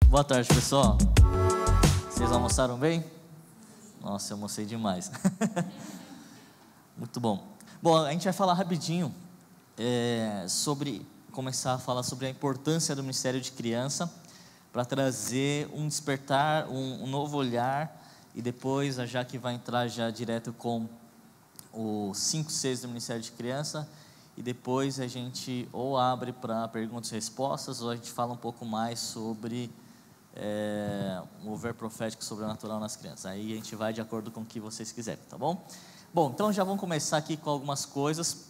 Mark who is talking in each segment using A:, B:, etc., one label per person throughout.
A: Boa tarde, pessoal. Vocês almoçaram bem? Nossa, eu almocei demais. Muito bom. Bom, a gente vai falar rapidinho começar a falar sobre a importância do Ministério de Criança para trazer um despertar, um novo olhar, e depois a Jaque vai entrar já direto com os 5 Cs do Ministério de Criança, e depois a gente ou abre para perguntas e respostas, ou a gente fala um pouco mais sobre o mover profético sobrenatural nas crianças. Aí a gente vai de acordo com o que vocês quiserem, tá bom? Bom, então já vamos começar aqui com algumas coisas,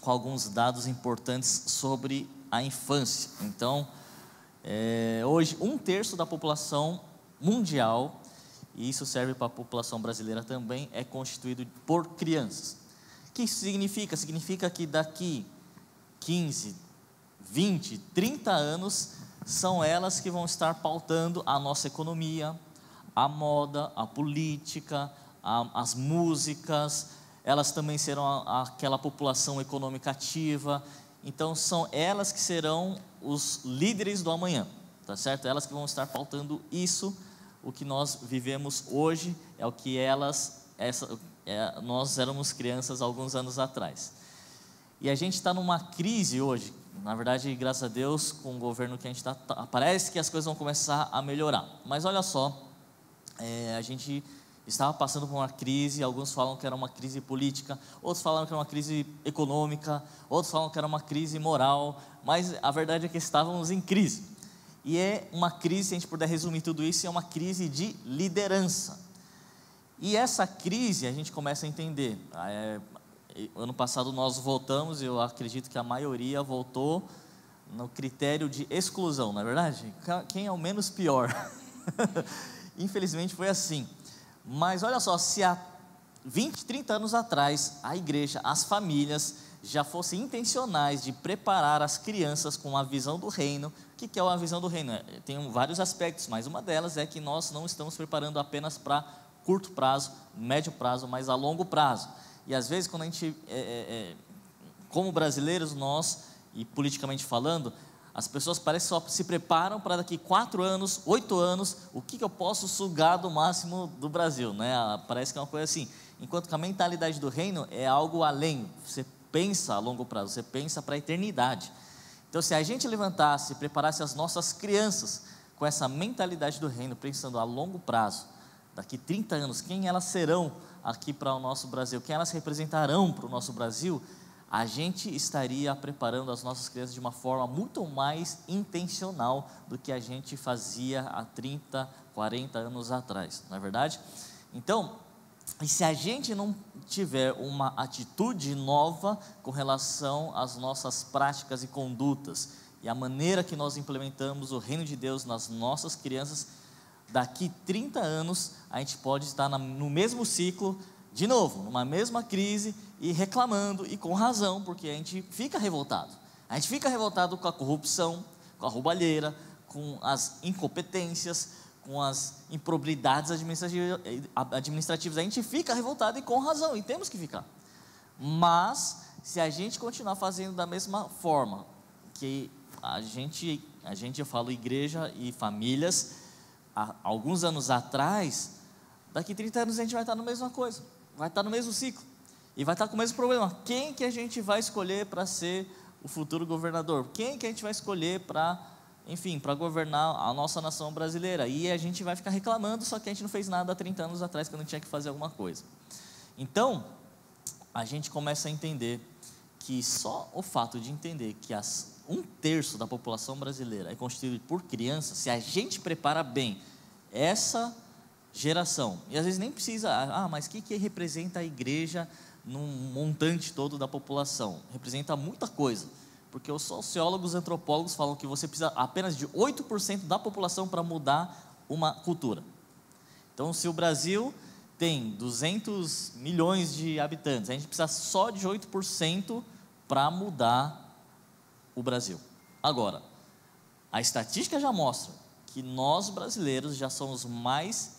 A: com alguns dados importantes sobre a infância. Então, hoje 1/3 da população mundial, e isso serve para a população brasileira também, é constituído por crianças. O que isso significa? Significa que daqui 15, 20, 30 anos, são elas que vão estar pautando a nossa economia, a moda, a política, as músicas. Elas também serão aquela população econômica ativa. Então são elas que serão os líderes do amanhã, tá certo? Elas que vão estar pautando isso. O que nós vivemos hoje é o que nós éramos crianças alguns anos atrás. E a gente está numa crise hoje. Na verdade, graças a Deus, com o governo que a gente está, parece que as coisas vão começar a melhorar. Mas olha só, a gente estava passando por uma crise. Alguns falam que era uma crise política, outros falaram que era uma crise econômica, outros falam que era uma crise moral, mas a verdade é que estávamos em crise. E é uma crise, se a gente puder resumir tudo isso, é uma crise de liderança. E essa crise a gente começa a entender. Ano passado nós voltamos, eu acredito que a maioria voltou no critério de exclusão, não é verdade? Quem é o menos pior? Infelizmente foi assim. Mas olha só, se há 20, 30 anos atrás, a igreja, as famílias já fossem intencionais de preparar as crianças com a visão do reino. O que é uma visão do reino? Tem vários aspectos, mas uma delas é que nós não estamos preparando apenas para curto prazo, médio prazo, mas a longo prazo. E às vezes, quando a gente, como brasileiros, nós, e politicamente falando, as pessoas parecem só se preparam para daqui 4 anos, 8 anos, o que eu posso sugar do máximo do Brasil, né? Parece que é uma coisa assim. Enquanto que a mentalidade do reino é algo além. Você pensa a longo prazo, você pensa para a eternidade. Então, se a gente levantasse, preparasse as nossas crianças com essa mentalidade do reino, pensando a longo prazo, daqui 30 anos, quem elas serão aqui para o nosso Brasil, quem elas representarão para o nosso Brasil, a gente estaria preparando as nossas crianças de uma forma muito mais intencional do que a gente fazia há 30, 40 anos atrás, não é verdade? Então, e se a gente não tiver uma atitude nova com relação às nossas práticas e condutas, e a maneira que nós implementamos o reino de Deus nas nossas crianças, daqui 30 anos, a gente pode estar no mesmo ciclo, de novo, numa mesma crise, e reclamando, e com razão, porque a gente fica revoltado. A gente fica revoltado com a corrupção, com a roubalheira, com as incompetências, com as improbidades administrativas. A gente fica revoltado e com razão, e temos que ficar. Mas, se a gente continuar fazendo da mesma forma, que eu falo igreja e famílias, há alguns anos atrás, daqui 30 anos a gente vai estar na mesma coisa, vai estar no mesmo ciclo, e vai estar com o mesmo problema. Quem que a gente vai escolher para ser o futuro governador? Quem que a gente vai escolher para governar a nossa nação brasileira? E a gente vai ficar reclamando, só que a gente não fez nada há 30 anos atrás, quando tinha que fazer alguma coisa. Então, a gente começa a entender que só o fato de entender que 1/3 da população brasileira é constituída por crianças, se a gente prepara bem essa geração, e às vezes nem precisa, mas o que representa a igreja num montante todo da população? Representa muita coisa, porque os sociólogos, antropólogos falam que você precisa apenas de 8% da população para mudar uma cultura. Então, se o Brasil tem 200 milhões de habitantes, a gente precisa só de 8% para mudar o Brasil. Agora, a estatística já mostra que nós brasileiros já somos mais,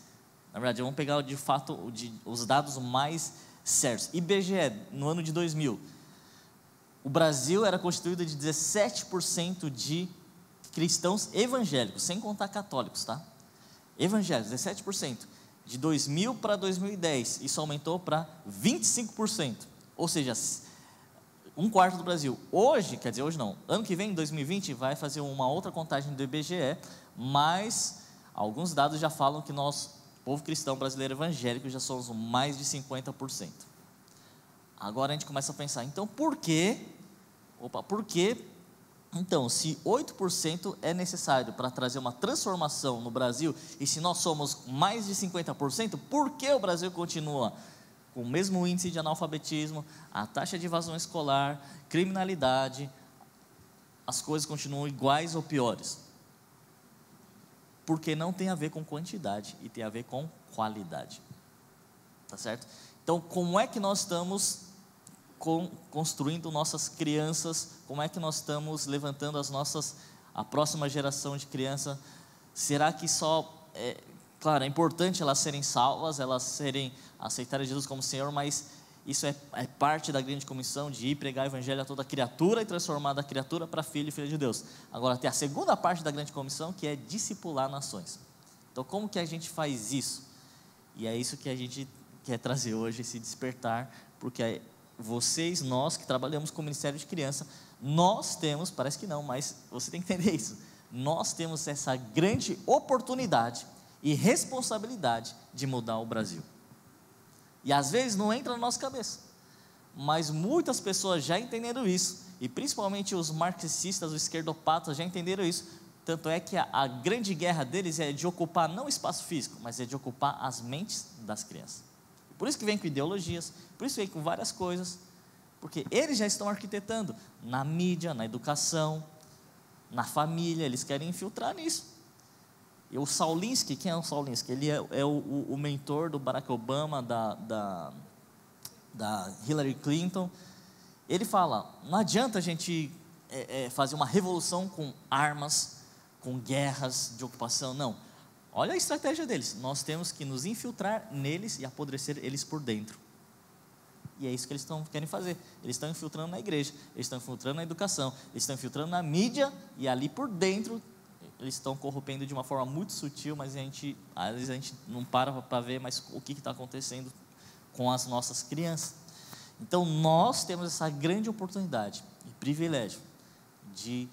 A: na verdade, vamos pegar de fato os dados mais certos. IBGE, no ano de 2000, o Brasil era constituído de 17% de cristãos evangélicos, sem contar católicos, tá? Evangélicos, 17%. De 2000 para 2010, isso aumentou para 25%. Ou seja, um quarto do Brasil. Hoje, quer dizer, hoje não, ano que vem, 2020, vai fazer uma outra contagem do IBGE, mas alguns dados já falam que nós, povo cristão brasileiro evangélico, já somos mais de 50%. Agora a gente começa a pensar, então por quê? Então, se 8% é necessário para trazer uma transformação no Brasil, e se nós somos mais de 50%, por que o Brasil continua com o mesmo índice de analfabetismo, a taxa de evasão escolar, criminalidade, as coisas continuam iguais ou piores? Porque não tem a ver com quantidade, e tem a ver com qualidade. Tá certo? Então, como é que nós estamos construindo nossas crianças? Como é que nós estamos levantando a próxima geração de criança? Será que claro, é importante elas serem salvas, elas aceitarem Jesus como Senhor, mas isso é parte da grande comissão de ir pregar o evangelho a toda criatura e transformar da criatura para filho e filha de Deus. Agora tem a segunda parte da grande comissão, que é discipular nações. Então como que a gente faz isso? E é isso que a gente quer trazer hoje, esse despertar, porque nós que trabalhamos com o Ministério de Criança, nós temos, parece que não, mas você tem que entender isso, nós temos essa grande oportunidade e responsabilidade de mudar o Brasil. E às vezes não entra na nossa cabeça, mas muitas pessoas já entenderam isso, e principalmente os marxistas, os esquerdopatas já entenderam isso. Tanto é que a grande guerra deles é de ocupar não o espaço físico, mas é de ocupar as mentes das crianças. Por isso que vem com ideologias, por isso que vem com várias coisas, porque eles já estão arquitetando na mídia, na educação, na família, eles querem infiltrar nisso. E o Saulinski, quem é o Saulinski? Ele é o mentor do Barack Obama, da Hillary Clinton. Ele fala, não adianta a gente fazer uma revolução com armas, com guerras de ocupação, não. Olha a estratégia deles, nós temos que nos infiltrar neles e apodrecer eles por dentro. E é isso que eles querem fazer. Eles estão infiltrando na igreja, eles estão infiltrando na educação, eles estão infiltrando na mídia, e ali por dentro eles estão corrompendo de uma forma muito sutil, mas às vezes a gente não para ver mais o que está acontecendo com as nossas crianças. Então nós temos essa grande oportunidade e privilégio de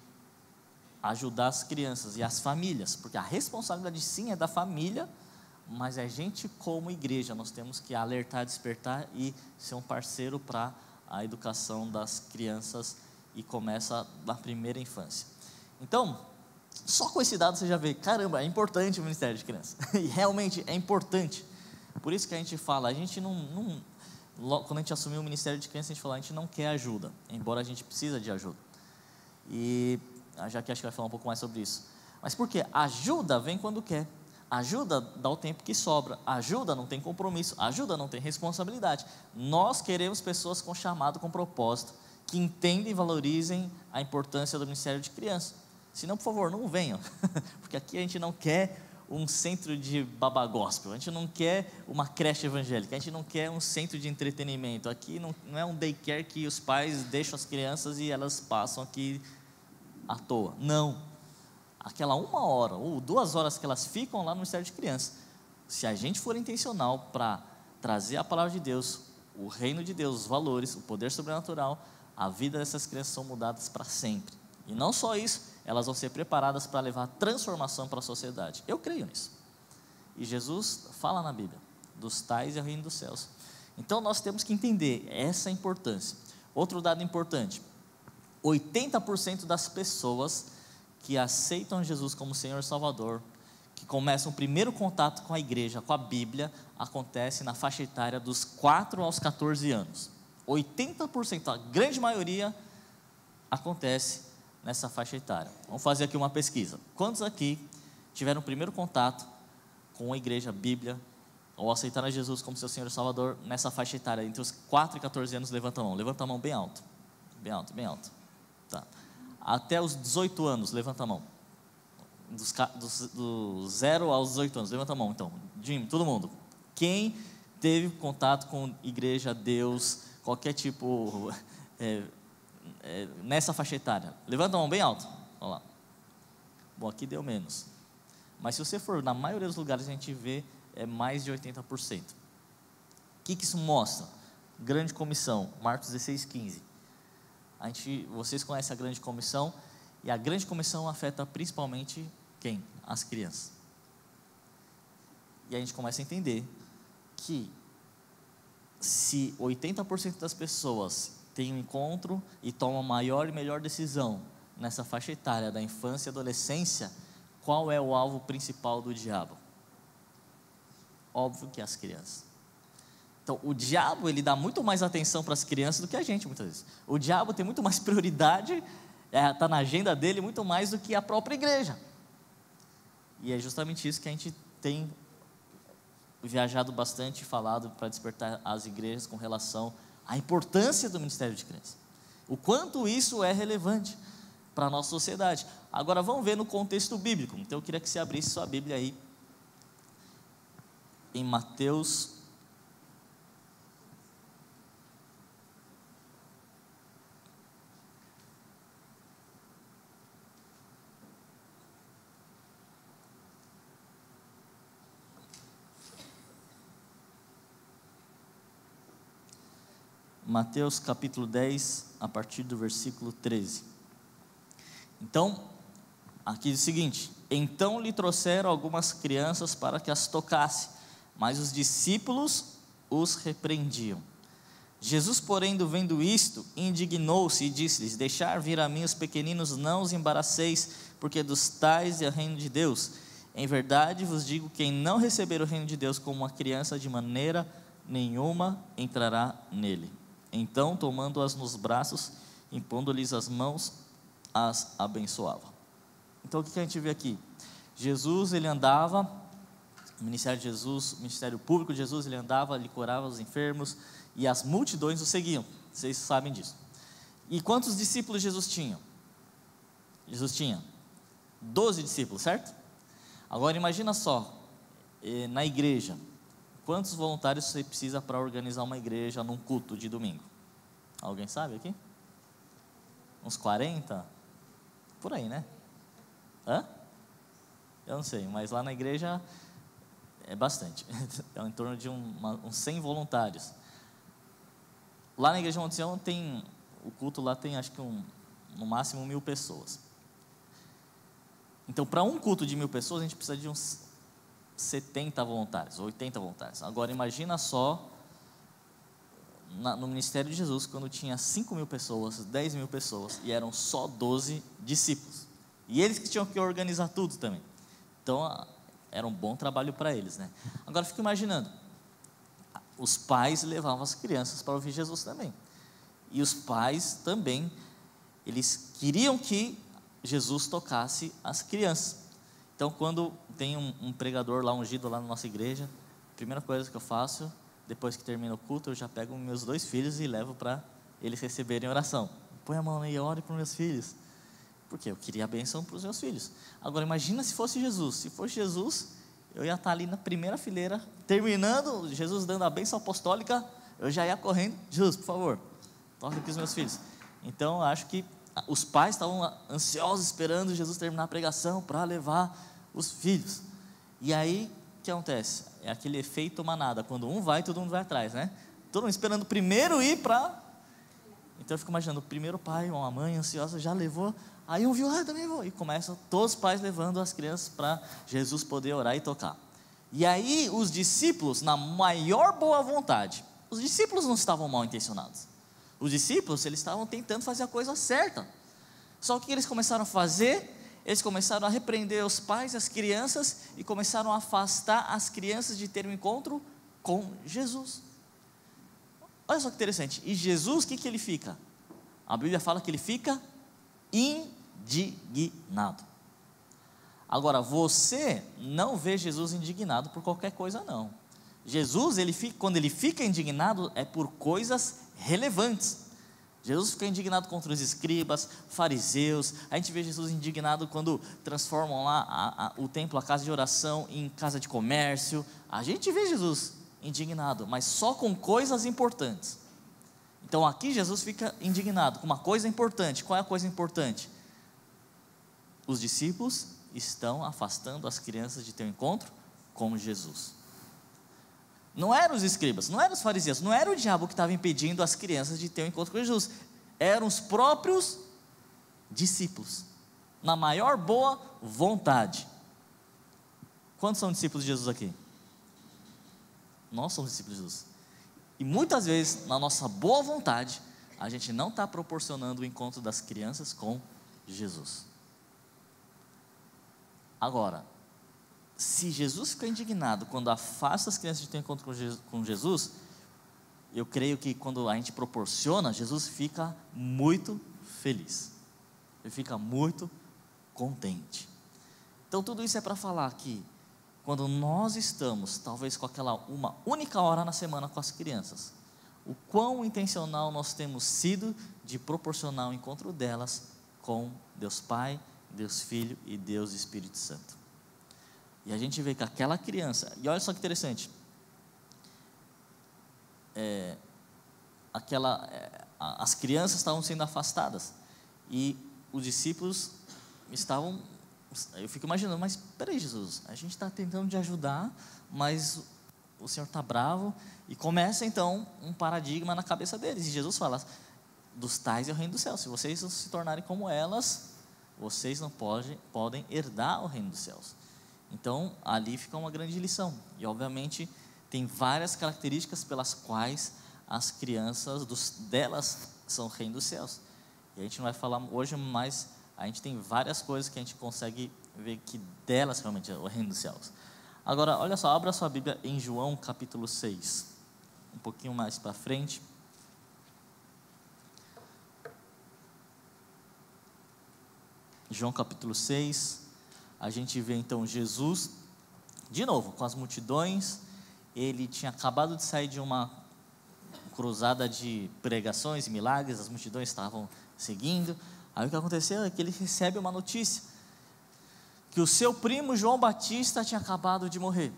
A: ajudar as crianças e as famílias, porque a responsabilidade sim é da família, mas a gente como igreja, nós temos que alertar, despertar e ser um parceiro para a educação das crianças, e começa na primeira infância. Então, só com esse dado você já vê, caramba, é importante o Ministério de Criança, e realmente é importante. Por isso que a gente fala, a gente quando a gente assumiu o Ministério de Criança, a gente falou, a gente não quer ajuda, embora a gente precisa de ajuda. E já que acho que vai falar um pouco mais sobre isso. Mas por quê? Ajuda vem quando quer. Ajuda dá o tempo que sobra. Ajuda não tem compromisso. Ajuda não tem responsabilidade. Nós queremos pessoas com chamado, com propósito, que entendem e valorizem a importância do Ministério de Criança. Se não, por favor, não venham. Porque aqui a gente não quer um centro de babagóspel, a gente não quer uma creche evangélica, a gente não quer um centro de entretenimento. Aqui não é um daycare que os pais deixam as crianças e elas passam aqui à toa. Não. Aquela 1 hora ou 2 horas que elas ficam lá no Ministério de Criança, se a gente for intencional para trazer a palavra de Deus, o reino de Deus, os valores, o poder sobrenatural, a vida dessas crianças são mudadas para sempre. E não só isso, elas vão ser preparadas para levar transformação para a sociedade. Eu creio nisso. E Jesus fala na Bíblia, dos tais é o reino dos céus. Então nós temos que entender essa importância. Outro dado importante, 80% das pessoas que aceitam Jesus como Senhor e Salvador, que começam o primeiro contato com a igreja, com a Bíblia, acontece na faixa etária dos 4 aos 14 anos. 80%, a grande maioria, acontece nessa faixa etária. Vamos fazer aqui uma pesquisa. Quantos aqui tiveram o primeiro contato com a igreja, a Bíblia, ou aceitaram Jesus como seu Senhor e Salvador nessa faixa etária, entre os 4 e 14 anos? Levanta a mão. Levanta a mão bem alto. Bem alto, bem alto. Tá. Até os 18 anos, levanta a mão. Do 0 aos 18 anos, levanta a mão então. Jim, todo mundo. Quem teve contato com igreja, Deus, qualquer tipo, nessa faixa etária? Levanta a mão bem alto. Olha lá. Bom, aqui deu menos. Mas se você for, na maioria dos lugares a gente vê mais de 80%. O que isso mostra? Grande comissão, Marcos 16:15. Vocês conhecem a grande comissão, e a grande comissão afeta principalmente quem? As crianças. E a gente começa a entender que se 80% das pessoas têm um encontro e tomam a maior e melhor decisão nessa faixa etária da infância e adolescência, qual é o alvo principal do diabo? Óbvio que é as crianças. Então, o diabo, ele dá muito mais atenção para as crianças do que a gente, muitas vezes. O diabo tem muito mais prioridade, está na agenda dele muito mais do que a própria igreja. E é justamente isso que a gente tem viajado bastante e falado para despertar as igrejas com relação à importância do ministério de crianças. O quanto isso é relevante para a nossa sociedade. Agora vamos ver no contexto bíblico. Então eu queria que você abrisse sua Bíblia aí em Mateus capítulo 10, a partir do versículo 13. Então, aqui diz o seguinte: então lhe trouxeram algumas crianças para que as tocasse, mas os discípulos os repreendiam. Jesus, porém, vendo isto, indignou-se e disse-lhes: deixar vir a mim os pequeninos, não os embaraceis, porque dos tais é o reino de Deus. Em verdade vos digo, quem não receber o reino de Deus como uma criança, de maneira nenhuma entrará nele. Então, tomando-as nos braços, impondo-lhes as mãos, as abençoava. Então, o que a gente vê aqui? Jesus, ele andava, o ministério de Jesus, o ministério público de Jesus, ele andava, ele curava os enfermos, e as multidões o seguiam. Vocês sabem disso. E quantos discípulos Jesus tinha? Jesus tinha 12 discípulos, certo? Agora imagina só, na igreja, quantos voluntários você precisa para organizar uma igreja num culto de domingo? Alguém sabe aqui? Uns 40? Por aí, né? Hã? Eu não sei, mas lá na igreja é bastante. É em torno de uns 100 voluntários. Lá na igreja Monte Sião tem, o culto lá tem acho que no máximo 1.000 pessoas. Então, para um culto de 1.000 pessoas, a gente precisa de uns 70 voluntários, 80 voluntários. Agora, imagina só, no ministério de Jesus, quando tinha 5.000 pessoas, 10.000 pessoas, e eram só 12 discípulos. E eles que tinham que organizar tudo também. Então, era um bom trabalho para eles, né? Agora, fico imaginando, os pais levavam as crianças para ouvir Jesus também. E os pais também, eles queriam que Jesus tocasse as crianças. Então, quando tem um pregador lá ungido lá na nossa igreja, a primeira coisa que eu faço, depois que termina o culto, eu já pego meus 2 filhos e levo para eles receberem oração. Põe a mão aí e ore para os meus filhos, porque eu queria a bênção para os meus filhos. Agora imagina se fosse Jesus. Se fosse Jesus, eu ia estar ali na primeira fileira, terminando, Jesus dando a bênção apostólica, eu já ia correndo: Jesus, por favor, toque aqui os meus filhos. Então, eu acho que os pais estavam ansiosos, esperando Jesus terminar a pregação para levar os filhos. E aí, o que acontece? É aquele efeito manada, quando um vai, todo mundo vai atrás, né? Todo mundo esperando primeiro ir para... Então eu fico imaginando, o primeiro pai ou uma mãe ansiosa já levou, aí um viu, também vou, e começam todos os pais levando as crianças para Jesus poder orar e tocar. E aí os discípulos, na maior boa vontade, os discípulos não estavam mal intencionados. Os discípulos, eles estavam tentando fazer a coisa certa. Só que o que eles começaram a fazer? Eles começaram a repreender os pais e as crianças e começaram a afastar as crianças de ter um encontro com Jesus. Olha só que interessante. E Jesus, o que ele fica? A Bíblia fala que ele fica indignado. Agora, você não vê Jesus indignado por qualquer coisa, não. Jesus, quando ele fica indignado, é por coisas relevantes. Jesus fica indignado contra os escribas, fariseus. A gente vê Jesus indignado quando transformam lá o templo, a casa de oração, em casa de comércio. A gente vê Jesus indignado, mas só com coisas importantes. Então aqui Jesus fica indignado com uma coisa importante. Qual é a coisa importante? Os discípulos estão afastando as crianças de ter um encontro com Jesus. Não eram os escribas, não eram os fariseus, não era o diabo que estava impedindo as crianças de ter um encontro com Jesus, eram os próprios discípulos, na maior boa vontade. Quantos são discípulos de Jesus aqui? Nós somos discípulos de Jesus. E muitas vezes, na nossa boa vontade, a gente não está proporcionando o encontro das crianças com Jesus. Agora, se Jesus fica indignado quando afasta as crianças de ter um encontro com Jesus, eu creio que quando a gente proporciona, Jesus fica muito feliz, ele fica muito contente. Então tudo isso é para falar que quando nós estamos, talvez com aquela uma única hora na semana com as crianças, o quão intencional nós temos sido de proporcionar o encontro delas com Deus Pai, Deus Filho e Deus Espírito Santo. E a gente vê que aquela criança, e olha só que interessante, as crianças estavam sendo afastadas, e os discípulos estavam, eu fico imaginando, mas peraí Jesus, a gente está tentando te ajudar, mas o Senhor está bravo, e começa então um paradigma na cabeça deles, e Jesus fala, dos tais é o reino dos céus, se vocês não se tornarem como elas, vocês não podem herdar o reino dos céus. Então ali fica uma grande lição, e obviamente tem várias características pelas quais as crianças delas são o reino dos céus, e a gente não vai falar hoje, mas a gente tem várias coisas que a gente consegue ver que delas realmente é o reino dos céus. Agora olha só, abra sua Bíblia em João capítulo 6, um pouquinho mais para frente. João capítulo 6, a gente vê então Jesus, de novo, com as multidões. Ele tinha acabado de sair de uma cruzada de pregações e milagres, as multidões estavam seguindo. Aí o que aconteceu é que ele recebe uma notícia, que o seu primo João Batista tinha acabado de morrer.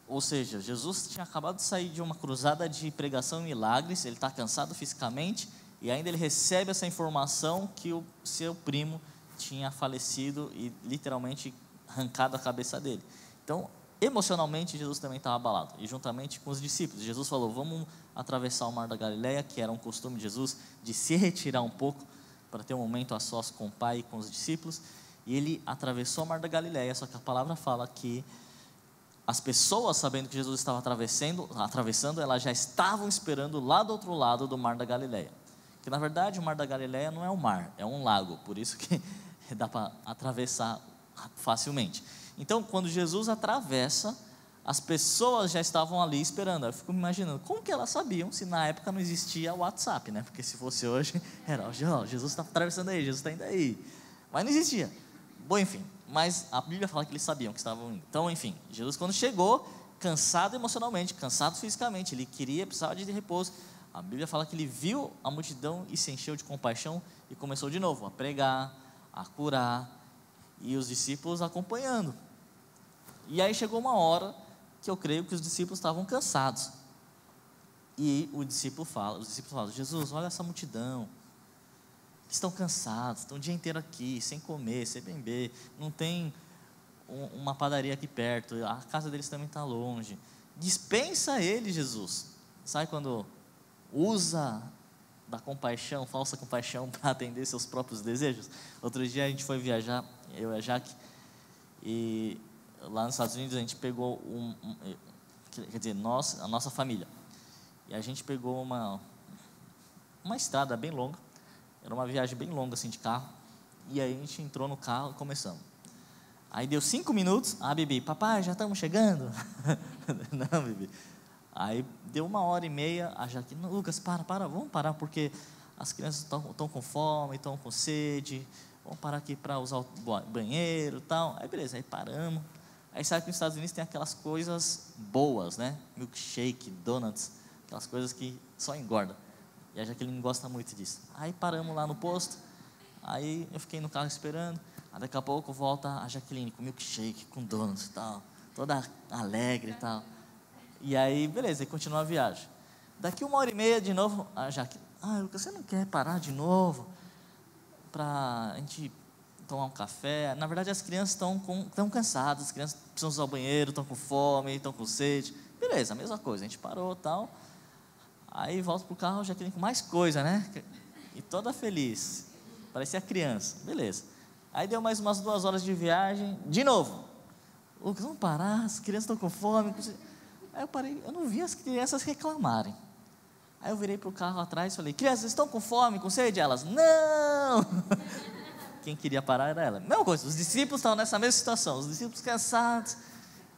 A: Ou seja, Jesus tinha acabado de sair de uma cruzada de pregação e milagres, ele está cansado fisicamente, e ainda ele recebe essa informação que o seu primo tinha falecido e literalmente arrancado a cabeça dele. Então, emocionalmente, Jesus também estava abalado, e juntamente com os discípulos, Jesus falou, vamos atravessar o mar da Galileia, que era um costume de Jesus, de se retirar um pouco, para ter um momento a sós com o Pai e com os discípulos, e ele atravessou o mar da Galileia, só que a palavra fala que as pessoas, sabendo que Jesus estava atravessando, elas já estavam esperando lá do outro lado do mar da Galileia, que na verdade o mar da Galileia não é um mar, é um lago, por isso que dá para atravessar facilmente. Então quando Jesus atravessa, as pessoas já estavam ali esperando. Eu fico me imaginando, como que elas sabiam se na época não existia o WhatsApp, né? Porque se fosse hoje, era, Jesus está atravessando aí, Jesus está indo aí, mas não existia. Bom, enfim, mas a Bíblia fala que eles sabiam que estavam indo. Então, enfim, Jesus quando chegou, cansado emocionalmente, cansado fisicamente, precisava de repouso, a Bíblia fala que ele viu a multidão e se encheu de compaixão e começou de novo a pregar, a curar, e os discípulos acompanhando. E aí chegou uma hora que eu creio que os discípulos estavam cansados, e os discípulos falam, Jesus, olha essa multidão, eles estão cansados, estão o dia inteiro aqui, sem comer, sem beber, não tem uma padaria aqui perto, a casa deles também está longe, dispensa eles, Jesus. Sabe quando usa da compaixão, falsa compaixão, para atender seus próprios desejos? Outro dia a gente foi viajar, eu e a Jaque, e lá nos Estados Unidos a gente pegou quer dizer, a nossa família, e a gente pegou uma estrada bem longa, era uma viagem bem longa assim de carro, e aí a gente entrou no carro e começamos. Aí deu 5 minutos, Bibi, papai, já estamos chegando? Não, Bibi. Aí deu 1h30, a Jaque, Lucas, vamos parar, porque as crianças estão com fome, estão com sede, vamos parar aqui para usar o banheiro e tal. Aí beleza, aí paramos. Aí sabe que nos Estados Unidos tem aquelas coisas boas, né? Milkshake, donuts, aquelas coisas que só engordam. E a Jaqueline gosta muito disso. Aí paramos lá no posto, aí eu fiquei no carro esperando, aí daqui a pouco volta a Jaqueline com milkshake, com donuts e tal, toda alegre e tal. E aí, beleza, aí continua a viagem. Daqui 1h30 de novo, a Jaqueline, Lucas, você não quer parar de novo? A gente tomar um café. Na verdade, as crianças estão cansadas, as crianças precisam usar o banheiro, estão com fome, estão com sede. Beleza, a mesma coisa, a gente parou e tal. Aí volta pro carro, já querendo com mais coisa, né? E toda feliz, parecia criança. Beleza. Aí deu mais umas 2 horas de viagem, de novo. Lucas, vamos parar, as crianças estão com fome. Aí eu parei, eu não vi as crianças reclamarem. Aí eu virei para o carro atrás e falei, crianças, estão com fome, com sede? Elas, não! Quem queria parar era ela. Mesma coisa, os discípulos estavam nessa mesma situação, os discípulos cansados.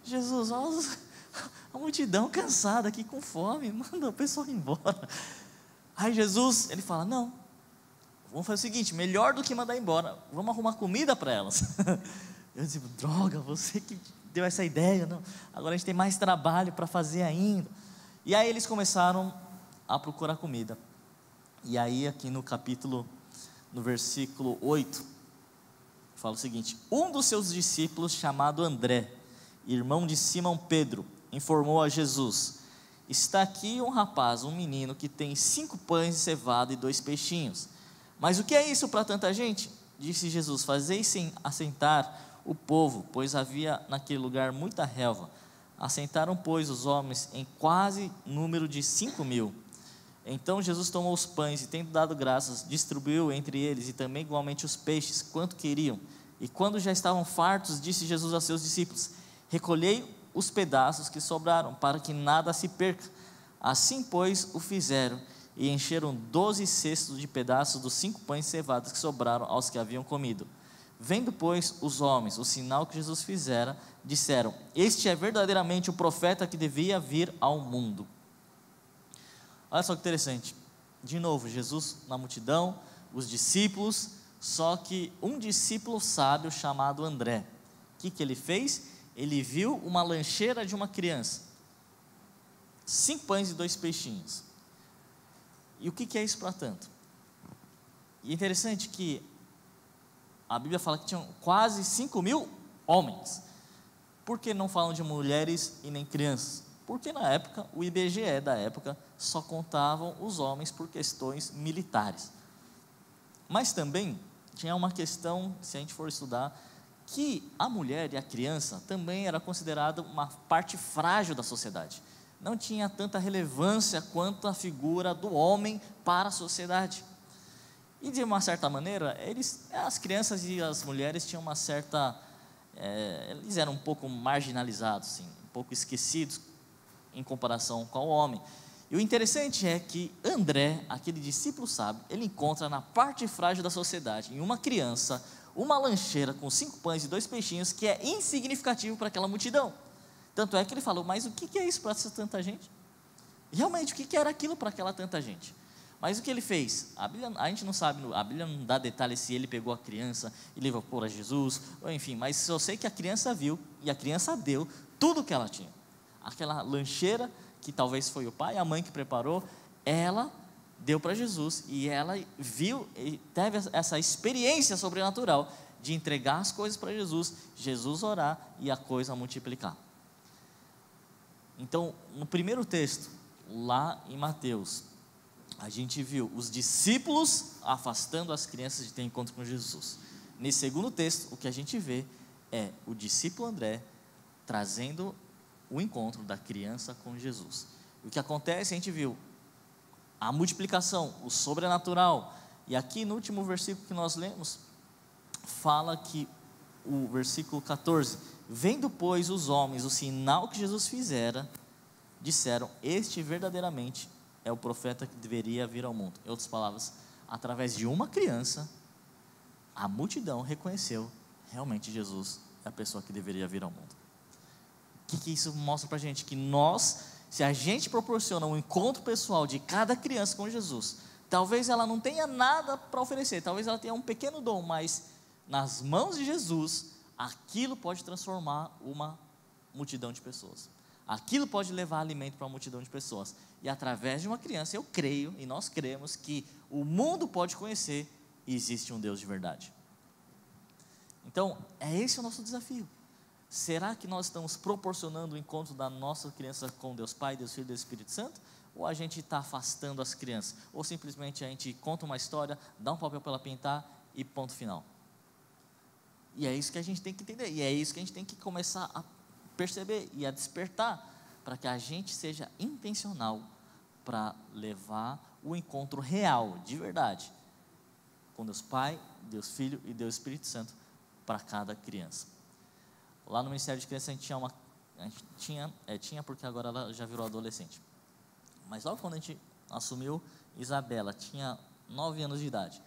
A: Jesus, olha a multidão cansada aqui com fome, manda o pessoal embora. Aí Jesus, ele fala, não, vamos fazer o seguinte, melhor do que mandar embora, vamos arrumar comida para elas. Eu digo, droga, você que deu essa ideia, não. Agora a gente tem mais trabalho para fazer ainda. E aí eles começaram a procurar comida. E aí aqui no versículo 8, fala o seguinte: um dos seus discípulos, chamado André, irmão de Simão Pedro, informou a Jesus: está aqui um rapaz, um menino, que tem 5 pães de cevada e 2 peixinhos. Mas o que é isso para tanta gente? Disse Jesus: fazei-se assentar o povo, pois havia naquele lugar muita relva. Assentaram, pois, os homens em quase número de 5.000. Então Jesus tomou os pães e, tendo dado graças, distribuiu entre eles, e também igualmente os peixes, quanto queriam. E quando já estavam fartos, disse Jesus a seus discípulos: recolhei os pedaços que sobraram, para que nada se perca. Assim, pois, o fizeram, e encheram 12 cestos de pedaços dos 5 pães cevados que sobraram aos que haviam comido. Vendo, pois, os homens o sinal que Jesus fizera, disseram: este é verdadeiramente o profeta que devia vir ao mundo. Olha só que interessante, de novo, Jesus na multidão, os discípulos, só que um discípulo sábio chamado André, o que ele fez? Ele viu uma lancheira de uma criança, 5 pães e 2 peixinhos. E o que é isso para tanto? E é interessante que a Bíblia fala que tinham quase 5.000 homens. Por que não falam de mulheres e nem crianças? Porque na época, o IBGE da época só contavam os homens por questões militares. Mas também tinha uma questão, se a gente for estudar, que a mulher e a criança também era considerada uma parte frágil da sociedade. Não tinha tanta relevância quanto a figura do homem para a sociedade. E de uma certa maneira, as crianças e as mulheres tinham uma certa... eles eram um pouco marginalizados, assim, um pouco esquecidos em comparação com o homem. E o interessante é que André, aquele discípulo sábio, ele encontra na parte frágil da sociedade, em uma criança, uma lancheira com 5 pães e 2 peixinhos, que é insignificativo para aquela multidão. Tanto é que ele falou: mas o que é isso para essa tanta gente? Realmente, o que era aquilo para aquela tanta gente? Mas o que ele fez? A gente não sabe, a Bíblia não dá detalhes se ele pegou a criança e levou para Jesus, ou enfim, mas eu sei que a criança viu e a criança deu tudo o que ela tinha. Aquela lancheira, que talvez foi o pai e a mãe que preparou, ela deu para Jesus, e ela viu, e teve essa experiência sobrenatural de entregar as coisas para Jesus, Jesus orar e a coisa multiplicar. Então, no primeiro texto, lá em Mateus, a gente viu os discípulos afastando as crianças de ter encontro com Jesus. Nesse segundo texto, o que a gente vê é o discípulo André trazendo o encontro da criança com Jesus. O que acontece, a gente viu a multiplicação, o sobrenatural. E aqui no último versículo que nós lemos, fala que o versículo 14: vendo, pois, os homens o sinal que Jesus fizera, disseram: este verdadeiramente é o profeta que deveria vir ao mundo. Em outras palavras, através de uma criança, a multidão reconheceu realmente Jesus é a pessoa que deveria vir ao mundo. O que isso mostra para a gente? Que nós, se a gente proporciona um encontro pessoal de cada criança com Jesus, talvez ela não tenha nada para oferecer, talvez ela tenha um pequeno dom, mas nas mãos de Jesus, aquilo pode transformar uma multidão de pessoas. Aquilo pode levar alimento para uma multidão de pessoas. E através de uma criança, eu creio, e nós cremos, que o mundo pode conhecer e existe um Deus de verdade. Então, é esse o nosso desafio. Será que nós estamos proporcionando o encontro da nossa criança com Deus Pai, Deus Filho e Deus Espírito Santo? Ou a gente está afastando as crianças? Ou simplesmente a gente conta uma história, dá um papel para ela pintar e ponto final? E é isso que a gente tem que entender, e é isso que a gente tem que começar a perceber e a despertar, para que a gente seja intencional para levar o encontro real, de verdade, com Deus Pai, Deus Filho e Deus Espírito Santo para cada criança. Lá no Ministério de Criança a gente tinha porque agora ela já virou adolescente, mas logo quando a gente assumiu, Isabela tinha 9 anos de idade,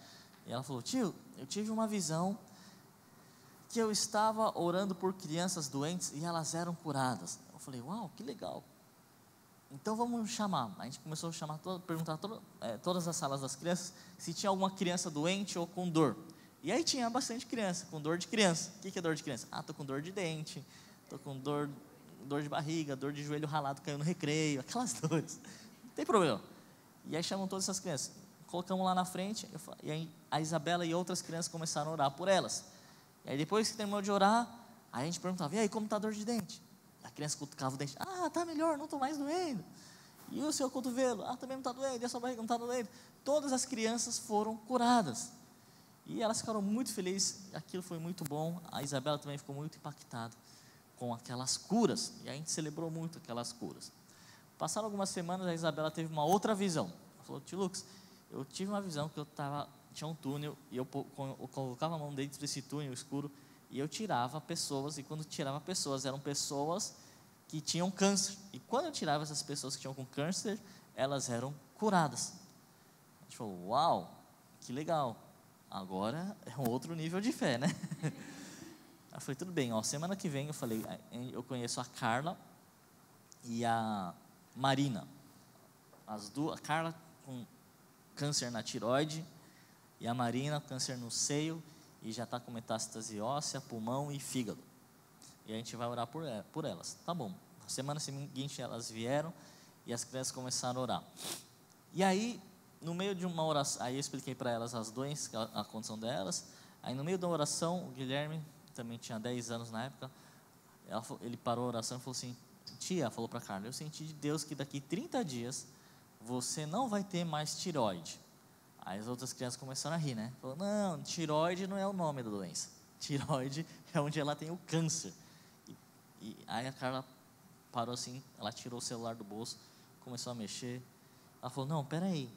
A: e ela falou: tio, eu tive uma visão que eu estava orando por crianças doentes e elas eram curadas. Eu falei: uau, que legal, então vamos chamar. A gente começou a chamar, perguntar todas as salas das crianças se tinha alguma criança doente ou com dor. E aí tinha bastante criança com dor de criança. O que é dor de criança? Estou com dor de dente, estou com dor de barriga, dor de joelho ralado, caiu no recreio, aquelas dores, não tem problema. E aí chamam todas essas crianças, colocamos lá na frente, e aí a Isabela e outras crianças começaram a orar por elas. E aí depois que terminou de orar, aí a gente perguntava: e aí, como está a dor de dente? A criança cutucava o dente: está melhor, não estou mais doendo. E o seu cotovelo? Também não está doendo. E a sua barriga não está doendo. Todas as crianças foram curadas, e elas ficaram muito felizes, aquilo foi muito bom. A Isabela também ficou muito impactada com aquelas curas, e a gente celebrou muito aquelas curas. Passaram algumas semanas, a Isabela teve uma outra visão. Ela falou: tio Lucas, eu tive uma visão que tinha um túnel, e eu colocava a mão dentro desse túnel escuro, e eu tirava pessoas, e quando tirava pessoas, eram pessoas que tinham câncer, e quando eu tirava essas pessoas que tinham com câncer, elas eram curadas. A gente falou: uau, que legal, agora é um outro nível de fé, né? Eu falei: tudo bem, semana que vem, eu conheço a Carla e a Marina, as duas, a Carla com câncer na tireoide, e a Marina câncer no seio, e já está com metástase óssea, pulmão e fígado, e a gente vai orar por elas. Tá bom. Na semana seguinte elas vieram, e as crianças começaram a orar, e aí no meio de uma oração, aí eu expliquei para elas as doenças, a condição delas. Aí no meio da oração, o Guilherme também tinha 10 anos na época, ele parou a oração e falou assim: tia, falou para a Carla, eu senti de Deus que daqui 30 dias você não vai ter mais tireoide. Aí as outras crianças começaram a rir, né? Falou: não, tireoide não é o nome da doença, tireoide é onde ela tem o câncer. E aí a Carla parou assim, ela tirou o celular do bolso, começou a mexer. Ela falou: não, peraí,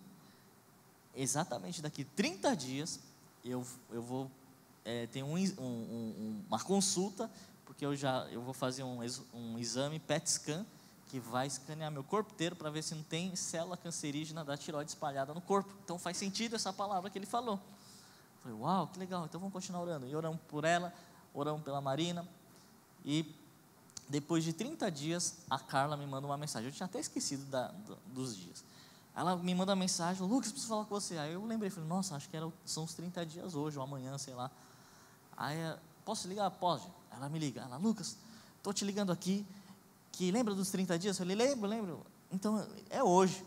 A: exatamente daqui 30 dias eu vou ter uma consulta, porque eu vou fazer um exame PET scan, que vai escanear meu corpo inteiro para ver se não tem célula cancerígena da tireoide espalhada no corpo. Então faz sentido essa palavra que ele falou. Eu falei: uau, que legal, então vamos continuar orando. E oramos por ela, oramos pela Marina, e depois de 30 dias, a Carla me manda uma mensagem. Eu tinha até esquecido dos dias. Ela me manda uma mensagem: Lucas, preciso falar com você. Aí eu lembrei, falei: nossa, acho que são os 30 dias hoje, ou amanhã, sei lá. Aí, posso ligar? Pode. Ela me liga, ela: Lucas, estou te ligando aqui, que lembra dos 30 dias? Eu falei: lembro, então é hoje.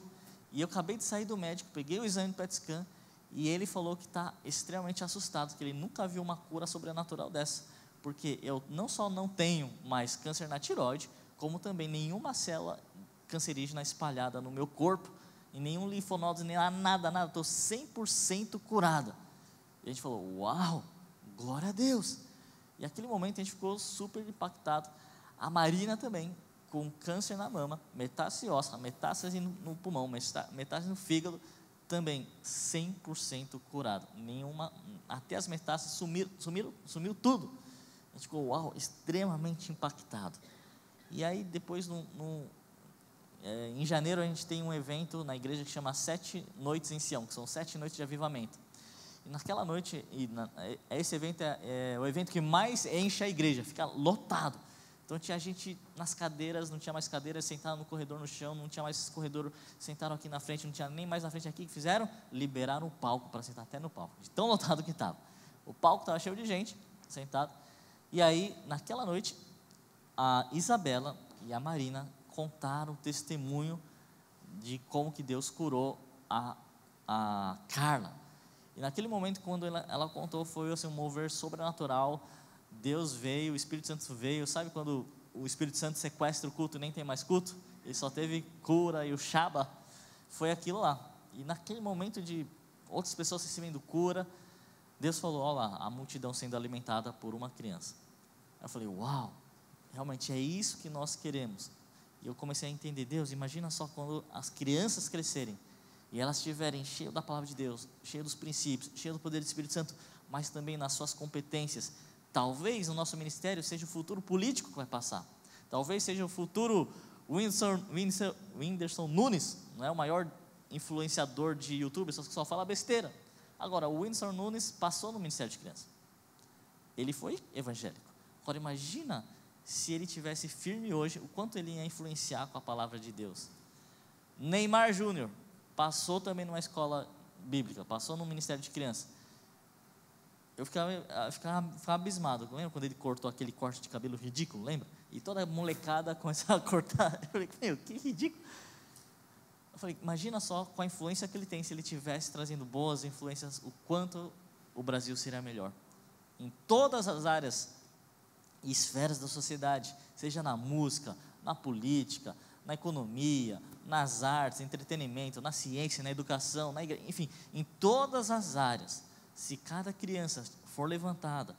A: E eu acabei de sair do médico, peguei o exame do PET scan, e ele falou que está extremamente assustado, que ele nunca viu uma cura sobrenatural dessa, porque eu não só não tenho mais câncer na tireoide, como também nenhuma célula cancerígena espalhada no meu corpo, e nenhum linfonodo, nem nada, estou 100% curada. E a gente falou: uau, glória a Deus. E naquele momento a gente ficou super impactado. A Marina também, com câncer na mama, metástase óssea, metástase no pulmão, metástase no fígado, também 100% curado. Até as metástases sumiu tudo. A gente ficou, uau, extremamente impactado. E aí depois, em janeiro, a gente tem um evento na igreja que chama 7 Noites em Sião, que são 7 noites de avivamento. E naquela noite, esse evento é o evento que mais enche a igreja, fica lotado. Então tinha gente nas cadeiras, não tinha mais cadeiras, sentaram no corredor no chão, não tinha mais corredor, sentaram aqui na frente, não tinha nem mais na frente aqui. O que fizeram? Liberaram o palco para sentar até no palco, de tão lotado que estava. O palco estava cheio de gente, sentado. E aí, naquela noite, a Isabela e a Marina contaram o testemunho de como que Deus curou a Carla. E naquele momento, quando ela contou, foi assim, um mover sobrenatural. Deus veio, o Espírito Santo veio. Sabe quando o Espírito Santo sequestra o culto e nem tem mais culto? Ele só teve cura, e o Shaba foi aquilo lá. E naquele momento de outras pessoas recebendo cura, Deus falou, olha lá, a multidão sendo alimentada por uma criança. Eu falei, uau, realmente é isso que nós queremos. E eu comecei a entender, Deus, imagina só quando as crianças crescerem, e elas estiverem cheias da palavra de Deus, cheias dos princípios, cheias do poder do Espírito Santo, mas também nas suas competências. Talvez o nosso ministério seja o futuro político que vai passar. Talvez seja o futuro Whindersson Nunes, não é o maior influenciador de YouTube, só fala besteira. Agora, o Whindersson Nunes passou no Ministério de Criança. Ele foi evangélico. Agora, imagina se ele tivesse firme hoje, o quanto ele ia influenciar com a palavra de Deus. Neymar Júnior passou também numa escola bíblica, passou no Ministério de Criança. Eu ficava abismado. Lembra quando ele cortou aquele corte de cabelo ridículo, lembra? E toda a molecada começava a cortar. Eu falei, meu, que ridículo. Eu falei, imagina só com a influência que ele tem, se ele estivesse trazendo boas influências, o quanto o Brasil seria melhor. Em todas as áreas e esferas da sociedade, seja na música, na política, na economia, nas artes, entretenimento, na ciência, na educação, na igreja, enfim, em todas as áreas. Se cada criança for levantada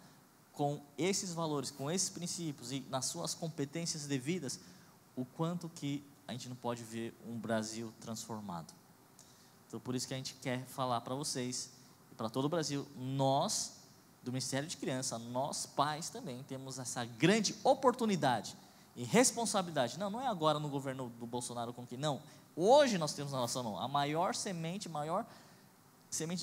A: com esses valores, com esses princípios e nas suas competências devidas, o quanto que a gente não pode ver um Brasil transformado. Então, por isso que a gente quer falar para vocês e para todo o Brasil, nós, do Ministério de Criança, nós pais também temos essa grande oportunidade e responsabilidade. Não é agora no governo do Bolsonaro com quem, não. Hoje nós temos na nossa mão a maior semente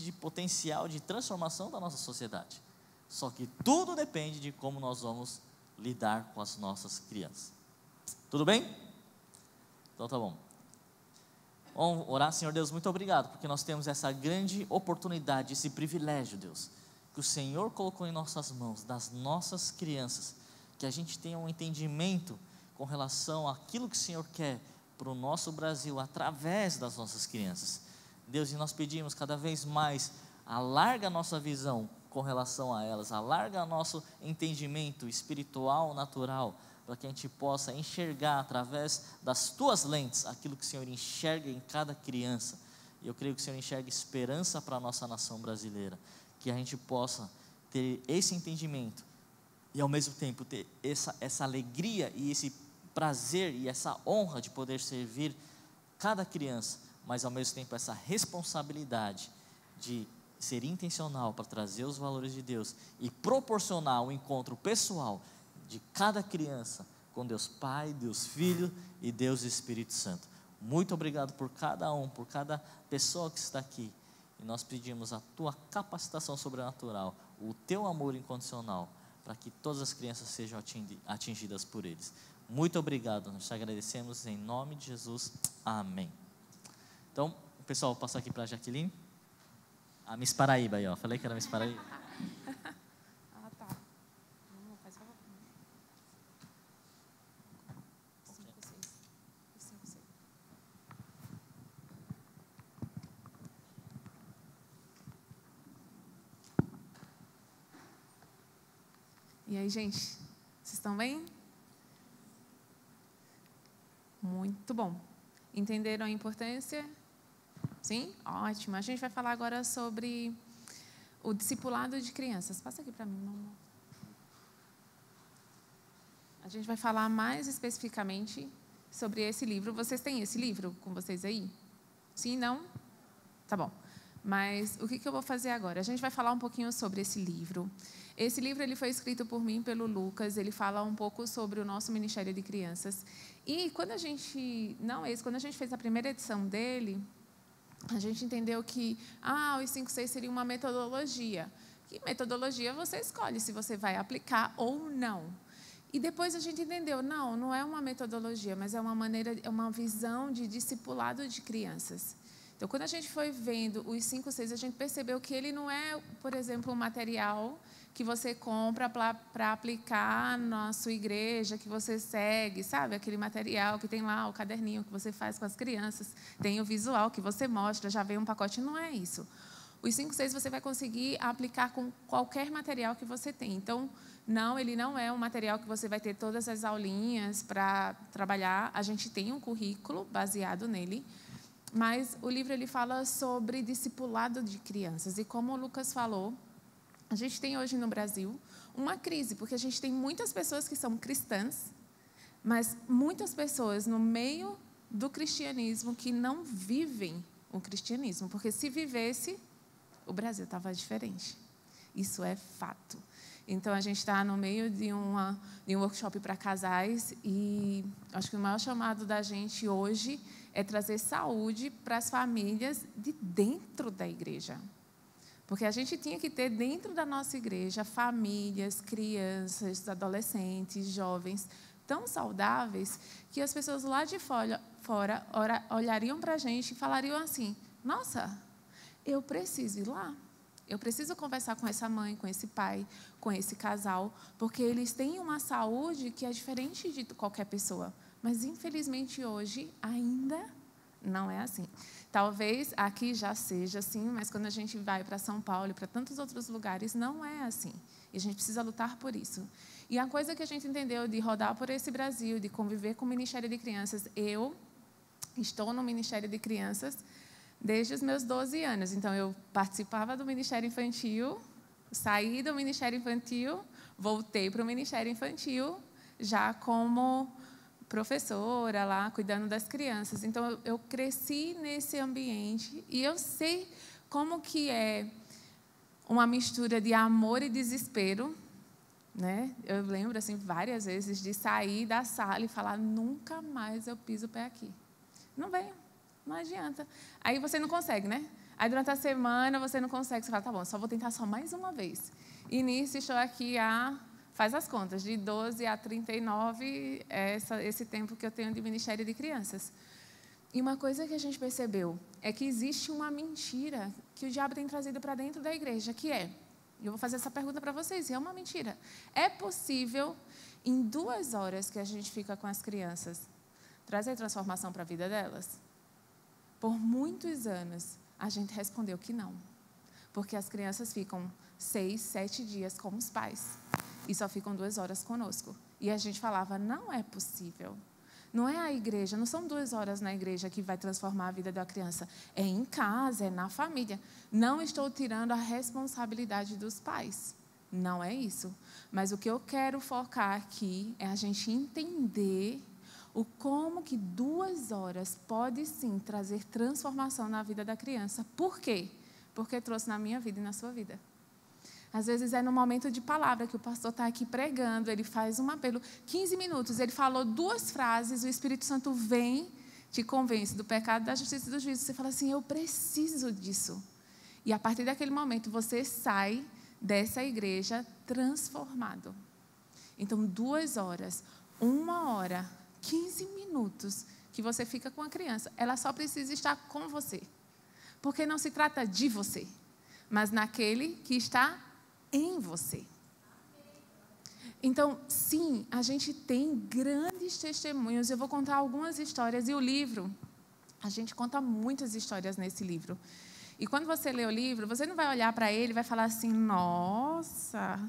A: de potencial de transformação da nossa sociedade. Só que tudo depende de como nós vamos lidar com as nossas crianças. Tudo bem? Então tá bom. Vamos orar, Senhor Deus, muito obrigado, porque nós temos essa grande oportunidade, esse privilégio, Deus, que o Senhor colocou em nossas mãos, das nossas crianças, que a gente tenha um entendimento com relação àquilo que o Senhor quer para o nosso Brasil, através das nossas crianças. Deus, e nós pedimos cada vez mais, alarga a nossa visão com relação a elas, alarga nosso entendimento espiritual, natural, para que a gente possa enxergar através das tuas lentes aquilo que o Senhor enxerga em cada criança. E eu creio que o Senhor enxerga esperança para a nossa nação brasileira, que a gente possa ter esse entendimento e ao mesmo tempo ter essa alegria e esse prazer e essa honra de poder servir cada criança, mas ao mesmo tempo essa responsabilidade de ser intencional para trazer os valores de Deus e proporcionar um encontro pessoal de cada criança com Deus Pai, Deus Filho e Deus Espírito Santo. Muito obrigado por cada um, por cada pessoa que está aqui, e nós pedimos a tua capacitação sobrenatural, o teu amor incondicional, para que todas as crianças sejam atingidas por eles. Muito obrigado, nós te agradecemos em nome de Jesus, amém. Então, pessoal, vou passar aqui para a Jaqueline. A Miss Paraíba aí, ó. Falei que era Miss Paraíba.
B: Ah, tá. Não, faz favor. 5, 6. E aí, gente? Vocês estão bem? Muito bom. Entenderam a importância? Sim? Ótimo. A gente vai falar agora sobre o discipulado de crianças. Passa aqui para mim, mamãe. A gente vai falar mais especificamente sobre esse livro. Vocês têm esse livro com vocês aí? Sim? Não? Tá bom. Mas o que eu vou fazer agora? A gente vai falar um pouquinho sobre esse livro. Esse livro ele foi escrito por mim, pelo Lucas. Ele fala um pouco sobre o nosso Ministério de Crianças. E quando a gente fez a primeira edição dele, a gente entendeu que os 5-6 seria uma metodologia. Que metodologia você escolhe se você vai aplicar ou não. E depois a gente entendeu, não é uma metodologia, mas é uma visão de discipulado de crianças. Então, quando a gente foi vendo os 5-6, a gente percebeu que ele não é, por exemplo, um material que você compra para aplicar na sua igreja, que você segue, sabe? Aquele material que tem lá o caderninho que você faz com as crianças, tem o visual que você mostra, já vem um pacote, não é isso. Os 5-6 você vai conseguir aplicar com qualquer material que você tem. Então, ele não é um material que você vai ter todas as aulinhas para trabalhar. A gente tem um currículo baseado nele, mas o livro ele fala sobre discipulado de crianças. E como o Lucas falou, A gente tem hoje no Brasil uma crise, porque a gente tem muitas pessoas que são cristãs, mas muitas pessoas no meio do cristianismo que não vivem o cristianismo, porque se vivesse, o Brasil estava diferente. Isso é fato. Então, a gente está no meio de um workshop para casais e acho que o maior chamado da gente hoje é trazer saúde para as famílias de dentro da igreja. Porque a gente tinha que ter dentro da nossa igreja famílias, crianças, adolescentes, jovens tão saudáveis que as pessoas lá de fora olhariam para a gente e falariam assim: nossa, eu preciso ir lá. Eu preciso conversar com essa mãe, com esse pai, com esse casal, porque eles têm uma saúde que é diferente de qualquer pessoa. Mas, infelizmente, hoje ainda não é assim. Talvez aqui já seja assim, mas quando a gente vai para São Paulo e para tantos outros lugares, não é assim. E a gente precisa lutar por isso. E a coisa que a gente entendeu de rodar por esse Brasil, de conviver com o Ministério de Crianças, eu estou no Ministério de Crianças desde os meus 12 anos. Então, eu participava do Ministério Infantil, saí do Ministério Infantil, voltei para o Ministério Infantil, já como professora lá, cuidando das crianças. Então, eu cresci nesse ambiente e eu sei como que é uma mistura de amor e desespero, né? Eu lembro, assim, várias vezes de sair da sala e falar: nunca mais eu piso o pé aqui. Não venho. Não adianta. Aí você não consegue, né? Aí durante a semana você não consegue. Você fala: tá bom, só vou tentar só mais uma vez. E nisso estou aqui faz as contas, de 12 a 39, esse tempo que eu tenho de Ministério de Crianças. E uma coisa que a gente percebeu é que existe uma mentira que o diabo tem trazido para dentro da igreja, que é, eu vou fazer essa pergunta para vocês, e é uma mentira. É possível, em 2 horas que a gente fica com as crianças, trazer transformação para a vida delas? Por muitos anos, a gente respondeu que não. Porque as crianças ficam 6, 7 dias com os pais. E só ficam 2 horas conosco. E a gente falava: não é possível. Não é a igreja, não são 2 horas na igreja que vai transformar a vida da criança. É em casa, é na família. Não estou tirando a responsabilidade dos pais. Não é isso. Mas o que eu quero focar aqui é a gente entender o como que 2 horas pode, sim, trazer transformação na vida da criança. Por quê? Porque trouxe na minha vida e na sua vida. Às vezes é no momento de palavra que o pastor está aqui pregando, ele faz um apelo, 15 minutos, ele falou 2 frases, o Espírito Santo vem, te convence do pecado, da justiça e do juízo. Você fala assim: eu preciso disso. E a partir daquele momento você sai dessa igreja transformado. Então, 2 horas, 1 hora, 15 minutos que você fica com a criança, ela só precisa estar com você. Porque não se trata de você, mas naquele que está em você. Então, sim, a gente tem grandes testemunhos. Eu vou contar algumas histórias. E o livro, a gente conta muitas histórias nesse livro. E quando você lê o livro, você não vai olhar para ele e vai falar assim: nossa,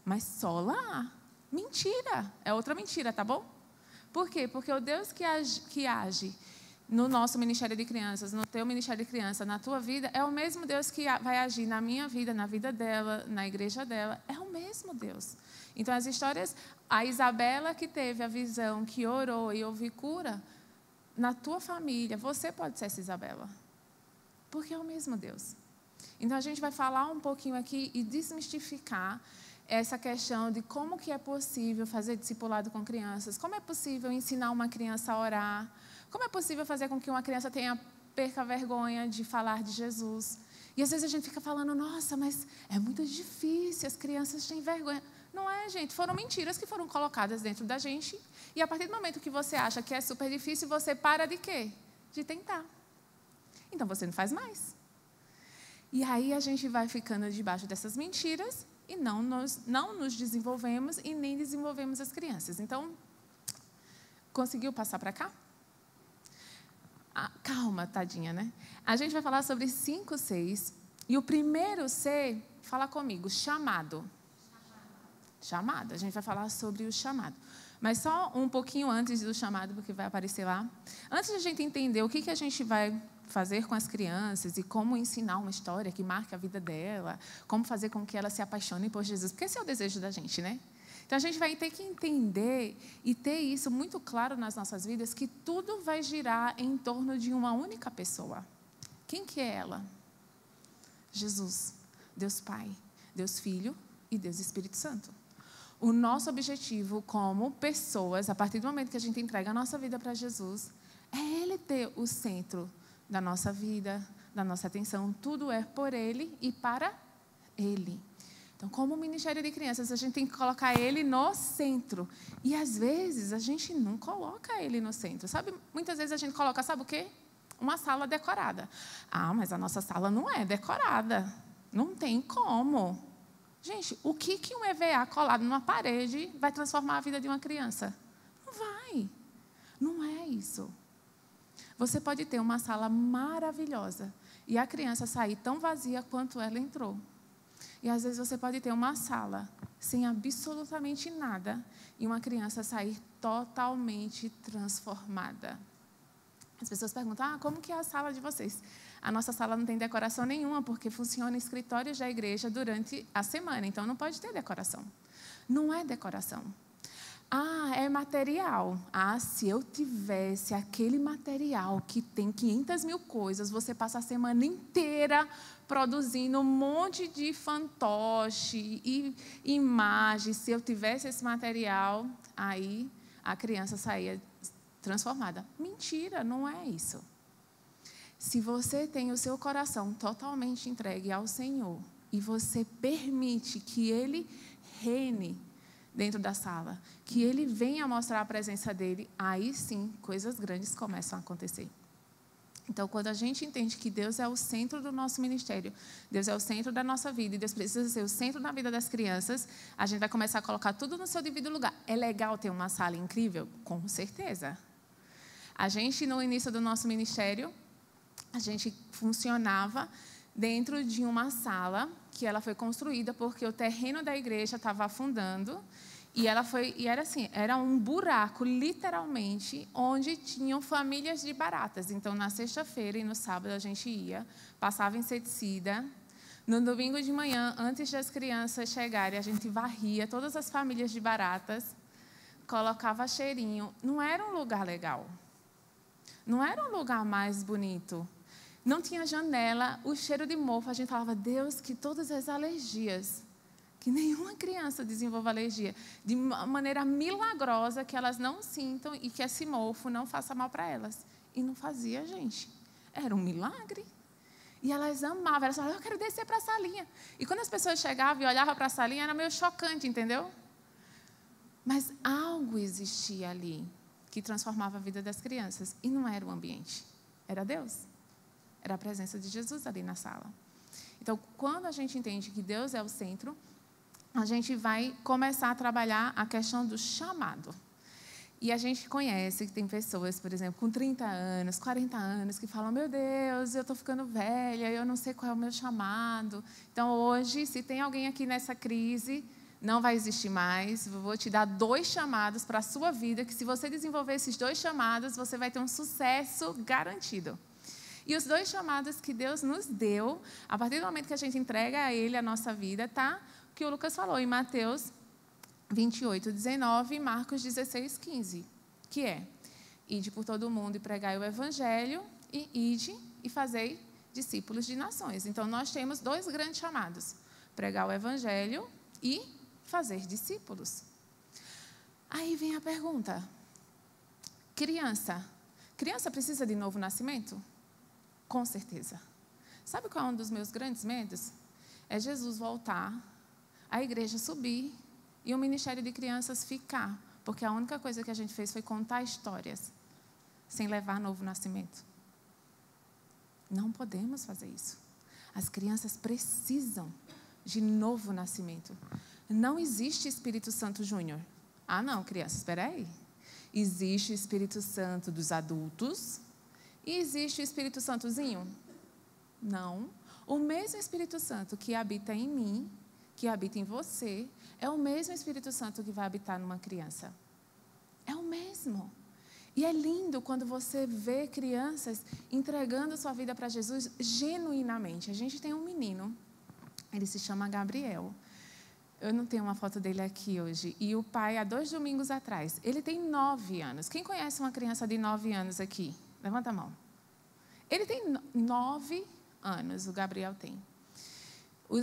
B: mas só lá? Mentira, é outra mentira, tá bom? Por quê? Porque o Deus que age no nosso Ministério de Crianças, no teu Ministério de Criança, na tua vida, é o mesmo Deus que vai agir na minha vida, na vida dela, na igreja dela. É o mesmo Deus. Então, as histórias, a Isabela que teve a visão, que orou e houve cura, na tua família, você pode ser essa Isabela. Porque é o mesmo Deus. Então, a gente vai falar um pouquinho aqui e desmistificar essa questão de como que é possível fazer discipulado com crianças, como é possível ensinar uma criança a orar, como é possível fazer com que uma criança perca a vergonha de falar de Jesus. E às vezes a gente fica falando: nossa, mas é muito difícil, as crianças têm vergonha. Não é, gente, foram mentiras que foram colocadas dentro da gente. E a partir do momento que você acha que é super difícil, você para de quê? De tentar. Então você não faz mais. E aí a gente vai ficando debaixo dessas mentiras e não nos desenvolvemos e nem desenvolvemos as crianças. Então, conseguiu passar para cá? Calma, tadinha, né? A gente vai falar sobre 5 Cs. E o primeiro C, fala comigo, chamado. Chamado. A gente vai falar sobre o chamado. Mas só um pouquinho antes do chamado, porque vai aparecer lá. Antes de a gente entender o que a gente vai fazer com as crianças e como ensinar uma história que marque a vida dela, como fazer com que elas se apaixonem por Jesus, porque esse é o desejo da gente, né? Então, a gente vai ter que entender e ter isso muito claro nas nossas vidas, que tudo vai girar em torno de uma única pessoa. Quem que é ela? Jesus, Deus Pai, Deus Filho e Deus Espírito Santo. O nosso objetivo como pessoas, a partir do momento que a gente entrega a nossa vida para Jesus, é Ele ter o centro da nossa vida, da nossa atenção. Tudo é por Ele e para Ele. Então, como Ministério de Crianças, a gente tem que colocar Ele no centro. E, às vezes, a gente não coloca Ele no centro. Sabe, muitas vezes a gente coloca, sabe o quê? Uma sala decorada. Ah, mas a nossa sala não é decorada. Não tem como. Gente, o que um EVA colado numa parede vai transformar a vida de uma criança? Não vai. Não é isso. Você pode ter uma sala maravilhosa e a criança sair tão vazia quanto ela entrou. E, às vezes, você pode ter uma sala sem absolutamente nada e uma criança sair totalmente transformada. As pessoas perguntam, como que é a sala de vocês? A nossa sala não tem decoração nenhuma, porque funciona escritórios da igreja durante a semana, então não pode ter decoração. Não é decoração. É material. Se eu tivesse aquele material que tem 500 mil coisas, você passa a semana inteira produzindo um monte de fantoche e imagens. Se eu tivesse esse material, aí a criança saía transformada. Mentira, não é isso. Se você tem o seu coração totalmente entregue ao Senhor e você permite que Ele reine dentro da sala, que Ele venha mostrar a presença dEle, aí sim, coisas grandes começam a acontecer. Então, quando a gente entende que Deus é o centro do nosso ministério, Deus é o centro da nossa vida, e Deus precisa ser o centro da vida das crianças, a gente vai começar a colocar tudo no seu devido lugar. É legal ter uma sala incrível? Com certeza. A gente, no início do nosso ministério, a gente funcionava dentro de uma sala que ela foi construída porque o terreno da igreja estava afundando e era assim, era um buraco literalmente onde tinham famílias de baratas. Então, na sexta-feira e no sábado a gente ia, passava inseticida. No domingo de manhã, antes das crianças chegarem, a gente varria todas as famílias de baratas, colocava cheirinho. Não era um lugar legal. Não era um lugar mais bonito. Não tinha janela, o cheiro de mofo. A gente falava, Deus, que todas as alergias, que nenhuma criança desenvolva alergia, de maneira milagrosa, que elas não sintam e que esse mofo não faça mal para elas. E não fazia, gente. Era um milagre. E elas amavam, elas falavam, eu quero descer para a salinha. E quando as pessoas chegavam e olhavam para a salinha, era meio chocante, entendeu? Mas algo existia ali que transformava a vida das crianças. E não era o ambiente, era Deus. Era a presença de Jesus ali na sala. Então, quando a gente entende que Deus é o centro, a gente vai começar a trabalhar a questão do chamado. E a gente conhece que tem pessoas, por exemplo, com 30 anos, 40 anos, que falam, meu Deus, eu estou ficando velha, eu não sei qual é o meu chamado. Então, hoje, se tem alguém aqui nessa crise, não vai existir mais. Eu vou te dar 2 chamados para a sua vida, que se você desenvolver esses 2 chamados, você vai ter um sucesso garantido. E os 2 chamados que Deus nos deu, a partir do momento que a gente entrega a Ele a nossa vida, tá? O que o Lucas falou em Mateus 28, 19 e Marcos 16, 15, que é, ide por todo o mundo e pregai o Evangelho, e ide e fazei discípulos de nações. Então, nós temos 2 grandes chamados, pregar o Evangelho e fazer discípulos. Aí vem a pergunta, criança precisa de novo nascimento? Com certeza. Sabe qual é um dos meus grandes medos? É Jesus voltar, a igreja subir e o ministério de crianças ficar. Porque a única coisa que a gente fez foi contar histórias, sem levar novo nascimento. Não podemos fazer isso. As crianças precisam de novo nascimento. Não existe Espírito Santo Júnior. Não, crianças, espera aí. Existe o Espírito Santo dos adultos. E existe o Espírito Santozinho? Não. O mesmo Espírito Santo que habita em mim, que habita em você, é o mesmo Espírito Santo que vai habitar numa criança. É o mesmo. E é lindo quando você vê crianças entregando sua vida para Jesus genuinamente. A gente tem um menino, ele se chama Gabriel. Eu não tenho uma foto dele aqui hoje. E o pai, há 2 domingos atrás, ele tem 9 anos. Quem conhece uma criança de 9 anos aqui? Levanta a mão. Ele tem 9 anos, o Gabriel tem.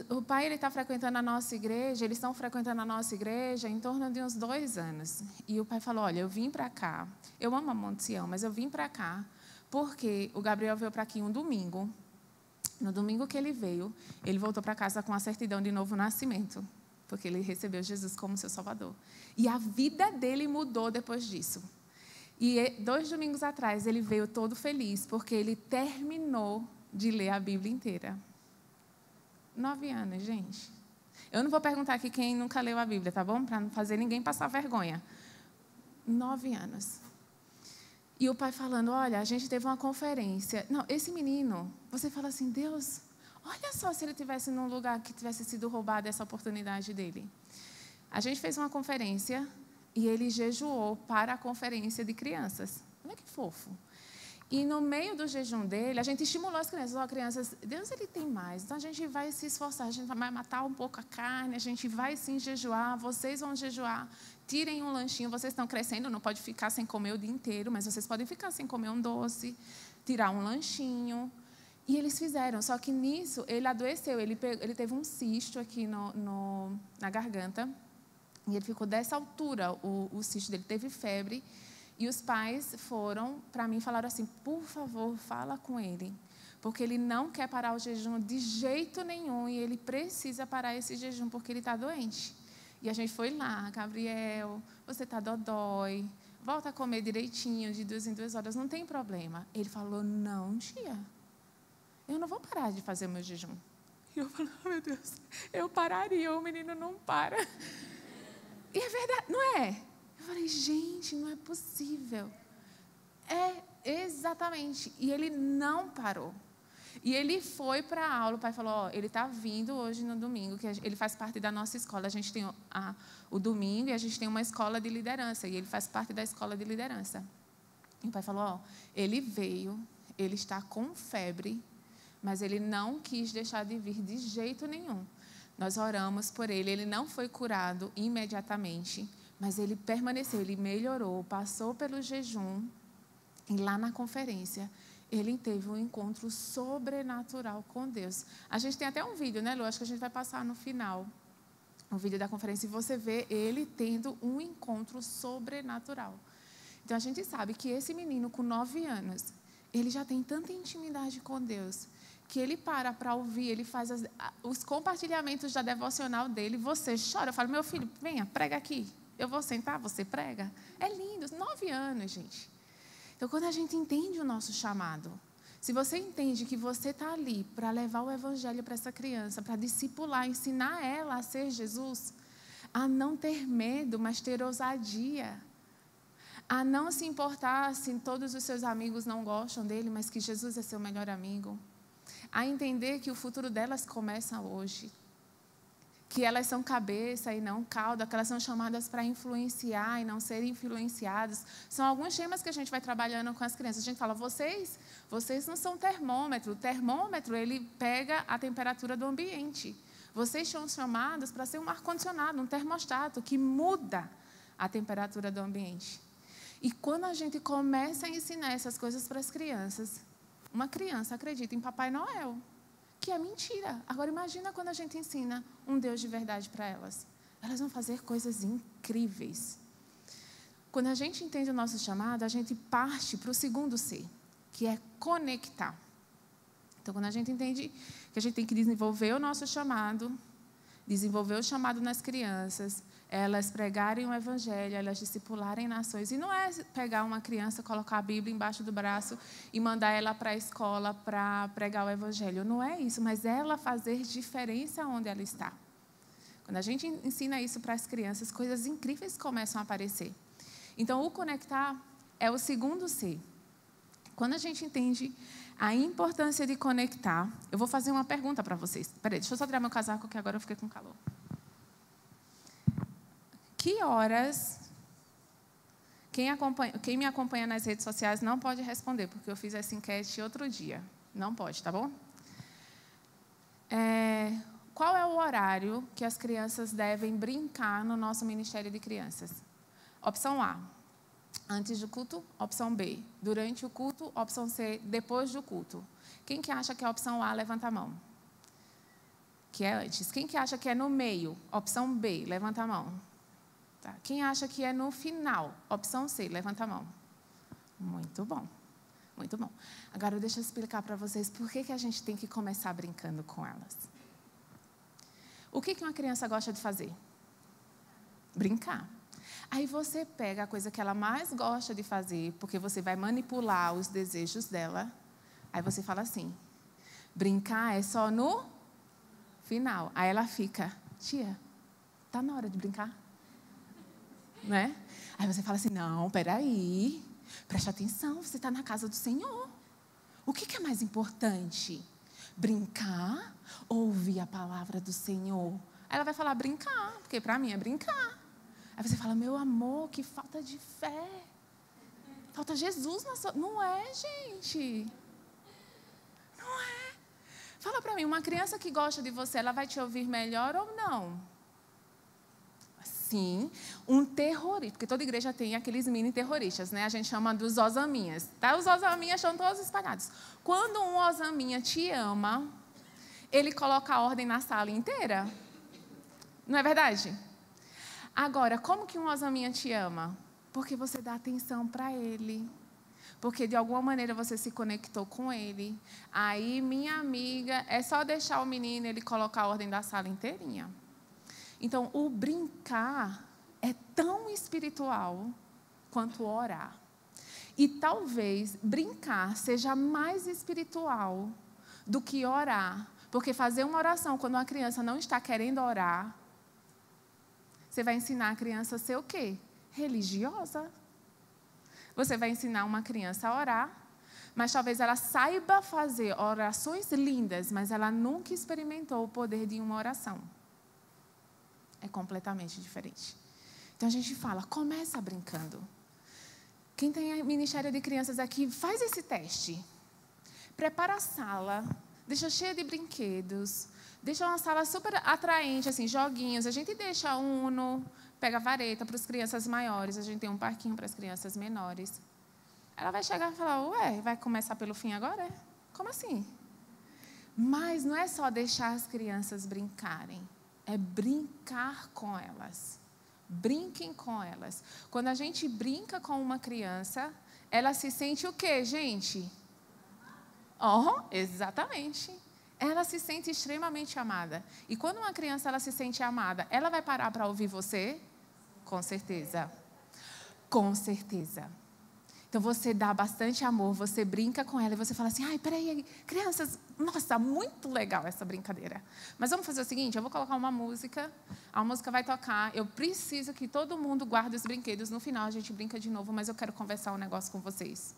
B: O pai, ele está frequentando a nossa igreja, eles estão frequentando a nossa igreja em torno de uns 2 anos. E o pai falou, olha, eu vim para cá, eu amo a Monte Sião, mas eu vim para cá porque o Gabriel veio para aqui um domingo. No domingo que ele veio, ele voltou para casa com a certidão de novo nascimento, porque ele recebeu Jesus como seu Salvador. E a vida dele mudou depois disso. E 2 domingos atrás, ele veio todo feliz, porque ele terminou de ler a Bíblia inteira. 9 anos, gente. Eu não vou perguntar aqui quem nunca leu a Bíblia, tá bom? Para não fazer ninguém passar vergonha. 9 anos. E o pai falando, olha, a gente teve uma conferência. Não, esse menino, você fala assim, Deus, olha só se ele estivesse num lugar que tivesse sido roubada essa oportunidade dele. A gente fez uma conferência e ele jejuou para a conferência de crianças. Olha que fofo. E no meio do jejum dele, a gente estimulou as crianças. Ó, crianças, Deus ele tem mais. Então a gente vai se esforçar, a gente vai matar um pouco a carne, a gente vai sim jejuar, vocês vão jejuar. Tirem um lanchinho, vocês estão crescendo, não pode ficar sem comer o dia inteiro, mas vocês podem ficar sem comer um doce, tirar um lanchinho. E eles fizeram, só que nisso ele adoeceu, ele teve um cisto aqui na garganta, e ele ficou dessa altura, o cisto dele teve febre. E os pais foram para mim e falaram assim, por favor, fala com ele, porque ele não quer parar o jejum de jeito nenhum e ele precisa parar esse jejum porque ele está doente. E a gente foi lá, Gabriel, você está dodói, volta a comer direitinho, de 2 em 2 horas, não tem problema. Ele falou, não, tia, eu não vou parar de fazer o meu jejum. E eu falei, oh, meu Deus, eu pararia, o menino não para. E é verdade, não é? Eu falei, gente, não é possível. É, exatamente. E ele não parou. E ele foi para a aula, o pai falou, ó, ele está vindo hoje no domingo, que ele faz parte da nossa escola. A gente tem o domingo e a gente tem uma escola de liderança, e ele faz parte da escola de liderança. E o pai falou, ó, ele veio, ele está com febre, mas ele não quis deixar de vir de jeito nenhum. Nós oramos por ele, ele não foi curado imediatamente, mas ele permaneceu, ele melhorou, passou pelo jejum, e lá na conferência, ele teve um encontro sobrenatural com Deus. A gente tem até um vídeo, né, Lu? Acho que a gente vai passar no final, o vídeo da conferência, e você vê ele tendo um encontro sobrenatural. Então, a gente sabe que esse menino com 9 anos, ele já tem tanta intimidade com Deus, que ele para ouvir, ele faz os compartilhamentos da devocional dele, você chora, eu falo, meu filho, venha, prega aqui. Eu vou sentar, você prega. É lindo, 9 anos, gente. Então, quando a gente entende o nosso chamado, se você entende que você está ali para levar o evangelho para essa criança, para discipular, ensinar ela a ser Jesus, a não ter medo, mas ter ousadia, a não se importar se todos os seus amigos não gostam dele, mas que Jesus é seu melhor amigo, a entender que o futuro delas começa hoje, que elas são cabeça e não cauda, que elas são chamadas para influenciar e não serem influenciadas. São alguns temas que a gente vai trabalhando com as crianças. A gente fala, vocês não são termômetro. O termômetro, ele pega a temperatura do ambiente. Vocês são chamados para ser um ar-condicionado, um termostato que muda a temperatura do ambiente. E quando a gente começa a ensinar essas coisas para as crianças, uma criança acredita em Papai Noel, que é mentira. Agora, imagina quando a gente ensina um Deus de verdade para elas. Elas vão fazer coisas incríveis. Quando a gente entende o nosso chamado, a gente parte para o segundo C, que é conectar. Então, quando a gente entende que a gente tem que desenvolver o nosso chamado, desenvolver o chamado nas crianças, elas pregarem o evangelho, elas discipularem nações. E não é pegar uma criança, colocar a Bíblia embaixo do braço e mandar ela para a escola para pregar o evangelho. Não é isso, mas ela fazer diferença onde ela está. Quando a gente ensina isso para as crianças, coisas incríveis começam a aparecer. Então, o conectar é o segundo C. Quando a gente entende a importância de conectar, eu vou fazer uma pergunta para vocês. Peraí, deixa eu só tirar meu casaco, que agora eu fiquei com calor. Quem me acompanha nas redes sociais não pode responder, porque eu fiz essa enquete outro dia. Não pode, tá bom? Qual é o horário que as crianças devem brincar no nosso Ministério de Crianças? Opção A, antes do culto. Opção B, durante o culto. Opção C, depois do culto. Quem que acha que é a opção A, levanta a mão. Que é antes. Quem que acha que é no meio? Opção B, levanta a mão. Tá. Quem acha que é no final? Opção C, levanta a mão. Muito bom. Muito bom. Agora, deixa eu explicar para vocês por que a gente tem que começar brincando com elas. O que uma criança gosta de fazer? Brincar. Aí você pega a coisa que ela mais gosta de fazer, porque você vai manipular os desejos dela. Aí você fala assim, brincar é só no final. Aí ela fica, tia, tá na hora de brincar? Né? Aí você fala assim, não, peraí, preste atenção, você está na casa do Senhor. O que é mais importante? Brincar ou ouvir a palavra do Senhor? Aí ela vai falar brincar, porque para mim é brincar. Aí você fala, meu amor, que falta de fé. Falta Jesus na sua... Não é, gente. Não é. Fala para mim, uma criança que gosta de você, ela vai te ouvir melhor ou não? Sim, um terrorista, porque toda igreja tem aqueles mini terroristas, né? A gente chama dos osaminhas, tá? Os osaminhas estão todos espalhados. Quando um osaminha te ama, ele coloca a ordem na sala inteira. Não é verdade? Agora, como que um osaminha te ama? Porque você dá atenção para ele. Porque, de alguma maneira, você se conectou com ele. Aí, minha amiga, é só deixar o menino, ele colocar a ordem da sala inteirinha. Então, o brincar é tão espiritual quanto orar. E talvez brincar seja mais espiritual do que orar. Porque fazer uma oração quando uma criança não está querendo orar, você vai ensinar a criança a ser o quê? Religiosa. Você vai ensinar uma criança a orar, mas talvez ela saiba fazer orações lindas, mas ela nunca experimentou o poder de uma oração. É completamente diferente. Então, a gente fala, começa brincando. Quem tem Ministério de Crianças aqui, faz esse teste. Prepara a sala, deixa cheia de brinquedos, deixa uma sala super atraente, assim, joguinhos. A gente deixa Uno, pega vareta para as crianças maiores, a gente tem um parquinho para as crianças menores. Ela vai chegar e falar, ué, vai começar pelo fim agora? Como assim? Mas não é só deixar as crianças brincarem. É brincar com elas. Brinquem com elas. Quando a gente brinca com uma criança, ela se sente o quê, gente? Exatamente. Ela se sente extremamente amada. E quando uma criança ela se sente amada, ela vai parar para ouvir você? Com certeza. Com certeza. Então, você dá bastante amor, você brinca com ela e você fala assim, ai, peraí, crianças, nossa, muito legal essa brincadeira. Mas vamos fazer o seguinte, eu vou colocar uma música, a música vai tocar, eu preciso que todo mundo guarde os brinquedos, no final a gente brinca de novo, mas eu quero conversar um negócio com vocês.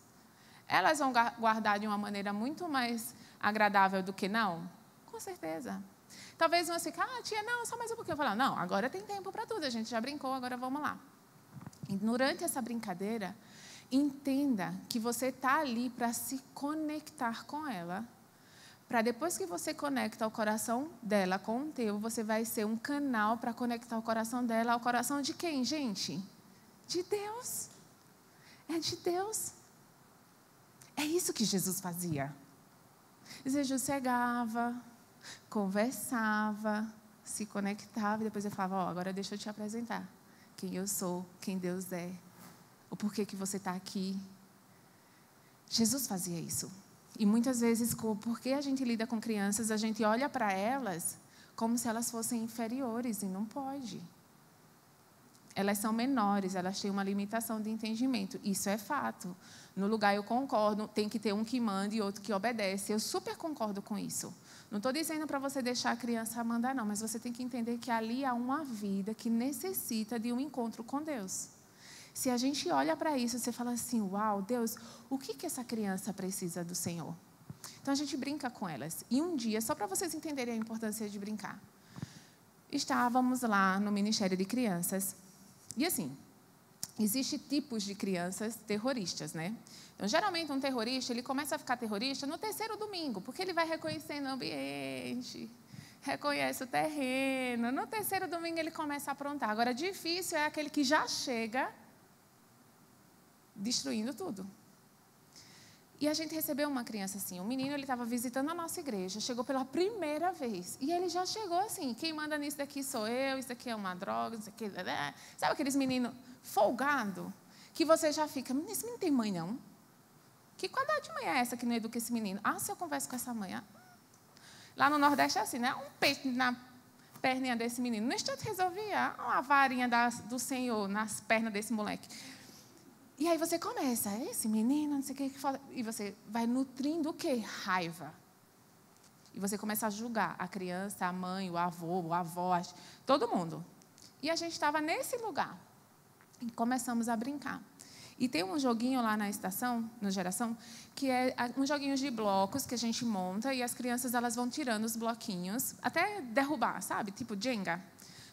B: Elas vão guardar de uma maneira muito mais agradável do que não? Com certeza. Talvez vão ficar, tia, não, só mais um pouquinho. Eu falo, não, agora tem tempo para tudo, a gente já brincou, agora vamos lá. E durante essa brincadeira, entenda que você está ali para se conectar com ela, para depois que você conecta o coração dela com o teu, você vai ser um canal para conectar o coração dela ao coração de quem, gente? De Deus. É de Deus. É isso que Jesus fazia. Jesus chegava, conversava, se conectava e depois ele falava, agora deixa eu te apresentar quem eu sou, quem Deus é. O porquê que você está aqui. Jesus fazia isso. E muitas vezes, porque a gente lida com crianças, a gente olha para elas como se elas fossem inferiores, e não pode. Elas são menores, elas têm uma limitação de entendimento. Isso é fato. No lugar eu concordo, tem que ter um que manda e outro que obedece. Eu super concordo com isso. Não estou dizendo para você deixar a criança mandar, não, mas você tem que entender que ali há uma vida que necessita de um encontro com Deus. Se a gente olha para isso, você fala assim, uau, Deus, o que essa criança precisa do Senhor? Então, a gente brinca com elas. E um dia, só para vocês entenderem a importância de brincar, estávamos lá no Ministério de Crianças. E assim, Existem tipos de crianças terroristas, né? Então, geralmente, um terrorista, ele começa a ficar terrorista no 3º domingo, porque ele vai reconhecendo o ambiente, reconhece o terreno. No 3º domingo, ele começa a aprontar. Agora, difícil é aquele que já chega destruindo tudo. E a gente recebeu uma criança assim, um menino, ele estava visitando a nossa igreja, chegou pela primeira vez, e ele já chegou assim, quem manda nisso daqui sou eu, isso aqui é uma droga, isso aqui... Sabe aqueles meninos folgados, que você já fica, esse menino tem mãe não? Que qualidade de mãe é essa que não educa esse menino? Ah, se eu converso com essa mãe... Lá no Nordeste é assim, né? Um peito na perninha desse menino, no instante resolvia, uma varinha do Senhor nas pernas desse moleque. E aí você começa, esse menino, não sei o que fala. E você vai nutrindo o quê? Raiva. E você começa a julgar a criança, a mãe, o avô, a avó, todo mundo. E a gente estava nesse lugar. E começamos a brincar. E tem um joguinho lá na estação, no Geração, que é um joguinho de blocos que a gente monta e as crianças elas vão tirando os bloquinhos, até derrubar, sabe? Tipo Jenga.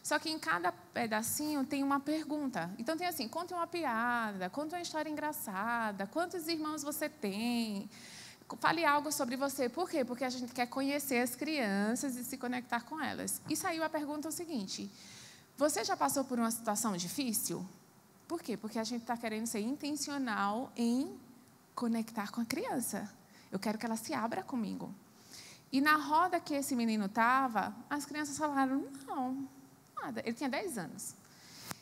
B: Só que em cada pedacinho tem uma pergunta. Então, tem assim, conte uma piada, conte uma história engraçada, quantos irmãos você tem, fale algo sobre você. Por quê? Porque a gente quer conhecer as crianças e se conectar com elas. E saiu a pergunta seguinte, você já passou por uma situação difícil? Por quê? Porque a gente está querendo ser intencional em conectar com a criança. Eu quero que ela se abra comigo. E na roda que esse menino estava, as crianças falaram, não, nada. Ele tinha 10 anos.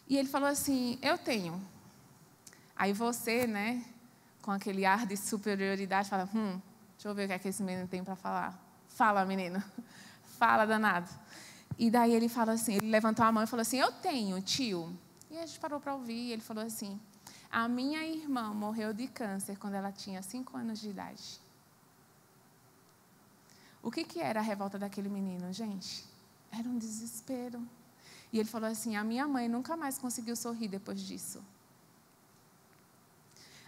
B: E ele falou assim, eu tenho. Aí você, né, com aquele ar de superioridade, fala, deixa eu ver o que esse menino tem para falar. Fala, menino. Fala, danado. E daí ele fala assim, ele levantou a mão e falou assim, eu tenho, tio. E a gente parou para ouvir e ele falou assim, a minha irmã morreu de câncer quando ela tinha 5 anos de idade. O que era a revolta daquele menino, gente? Era um desespero. E ele falou assim, a minha mãe nunca mais conseguiu sorrir depois disso.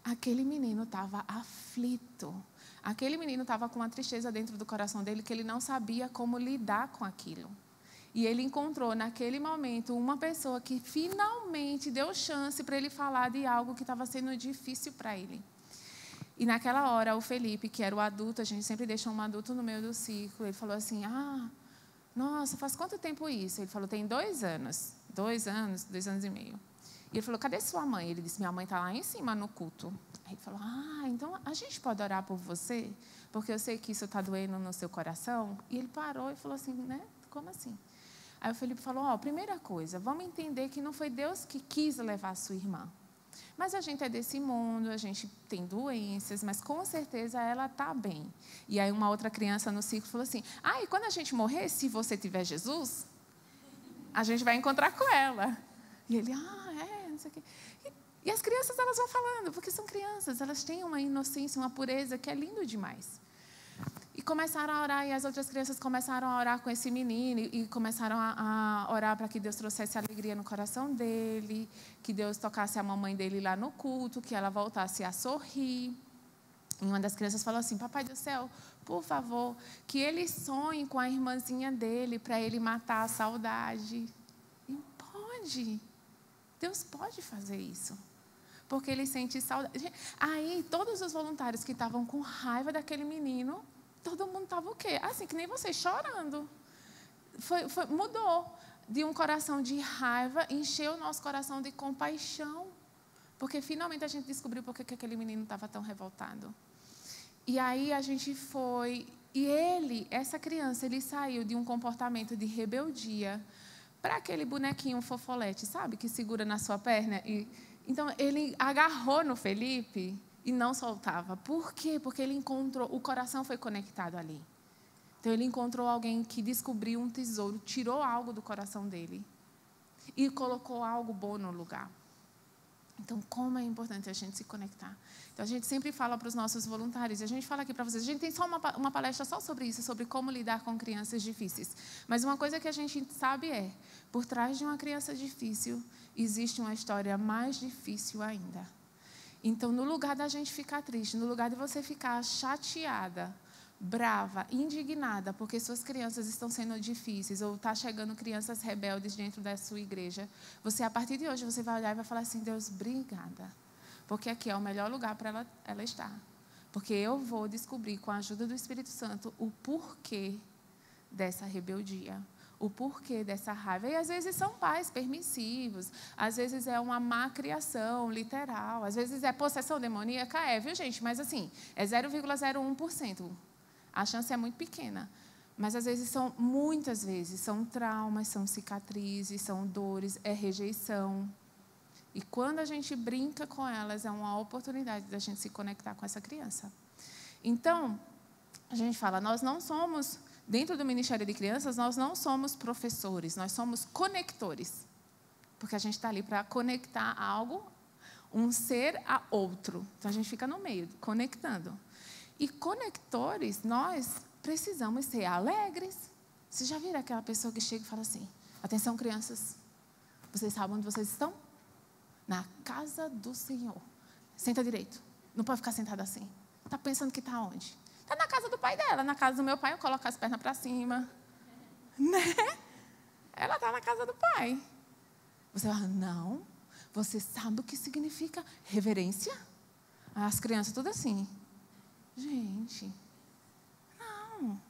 B: Aquele menino estava aflito. Aquele menino estava com uma tristeza dentro do coração dele que ele não sabia como lidar com aquilo. E ele encontrou naquele momento uma pessoa que finalmente deu chance para ele falar de algo que estava sendo difícil para ele. E naquela hora o Felipe, que era o adulto, a gente sempre deixa um adulto no meio do ciclo, ele falou assim, nossa, faz quanto tempo isso? Ele falou, tem 2 anos. 2 anos, 2 anos e meio. E ele falou, cadê sua mãe? Ele disse, minha mãe está lá em cima no culto. Aí ele falou, então a gente pode orar por você? Porque eu sei que isso está doendo no seu coração. E ele parou e falou assim, né? Como assim? Aí o Felipe falou, primeira coisa, vamos entender que não foi Deus que quis levar a sua irmã. Mas a gente é desse mundo, a gente tem doenças, mas com certeza ela está bem. E aí uma outra criança no ciclo falou assim, e quando a gente morrer, se você tiver Jesus, a gente vai encontrar com ela. E ele, não sei o quê. E as crianças, elas vão falando, porque são crianças, elas têm uma inocência, uma pureza que é lindo demais. E começaram a orar, e as outras crianças começaram a orar com esse menino, e começaram a orar para que Deus trouxesse alegria no coração dele, que Deus tocasse a mamãe dele lá no culto, que ela voltasse a sorrir. E uma das crianças falou assim, papai do céu, por favor, que ele sonhe com a irmãzinha dele, para ele matar a saudade. E pode, Deus pode fazer isso. Porque ele sente saudade. Aí, todos os voluntários que estavam com raiva daquele menino, todo mundo estava o quê? Assim, que nem vocês, chorando. Mudou de um coração de raiva, encheu o nosso coração de compaixão. Porque, finalmente, a gente descobriu por que aquele menino estava tão revoltado. E aí, a gente foi... E essa criança, ele saiu de um comportamento de rebeldia para aquele bonequinho fofolete, sabe? Que segura na sua perna. Então, ele agarrou no Felipe e não soltava. Por quê? Porque ele encontrou, o coração foi conectado ali. Então, ele encontrou alguém que descobriu um tesouro, tirou algo do coração dele e colocou algo bom no lugar. Então, como é importante a gente se conectar. Então, a gente sempre fala para os nossos voluntários, e a gente fala aqui para vocês, a gente tem só uma palestra só sobre isso, sobre como lidar com crianças difíceis. Mas uma coisa que a gente sabe por trás de uma criança difícil, existe uma história mais difícil ainda. Então, no lugar da gente ficar triste, no lugar de você ficar chateada brava, indignada, porque suas crianças estão sendo difíceis, ou está chegando crianças rebeldes dentro da sua igreja, você, a partir de hoje, você vai olhar e vai falar assim, Deus, obrigada, porque aqui é o melhor lugar para ela estar. Porque eu vou descobrir, com a ajuda do Espírito Santo, o porquê dessa rebeldia, o porquê dessa raiva. E às vezes são pais permissivos, às vezes é uma má criação literal, às vezes é possessão demoníaca, viu, gente? Mas assim, é 0,01%. A chance é muito pequena. Mas às vezes muitas vezes, são traumas, são cicatrizes, são dores, é rejeição. E quando a gente brinca com elas, é uma oportunidade da gente se conectar com essa criança. Então, a gente fala, nós não somos, dentro do Ministério de Crianças, nós não somos professores, nós somos conectores. Porque a gente está ali para conectar algo, um ser a outro. Então, a gente fica no meio, conectando. E conectores, nós precisamos ser alegres. Vocês já viram aquela pessoa que chega e fala assim, atenção, crianças, vocês sabem onde vocês estão? Na casa do Senhor. Senta direito. Não pode ficar sentada assim. Está pensando que está onde? Está na casa do pai dela. Na casa do meu pai, eu coloco as pernas para cima. Né? Ela está na casa do pai. Você fala, não. Você sabe o que significa reverência? As crianças, tudo assim. Gente, não.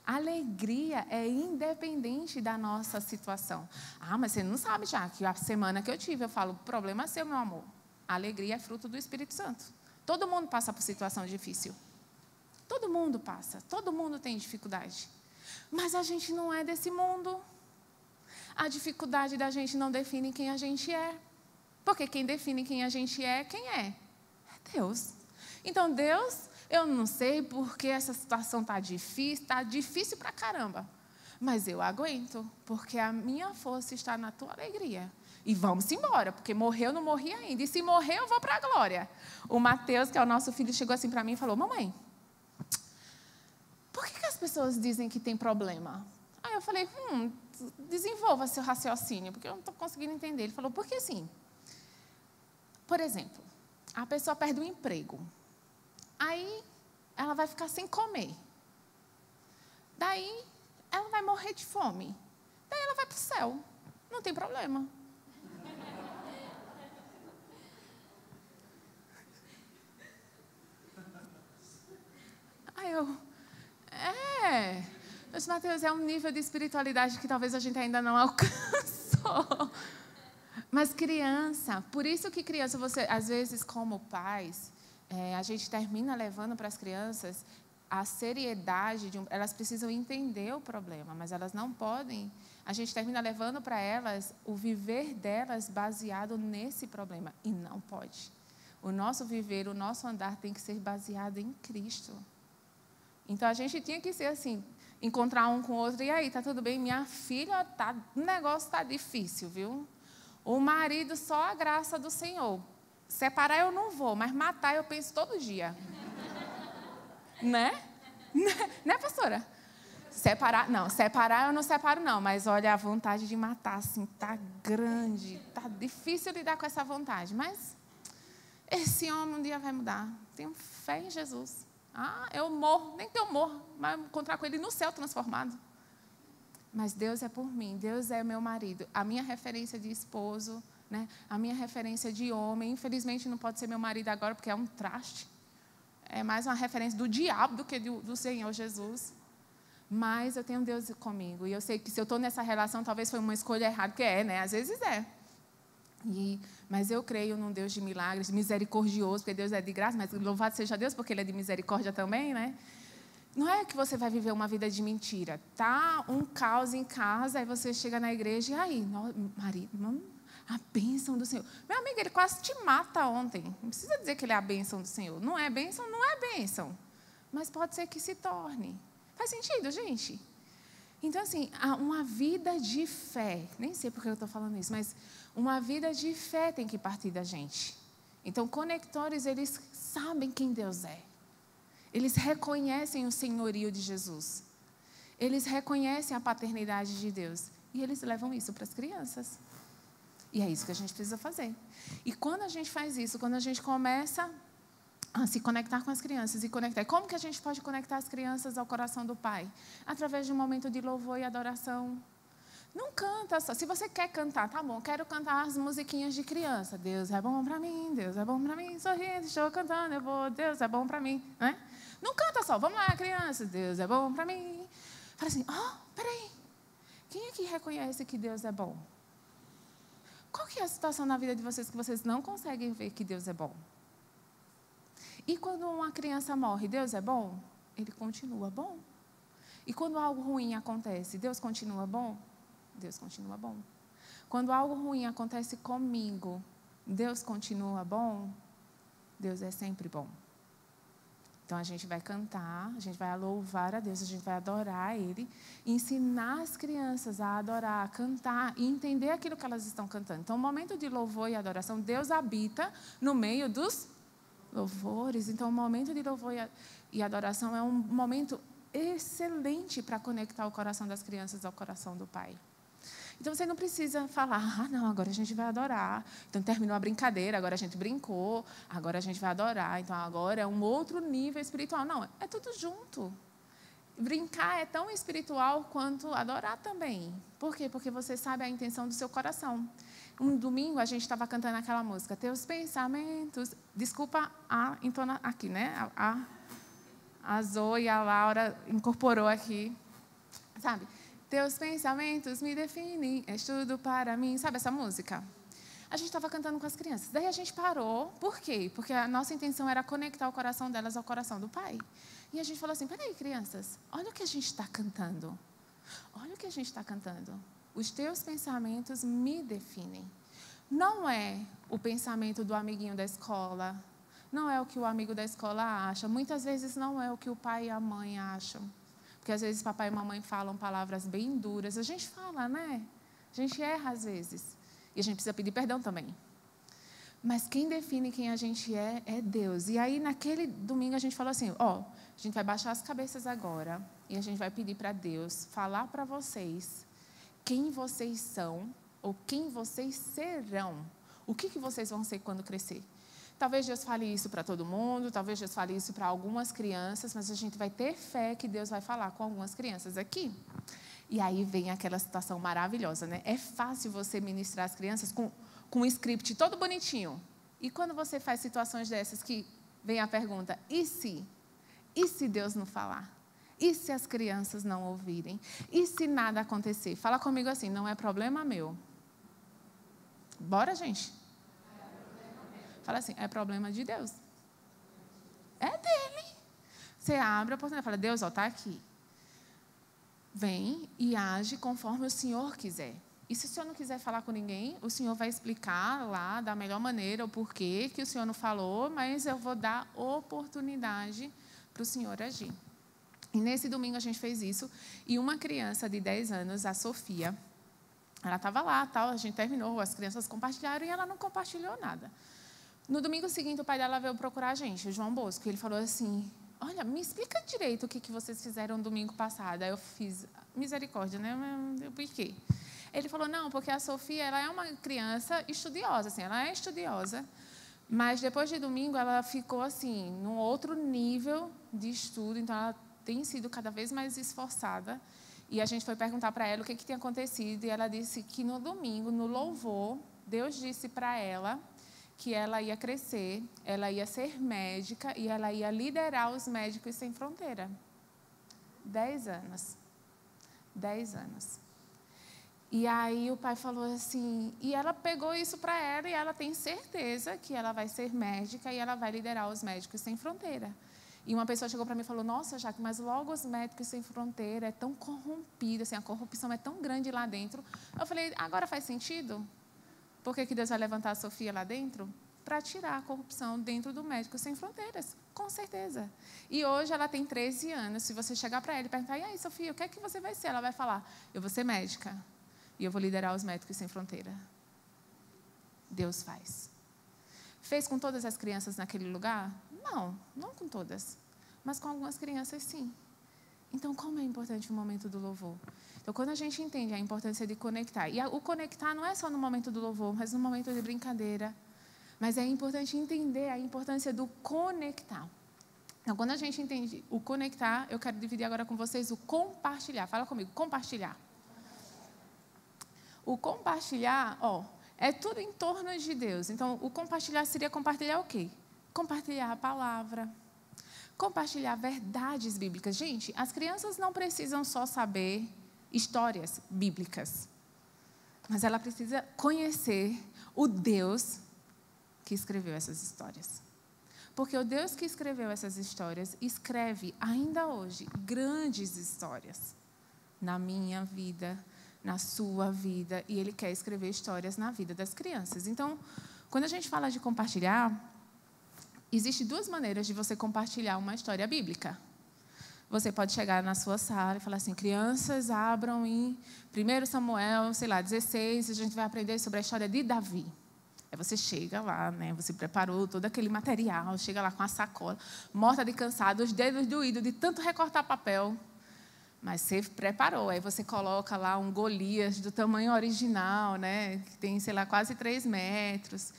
B: Alegria é independente da nossa situação. Ah, mas você não sabe já que a semana que eu tive, eu falo, problema seu, meu amor. A alegria é fruto do Espírito Santo. Todo mundo passa por situação difícil. Todo mundo passa. Todo mundo tem dificuldade. Mas a gente não é desse mundo. A dificuldade da gente não define quem a gente é. Porque quem define quem a gente é, quem é? É Deus. Então, Deus... Eu não sei porque essa situação está difícil pra caramba. Mas eu aguento, porque a minha força está na tua alegria. E vamos embora, porque morrer eu não morri ainda. E se morrer, eu vou para a glória. O Mateus, que é o nosso filho, chegou assim para mim e falou, mamãe, por que as pessoas dizem que tem problema? Aí eu falei, desenvolva seu raciocínio, porque eu não estou conseguindo entender. Ele falou, porque assim, por exemplo, a pessoa perde o emprego. Aí, ela vai ficar sem comer. Daí, ela vai morrer de fome. Daí, ela vai para o céu. Não tem problema. Aí eu... Mas, Mateus, é um nível de espiritualidade que talvez a gente ainda não alcançou. Mas criança, por isso que criança, você, às vezes, como pais... a gente termina levando para as crianças a seriedade, elas precisam entender o problema, mas elas não podem, a gente termina levando para elas o viver delas baseado nesse problema, e não pode. O nosso viver, o nosso andar tem que ser baseado em Cristo. Então, a gente tinha que ser assim, encontrar um com o outro, e aí, tá tudo bem? Minha filha, o negócio está difícil, viu? O marido, só a graça do Senhor. Separar eu não vou, mas matar eu penso todo dia. Né? Né, pastora? Separar eu não separo não, mas olha, a vontade de matar, assim, tá grande, tá difícil lidar com essa vontade, mas esse homem um dia vai mudar. Tenho fé em Jesus. Eu morro, nem que eu morro, mas eu encontrar com ele no céu transformado. Mas Deus é por mim, Deus é meu marido, a minha referência de esposo, né? A minha referência de homem, infelizmente não pode ser meu marido agora, porque é um traste. É mais uma referência do diabo do que do Senhor Jesus. Mas eu tenho Deus comigo. E eu sei que se eu estou nessa relação, talvez foi uma escolha errada, porque né? Às vezes é. Mas eu creio num Deus de milagres, misericordioso, porque Deus é de graça, mas louvado seja Deus, porque Ele é de misericórdia também, né? Não é que você vai viver uma vida de mentira. Tá um caos em casa, aí você chega na igreja e aí, marido, a bênção do Senhor. Meu amigo, ele quase te mata ontem. Não precisa dizer que ele é a bênção do Senhor. Não é bênção, não é bênção. Mas pode ser que se torne. Faz sentido, gente? Então, assim, uma vida de fé. Nem sei por que eu estou falando isso, mas uma vida de fé tem que partir da gente. Então, conectores, eles sabem quem Deus é. Eles reconhecem o senhorio de Jesus. Eles reconhecem a paternidade de Deus. E eles levam isso para as crianças. E é isso que a gente precisa fazer. E quando a gente faz isso, quando a gente começa a se conectar com as crianças e conectar. Como que a gente pode conectar as crianças ao coração do Pai? Através de um momento de louvor e adoração. Não canta só. Se você quer cantar, tá bom, quero cantar as musiquinhas de criança. Deus é bom para mim, Deus é bom para mim, sorrindo, estou cantando, eu vou, Deus é bom para mim. Né? Não canta só, vamos lá, crianças, Deus é bom para mim. Fala assim, peraí, quem aqui reconhece que Deus é bom? Qual que é a situação na vida de vocês que vocês não conseguem ver que Deus é bom? E quando uma criança morre, Deus é bom? Ele continua bom. E quando algo ruim acontece, Deus continua bom? Deus continua bom. Quando algo ruim acontece comigo, Deus continua bom? Deus é sempre bom. Então, a gente vai cantar, a gente vai louvar a Deus, a gente vai adorar Ele, ensinar as crianças a adorar, a cantar e entender aquilo que elas estão cantando. Então, o momento de louvor e adoração, Deus habita no meio dos louvores. Então, o momento de louvor e adoração é um momento excelente para conectar o coração das crianças ao coração do Pai. Então, você não precisa falar, não, agora a gente vai adorar. Então, terminou a brincadeira, agora a gente brincou, agora a gente vai adorar. Então, agora é um outro nível espiritual. Não, é tudo junto. Brincar é tão espiritual quanto adorar também. Por quê? Porque você sabe a intenção do seu coração. Um domingo, a gente estava cantando aquela música, Teus pensamentos... Desculpa aqui, né? A Zoe e a Laura incorporou aqui, sabe? Teus pensamentos me definem, és tudo para mim. Sabe essa música? A gente estava cantando com as crianças. Daí a gente parou. Por quê? Porque a nossa intenção era conectar o coração delas ao coração do Pai. E a gente falou assim, peraí, crianças, olha o que a gente está cantando. Olha o que a gente está cantando. Os teus pensamentos me definem. Não é o pensamento do amiguinho da escola. Não é o que o amigo da escola acha. Muitas vezes não é o que o pai e a mãe acham. Porque às vezes papai e mamãe falam palavras bem duras. A gente fala, né? A gente erra às vezes. E a gente precisa pedir perdão também. Mas quem define quem a gente é Deus. E aí, naquele domingo, a gente falou assim, a gente vai baixar as cabeças agora e a gente vai pedir para Deus falar para vocês quem vocês são ou quem vocês serão. O que vocês vão ser quando crescer. Talvez Deus fale isso para todo mundo, talvez Deus fale isso para algumas crianças, mas a gente vai ter fé que Deus vai falar com algumas crianças aqui. E aí vem aquela situação maravilhosa, né? É fácil você ministrar as crianças com um script todo bonitinho. E quando você faz situações dessas que vem a pergunta, e se? E se Deus não falar? E se as crianças não ouvirem? E se nada acontecer? Fala comigo assim, não é problema meu. Bora, gente? Fala assim, é problema de Deus. É dele. Você abre a oportunidade e fala, Deus, está aqui. Vem e age conforme o Senhor quiser. E se o Senhor não quiser falar com ninguém, o Senhor vai explicar lá da melhor maneira o porquê que o Senhor não falou, mas eu vou dar oportunidade para o Senhor agir. E nesse domingo a gente fez isso. E uma criança de 10 anos, a Sofia, ela estava lá, tal, a gente terminou, as crianças compartilharam e ela não compartilhou nada. No domingo seguinte, o pai dela veio procurar a gente, o João Bosco. Ele falou assim, olha, me explica direito o que vocês fizeram no domingo passado. Aí eu fiz, misericórdia, né? Por quê? Ele falou, não, porque a Sofia, ela é uma criança estudiosa, assim, ela é estudiosa, mas depois de domingo ela ficou, assim, num outro nível de estudo, então ela tem sido cada vez mais esforçada. E a gente foi perguntar para ela o que tinha acontecido, e ela disse que no domingo, no louvor, Deus disse para ela que ela ia crescer, ela ia ser médica e ela ia liderar os Médicos Sem Fronteira. 10 anos. 10 anos. E aí o pai falou assim, e ela pegou isso para ela e ela tem certeza que ela vai ser médica e ela vai liderar os Médicos Sem Fronteira. E uma pessoa chegou para mim e falou, nossa, Jaque, mas logo os Médicos Sem Fronteira é tão corrompido, assim, a corrupção é tão grande lá dentro. Eu falei, agora faz sentido? Por que Deus vai levantar a Sofia lá dentro? Para tirar a corrupção dentro do Médicos Sem Fronteiras, com certeza. E hoje ela tem 13 anos. Se você chegar para ela e perguntar, e aí, Sofia, o que é que você vai ser? Ela vai falar, eu vou ser médica e eu vou liderar os Médicos Sem Fronteira. Deus faz. Fez com todas as crianças naquele lugar? Não, não com todas. Mas com algumas crianças, sim. Então, como é importante o momento do louvor? Então, quando a gente entende a importância de conectar, e o conectar não é só no momento do louvor, mas no momento de brincadeira, Mas é importante entender a importância do conectar. Então, quando a gente entende o conectar, eu quero dividir agora com vocês o compartilhar. Fala comigo, compartilhar. O compartilhar, é tudo em torno de Deus. Então, o compartilhar seria compartilhar o quê? Compartilhar a palavra, compartilhar verdades bíblicas. Gente, as crianças não precisam só saber histórias bíblicas, mas ela precisa conhecer o Deus que escreveu essas histórias. Porque o Deus que escreveu essas histórias escreve ainda hoje grandes histórias na minha vida, na sua vida, e Ele quer escrever histórias na vida das crianças. Então, quando a gente fala de compartilhar, existem duas maneiras de você compartilhar uma história bíblica. Você pode chegar na sua sala e falar assim, crianças, abram em 1 Samuel, 16, a gente vai aprender sobre a história de Davi. Aí você chega lá, né, você preparou todo aquele material, chega lá com a sacola, morta de cansado, os dedos doídos de tanto recortar papel. Mas você preparou, aí você coloca lá um Golias do tamanho original, né, que tem, quase 3 metros.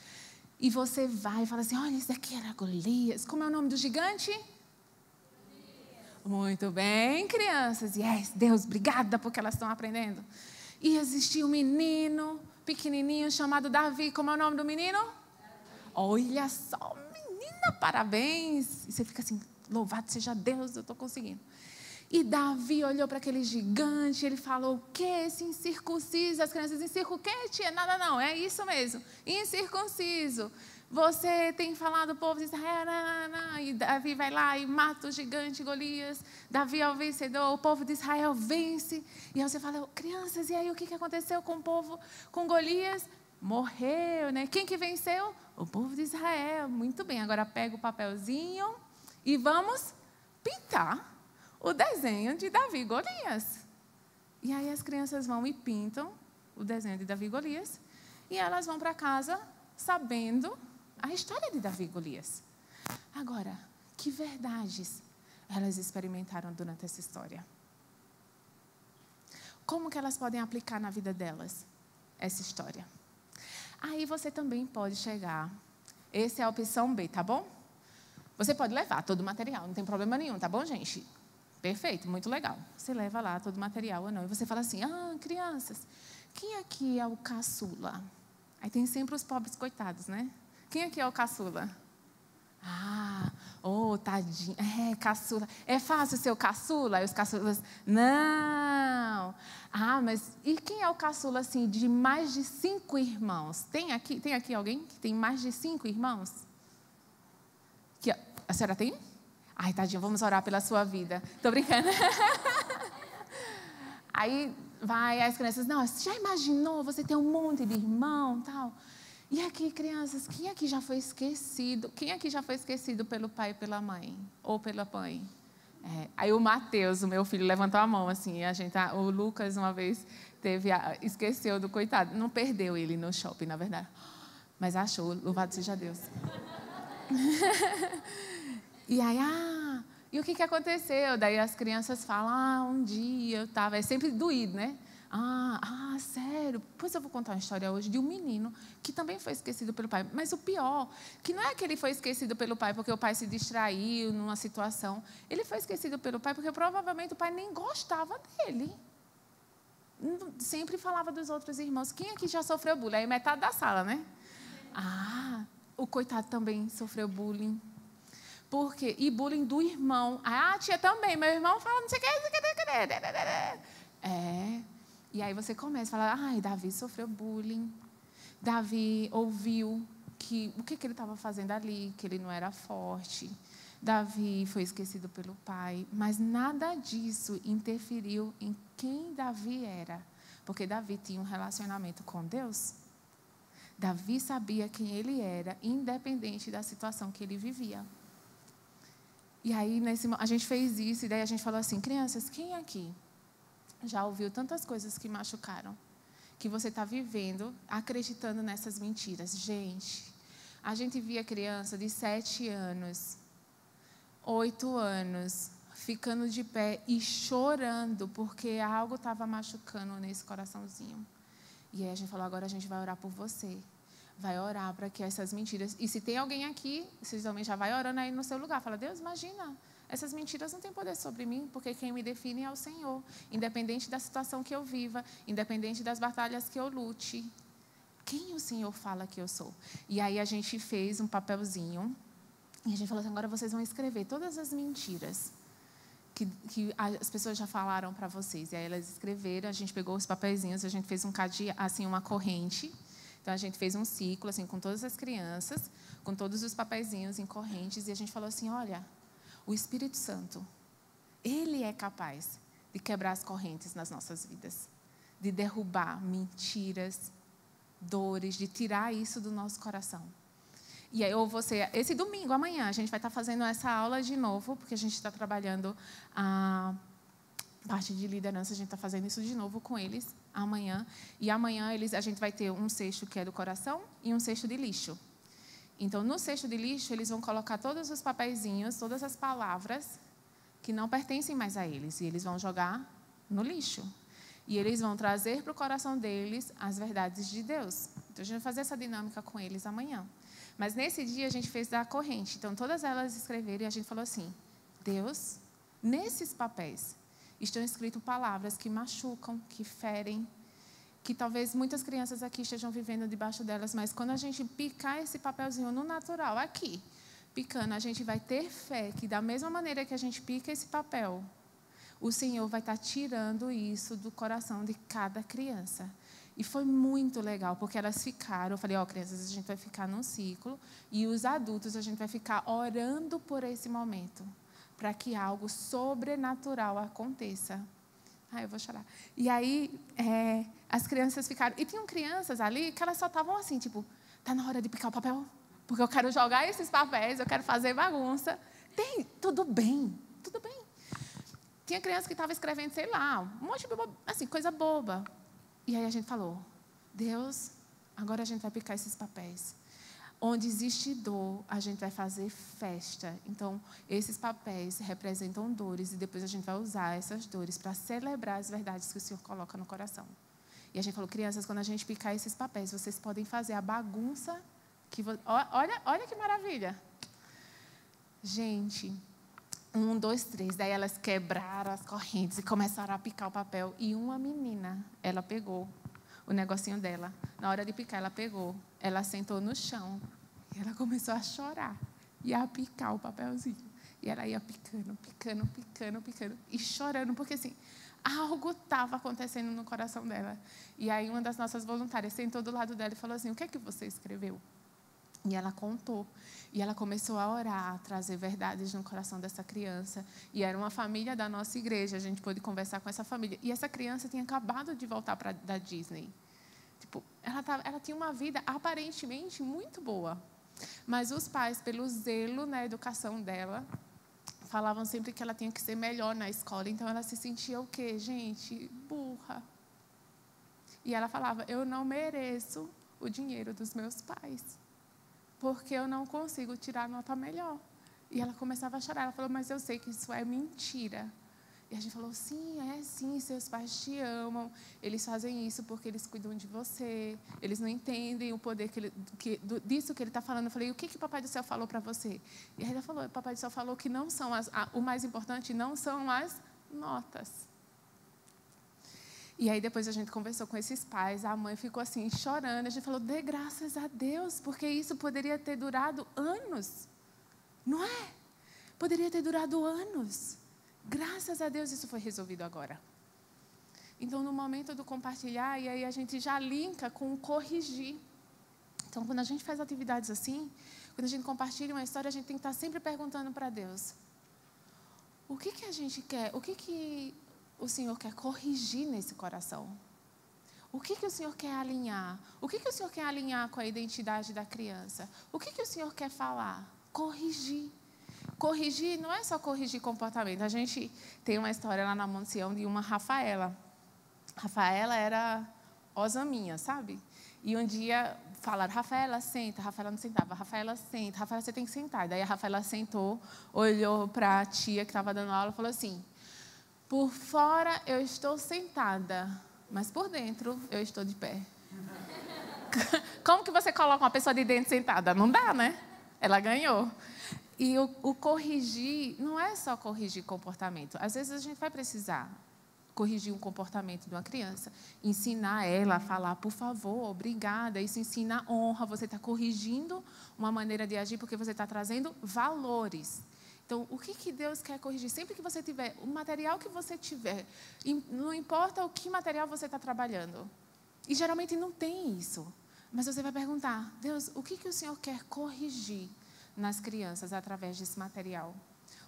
B: E você vai e fala assim, olha, esse aqui era Golias. Como é o nome do gigante? Muito bem, crianças. Yes, Deus, obrigada porque elas estão aprendendo. E existia um menino pequenininho chamado Davi. Como é o nome do menino? Olha só, menina, parabéns. E você fica assim, louvado seja Deus, eu estou conseguindo. E Davi olhou para aquele gigante, ele falou, o quê? Esse incircunciso? As crianças, incirco o quê, tia? Nada não, é isso mesmo, incircunciso. Você tem falado ao povo de Israel, não. E Davi vai lá e mata o gigante Golias. Davi é o vencedor, o povo de Israel vence. E aí você fala, crianças, e aí o que aconteceu com o povo, com Golias? Morreu, né? Quem que venceu? O povo de Israel. Muito bem, agora pega o papelzinho e vamos pintar o desenho de Davi e Golias. E aí as crianças vão e pintam o desenho de Davi e Golias. E elas vão para casa sabendo a história de Davi e Golias. Agora, que verdades elas experimentaram durante essa história? Como que elas podem aplicar na vida delas essa história? Aí você também pode chegar. Essa é a opção B, tá bom? Você pode levar todo o material, não tem problema nenhum, tá bom, gente? Perfeito, muito legal. Você leva lá todo o material ou não. E você fala assim, crianças, quem aqui é o caçula? Aí tem sempre os pobres coitados, né? Quem aqui é o caçula? Tadinho. Caçula. É fácil ser o caçula? Aí os caçulas, não. Mas e quem é o caçula, assim, de mais de 5 irmãos? Tem aqui alguém que tem mais de 5 irmãos? A senhora tem? Ai, tadinho, vamos orar pela sua vida. Tô brincando. Aí vai as crianças, não, você já imaginou você ter um monte de irmão, tal? E aqui, crianças, quem aqui já foi esquecido? Quem aqui já foi esquecido pelo pai e pela mãe? Ou pela mãe? Aí o Mateus, o meu filho, levantou a mão, assim, o Lucas, uma vez, esqueceu do coitado. Não perdeu ele no shopping, na verdade. Mas achou, louvado seja Deus. E aí, e o que aconteceu? Daí as crianças falam, um dia eu estava, é sempre doído, né? Sério? Pois eu vou contar uma história hoje de um menino que também foi esquecido pelo pai. Mas o pior, que não é que ele foi esquecido pelo pai porque o pai se distraiu numa situação. Ele foi esquecido pelo pai porque provavelmente o pai nem gostava dele. Sempre falava dos outros irmãos. Quem aqui já sofreu bullying? Aí metade da sala, né? O coitado também sofreu bullying. Por quê? E bullying do irmão. Tia também, meu irmão fala não sei o que. E aí você começa a falar, Davi sofreu bullying. Davi ouviu o que ele estava fazendo ali, que ele não era forte. Davi foi esquecido pelo pai. Mas nada disso interferiu em quem Davi era. Porque Davi tinha um relacionamento com Deus. Davi sabia quem ele era, independente da situação que ele vivia. E aí, a gente fez isso, e daí a gente falou assim, crianças, quem aqui já ouviu tantas coisas que machucaram, que você está vivendo, acreditando nessas mentiras? Gente, a gente via criança de 7 anos, 8 anos, ficando de pé e chorando, porque algo estava machucando nesse coraçãozinho. E aí a gente falou, agora a gente vai orar por você. vai orar para que essas mentiras... E se tem alguém aqui, vocês também já vai orando aí no seu lugar. Fala, Deus, imagina, essas mentiras não têm poder sobre mim, porque quem me define é o Senhor. Independente da situação que eu viva, independente das batalhas que eu lute, quem o Senhor fala que eu sou? E aí a gente fez um papelzinho, e a gente falou assim, agora vocês vão escrever todas as mentiras que as pessoas já falaram para vocês. E aí elas escreveram, a gente pegou os papeizinhos, a gente fez um cadeado, assim, uma corrente. Então, a gente fez um ciclo, assim, com todas as crianças, com todos os papeizinhos em correntes, e a gente falou assim, olha, o Espírito Santo, ele é capaz de quebrar as correntes nas nossas vidas, de derrubar mentiras, dores, de tirar isso do nosso coração. E aí, esse domingo, amanhã, a gente vai estar fazendo essa aula de novo, porque a gente está trabalhando a parte de liderança, a gente está fazendo isso de novo com eles amanhã. E amanhã a gente vai ter um cesto que é do coração e um cesto de lixo. Então, no cesto de lixo, eles vão colocar todos os papeizinhos, todas as palavras que não pertencem mais a eles. E eles vão jogar no lixo. E eles vão trazer para o coração deles as verdades de Deus. Então, a gente vai fazer essa dinâmica com eles amanhã. Mas nesse dia, a gente fez da corrente. Então, todas elas escreveram e a gente falou assim, Deus, nesses papéis, estão escritas palavras que machucam, que ferem, que talvez muitas crianças aqui estejam vivendo debaixo delas, mas quando a gente picar esse papelzinho no natural, aqui, picando, a gente vai ter fé que da mesma maneira que a gente pica esse papel, o Senhor vai estar tirando isso do coração de cada criança. E foi muito legal, porque elas ficaram, eu falei, crianças, a gente vai ficar num ciclo, e os adultos, a gente vai ficar orando por esse momento, para que algo sobrenatural aconteça. Eu vou chorar. E aí, as crianças ficaram... E tinham crianças ali que elas só estavam assim, tipo, está na hora de picar o papel? Porque eu quero jogar esses papéis, eu quero fazer bagunça. Tudo bem, tudo bem. Tinha criança que estava escrevendo, sei lá, um monte de assim, coisa boba. E aí a gente falou, Deus, agora a gente vai picar esses papéis. Onde existe dor, a gente vai fazer festa. Então, esses papéis representam dores e depois a gente vai usar essas dores para celebrar as verdades que o Senhor coloca no coração. E a gente falou, crianças, quando a gente picar esses papéis, vocês podem fazer a bagunça que... Olha que maravilha. Gente, 1, 2, 3. Daí elas quebraram as correntes e começaram a picar o papel. E uma menina, ela pegou o negocinho dela. Na hora de picar, ela pegou. Ela sentou no chão e ela começou a chorar e a picar o papelzinho. E ela ia picando, picando, picando, picando e chorando, porque assim, algo estava acontecendo no coração dela. E aí uma das nossas voluntárias sentou do lado dela e falou assim, o que é que você escreveu? E ela contou. E ela começou a orar, a trazer verdades no coração dessa criança. E era uma família da nossa igreja, a gente pôde conversar com essa família. E essa criança tinha acabado de voltar da Disney. Tipo, ela tinha uma vida aparentemente muito boa. Mas os pais, pelo zelo na educação dela, falavam sempre que ela tinha que ser melhor na escola. Então, ela se sentia o quê? Gente, burra. E ela falava, eu não mereço o dinheiro dos meus pais, porque eu não consigo tirar nota melhor. E ela começava a chorar. Ela falou, mas eu sei que isso é mentira. E a gente falou, sim, seus pais te amam, eles fazem isso porque eles cuidam de você, eles não entendem o poder disso que ele está falando. Eu falei, o que o Papai do Céu falou para você? E aí ela falou, o Papai do Céu falou que não são o mais importante não são as notas. E aí depois a gente conversou com esses pais, a mãe ficou assim, chorando, a gente falou, dê graças a Deus, porque isso poderia ter durado anos, não é? Poderia ter durado anos. Graças a Deus isso foi resolvido agora. Então, no momento do compartilhar, e aí a gente já linka com o corrigir. Então, quando a gente faz atividades assim, quando a gente compartilha uma história, a gente tem que estar sempre perguntando para Deus, o que a gente quer, o que o Senhor quer corrigir nesse coração? O que o Senhor quer alinhar? O que o Senhor quer alinhar com a identidade da criança? O que o Senhor quer falar? Corrigir. Corrigir não é só corrigir comportamento. A gente tem uma história lá na Monte Sião de uma Rafaela. Rafaela era osaminha, sabe? E um dia falaram, Rafaela, senta. Rafaela não sentava. Rafaela, senta. Rafaela, você tem que sentar. Daí a Rafaela sentou, olhou para a tia que estava dando aula e falou assim, por fora eu estou sentada, mas por dentro eu estou de pé. Como que você coloca uma pessoa de dentro sentada? Não dá, né? Ela ganhou. E o corrigir não é só corrigir comportamento. Às vezes a gente vai precisar corrigir um comportamento de uma criança, ensinar ela a falar, por favor, obrigada. Isso ensina honra. Você está corrigindo uma maneira de agir porque você está trazendo valores. Então, o que Deus quer corrigir? Sempre que você tiver, o material que você tiver, não importa o que material você está trabalhando. E geralmente não tem isso. Mas você vai perguntar, Deus, o que o Senhor quer corrigir nas crianças através desse material?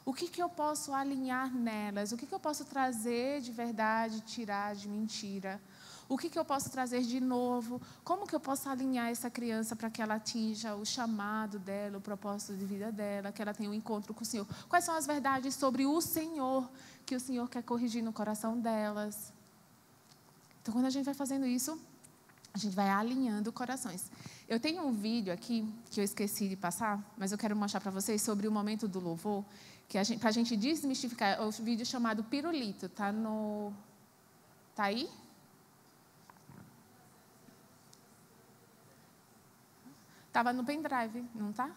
B: O que eu posso alinhar nelas? O que eu posso trazer de verdade, tirar de mentira? O que eu posso trazer de novo? Como que eu posso alinhar essa criança para que ela atinja o chamado dela, o propósito de vida dela, que ela tenha um encontro com o Senhor? Quais são as verdades sobre o Senhor que o Senhor quer corrigir no coração delas? Então, quando a gente vai fazendo isso, a gente vai alinhando corações. Eu tenho um vídeo aqui que eu esqueci de passar, mas eu quero mostrar para vocês sobre o momento do louvor, que para a gente desmistificar, é o vídeo chamado Pirulito. Tá aí? Estava no pendrive, não está?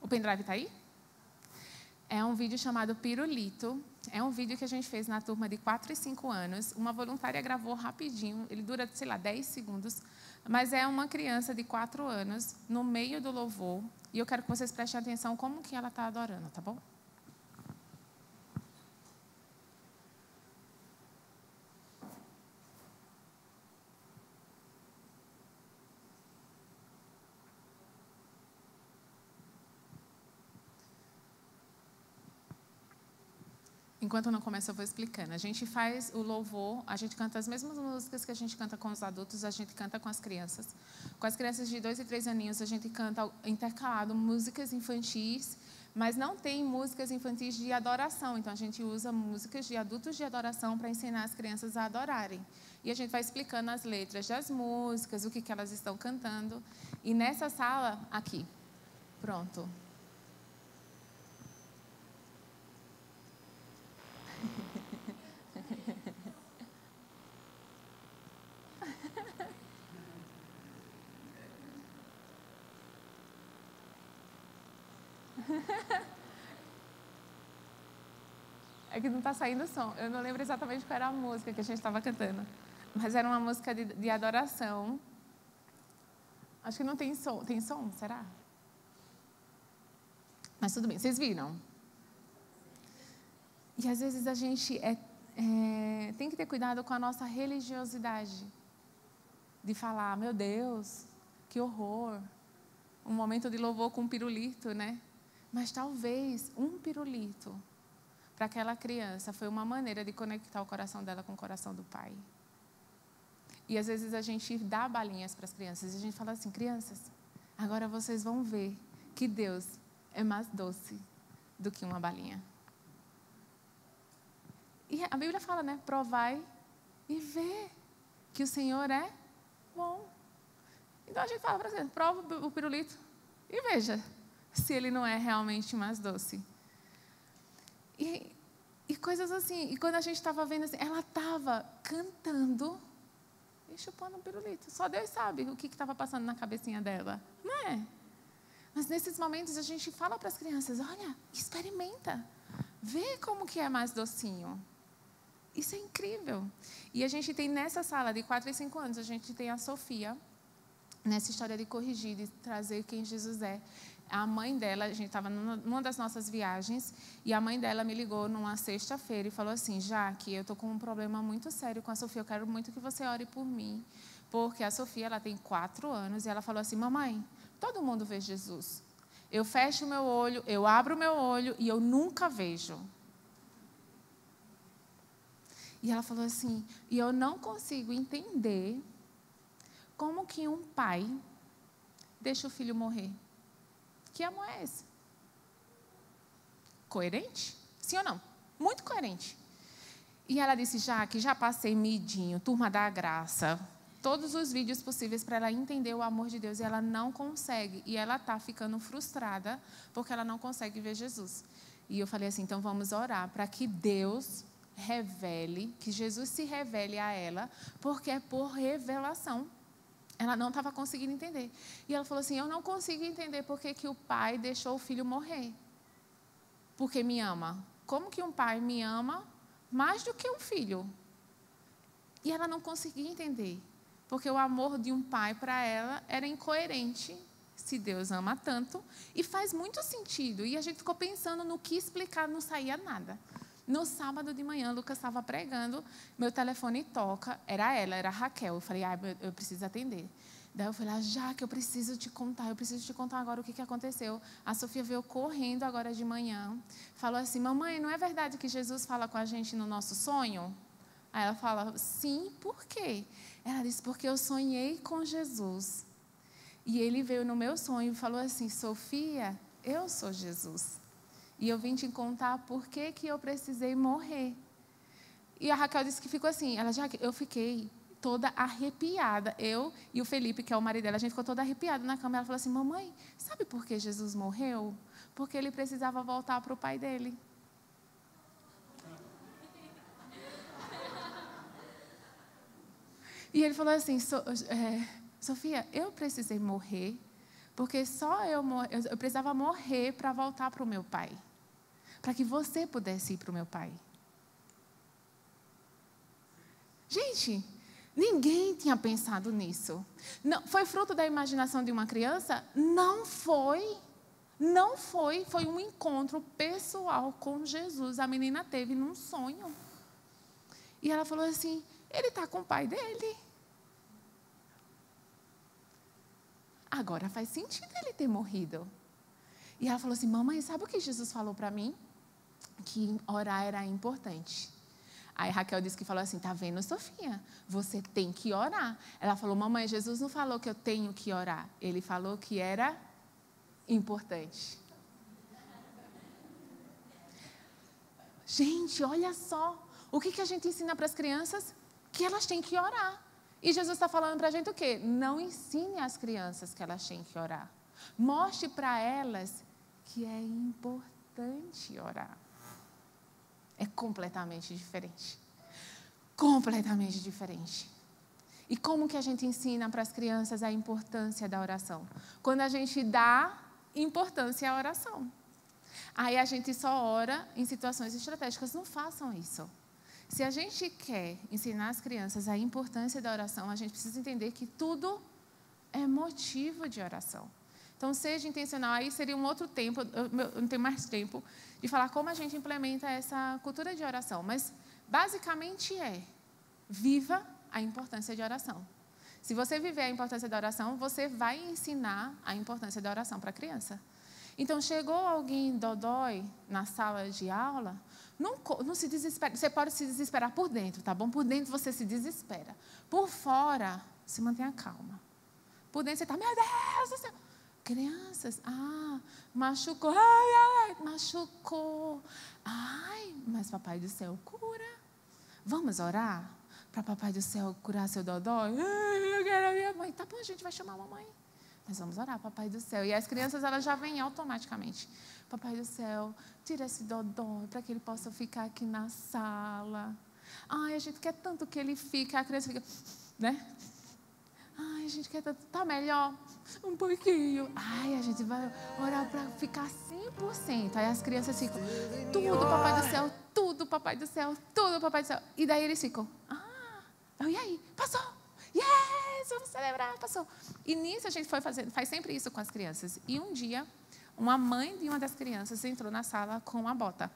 B: O pendrive está aí? É um vídeo chamado Pirulito. É um vídeo que a gente fez na turma de 4 e 5 anos. Uma voluntária gravou rapidinho. Ele dura, 10 segundos. Mas é uma criança de 4 anos, no meio do louvor. E eu quero que vocês prestem atenção como que ela está adorando, tá bom? Enquanto não começa, eu vou explicando. A gente faz o louvor, a gente canta as mesmas músicas que a gente canta com os adultos, a gente canta com as crianças. Com as crianças de 2 e 3 aninhos, a gente canta intercalado músicas infantis, mas não tem músicas infantis de adoração. Então, a gente usa músicas de adultos de adoração para ensinar as crianças a adorarem. E a gente vai explicando as letras das músicas, o que elas estão cantando. E nessa sala, aqui, pronto. É que não está saindo som. Eu não lembro exatamente qual era a música que a gente estava cantando. Mas era uma música de adoração. Acho que não tem som. Tem som? Será? Mas tudo bem. Vocês viram? E às vezes a gente tem que ter cuidado com a nossa religiosidade. De falar, meu Deus, que horror. Um momento de louvor com um pirulito, né? Mas talvez um pirulito para aquela criança foi uma maneira de conectar o coração dela com o coração do pai. E às vezes a gente dá balinhas para as crianças e a gente fala assim, crianças, agora vocês vão ver que Deus é mais doce do que uma balinha. E a Bíblia fala, né? Provai e vê que o Senhor é bom. Então a gente fala para as crianças, prova o pirulito e veja se ele não é realmente mais doce. E coisas assim. E quando a gente estava vendo assim, ela estava cantando e chupando um pirulito. Só Deus sabe o que estava passando na cabecinha dela. Não é? Mas nesses momentos a gente fala para as crianças, olha, experimenta. Vê como que é mais docinho. Isso é incrível. E a gente tem nessa sala de 4 e 5 anos, a gente tem a Sofia, nessa história de corrigir, de trazer quem Jesus é. A mãe dela, a gente estava numa das nossas viagens, e a mãe dela me ligou numa sexta-feira e falou assim, Jaque, eu estou com um problema muito sério com a Sofia, eu quero muito que você ore por mim, porque a Sofia, ela tem 4 anos, e ela falou assim, mamãe, todo mundo vê Jesus. Eu fecho o meu olho, eu abro o meu olho, e eu nunca vejo. E ela falou assim, e eu não consigo entender como que um pai deixa o filho morrer. Que amor é esse? Coerente? Sim ou não? Muito coerente. E ela disse, Jaque, já passei midinho, turma da graça, todos os vídeos possíveis para ela entender o amor de Deus e ela não consegue. E ela está ficando frustrada porque ela não consegue ver Jesus. E eu falei assim, então vamos orar para que Deus revele, que Jesus se revele a ela, porque é por revelação. Ela não estava conseguindo entender. E ela falou assim, eu não consigo entender por que o pai deixou o filho morrer. Porque me ama. Como que um pai me ama mais do que um filho? E ela não conseguia entender. Porque o amor de um pai para ela era incoerente. Se Deus ama tanto. E faz muito sentido. E a gente ficou pensando no que explicar, não saía nada. No sábado de manhã, Lucas estava pregando, meu telefone toca, era ela, era a Raquel. Eu falei, eu preciso atender. Daí eu falei, Jaque, eu preciso te contar agora o que aconteceu. A Sofia veio correndo agora de manhã, falou assim, mamãe, não é verdade que Jesus fala com a gente no nosso sonho? Aí ela fala, sim, por quê? Ela disse, porque eu sonhei com Jesus. E ele veio no meu sonho e falou assim, Sofia, eu sou Jesus. E eu vim te contar por que eu precisei morrer. E a Raquel disse que ficou assim. Eu fiquei toda arrepiada. Eu e o Felipe, que é o marido dela, a gente ficou toda arrepiada na cama. Ela falou assim, mamãe, sabe por que Jesus morreu? Porque ele precisava voltar para o pai dele. E ele falou assim, Sofia, eu precisei morrer, porque só eu precisava morrer para voltar para o meu pai. Para que você pudesse ir para o meu pai. Gente, ninguém tinha pensado nisso. Não, foi fruto da imaginação de uma criança? Não foi. Não foi. Foi um encontro pessoal com Jesus. A menina teve num sonho. E ela falou assim, ele está com o pai dele. Agora faz sentido ele ter morrido. E ela falou assim, mamãe, sabe o que Jesus falou para mim? Que orar era importante. Aí Raquel disse que falou assim, tá vendo, Sofia? Você tem que orar. Ela falou, mamãe, Jesus não falou que eu tenho que orar. Ele falou que era importante. Gente, olha só. O que a gente ensina para as crianças? Que elas têm que orar. E Jesus está falando para a gente o quê? Não ensine às crianças que elas têm que orar. Mostre para elas que é importante orar. É completamente diferente. Completamente diferente. E como que a gente ensina para as crianças a importância da oração? Quando a gente dá importância à oração. Aí a gente só ora em situações estratégicas. Não façam isso. Se a gente quer ensinar as crianças a importância da oração, a gente precisa entender que tudo é motivo de oração. Então, seja intencional. Aí seria um outro tempo, eu não tenho mais tempo, de falar como a gente implementa essa cultura de oração. Mas, basicamente, viva a importância de oração. Se você viver a importância da oração, você vai ensinar a importância da oração para a criança. Então, chegou alguém dodói na sala de aula, não se desespere. Você pode se desesperar por dentro, tá bom? Por dentro você se desespera. Por fora, se mantenha calma. Por dentro você está, meu Deus do céu. Crianças, machucou, machucou. Ai, mas Papai do Céu cura. Vamos orar para Papai do Céu curar seu dodói? Eu quero a minha mãe. Tá bom, a gente vai chamar a mamãe. Mas vamos orar, Papai do Céu. E as crianças, elas já vêm automaticamente. Papai do Céu, tira esse dodói para que ele possa ficar aqui na sala. Ai, a gente quer tanto que ele fique. A criança fica, né? Ai, a gente quer tanto. Tá melhor? Um pouquinho. Ai, a gente vai orar para ficar 100%. Aí as crianças ficam, tudo, Papai do Céu, tudo, Papai do Céu, tudo, Papai do Céu. E daí eles ficam, e aí? Passou? Yes, vamos celebrar, passou. E nisso a gente faz sempre isso com as crianças. E um dia, uma mãe de uma das crianças entrou na sala com uma bota.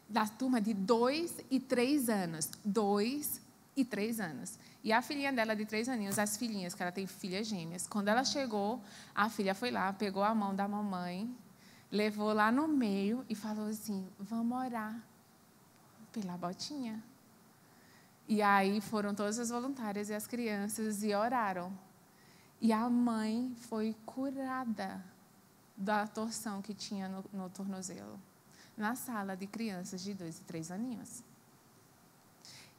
B: Da turma de 2 e 3 anos. 2 e 3 anos. E a filhinha dela de 3 aninhos, as filhinhas, que ela tem filhas gêmeas. Quando ela chegou, a filha foi lá, pegou a mão da mamãe, levou lá no meio e falou assim, vamos orar pela botinha. E aí foram todas as voluntárias e as crianças e oraram. E a mãe foi curada da torção que tinha no tornozelo, na sala de crianças de 2 e 3 aninhos.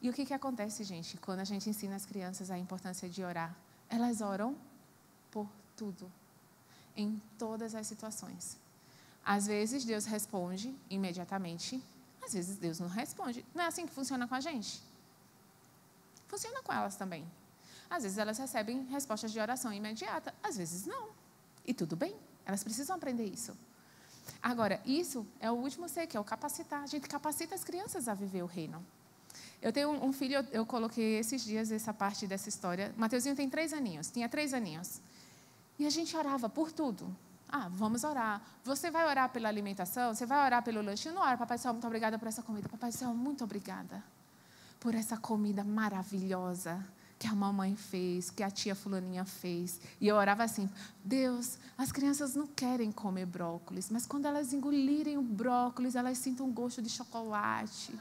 B: E o que acontece, gente, quando a gente ensina as crianças a importância de orar? Elas oram por tudo, em todas as situações. Às vezes Deus responde imediatamente, às vezes Deus não responde. Não é assim que funciona com a gente? Funciona com elas também. Às vezes elas recebem respostas de oração imediata, às vezes não. E tudo bem, elas precisam aprender isso. Agora, isso é o último C, que é o capacitar. A gente capacita as crianças a viver o reino. Eu tenho um filho, eu coloquei esses dias essa parte dessa história. Mateuzinho tem 3 aninhos, tinha 3 aninhos. E a gente orava por tudo. Vamos orar. Você vai orar pela alimentação? Você vai orar pelo lanche? Não ora, Papai do Céu, muito obrigada por essa comida. Papai do Céu, muito obrigada por essa comida maravilhosa que a mamãe fez, que a tia fulaninha fez. E eu orava assim, Deus, as crianças não querem comer brócolis, mas quando elas engolirem o brócolis, elas sentem um gosto de chocolate.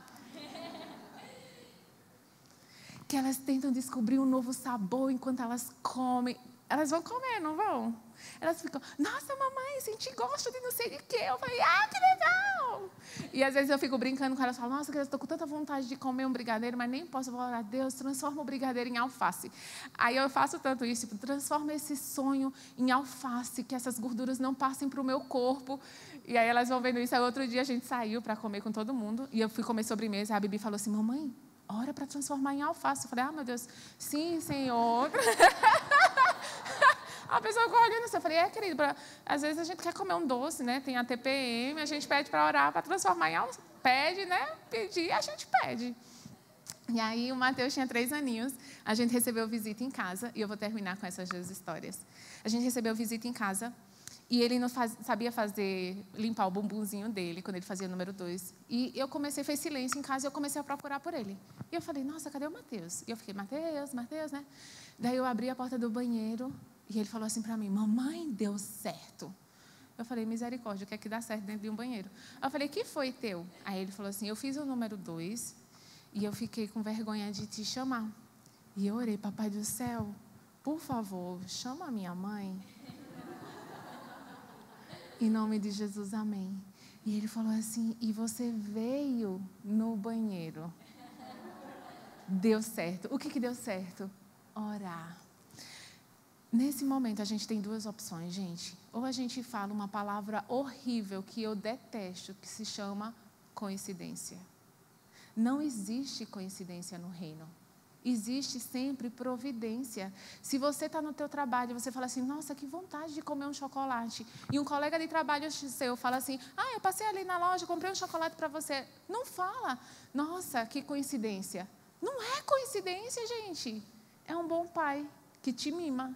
B: Que elas tentam descobrir um novo sabor enquanto elas comem. Elas vão comer, não vão? Elas ficam, nossa, mamãe, senti gosto de não sei de quê. Eu falei, que legal! E às vezes eu fico brincando com elas, falo, nossa, eu estou com tanta vontade de comer um brigadeiro, mas nem posso. Eu vou orar, Deus, transforma o brigadeiro em alface. Aí eu faço tanto isso, transforma esse sonho em alface, que essas gorduras não passem para o meu corpo. E aí elas vão vendo isso. Aí outro dia a gente saiu para comer com todo mundo, e eu fui comer sobremesa, e a Bibi falou assim, mamãe, ora para transformar em alface. Eu falei, meu Deus, sim, Senhor. A pessoa ficou olhando assim, eu falei, querido, às vezes a gente quer comer um doce, né? Tem a TPM, a gente pede para orar, para transformar em alface. Pede, né? Pedir, a gente pede. E aí o Mateus tinha 3 aninhos, a gente recebeu visita em casa, e eu vou terminar com essas 2 histórias. A gente recebeu visita em casa, e ele não sabia limpar o bumbumzinho dele, quando ele fazia o número 2. E eu fez silêncio em casa, e eu comecei a procurar por ele. E eu falei, nossa, cadê o Mateus? E eu fiquei, Mateus, né? Daí eu abri a porta do banheiro, e ele falou assim para mim, mamãe, deu certo. Eu falei, misericórdia, o que é que dá certo dentro de um banheiro? Eu falei, que foi teu? Aí ele falou assim, eu fiz o número 2 e eu fiquei com vergonha de te chamar. E eu orei, Papai do Céu, por favor, chama a minha mãe. Em nome de Jesus, amém. E ele falou assim, e você veio no banheiro. Deu certo. O que deu certo? Orar. Nesse momento, a gente tem 2 opções, gente. Ou a gente fala uma palavra horrível que eu detesto, que se chama coincidência. Não existe coincidência no reino. Existe sempre providência. Se você está no teu trabalho, você fala assim, nossa, que vontade de comer um chocolate. E um colega de trabalho seu fala assim, eu passei ali na loja, comprei um chocolate para você. Não fala, nossa, que coincidência. Não é coincidência, gente. É um bom pai que te mima,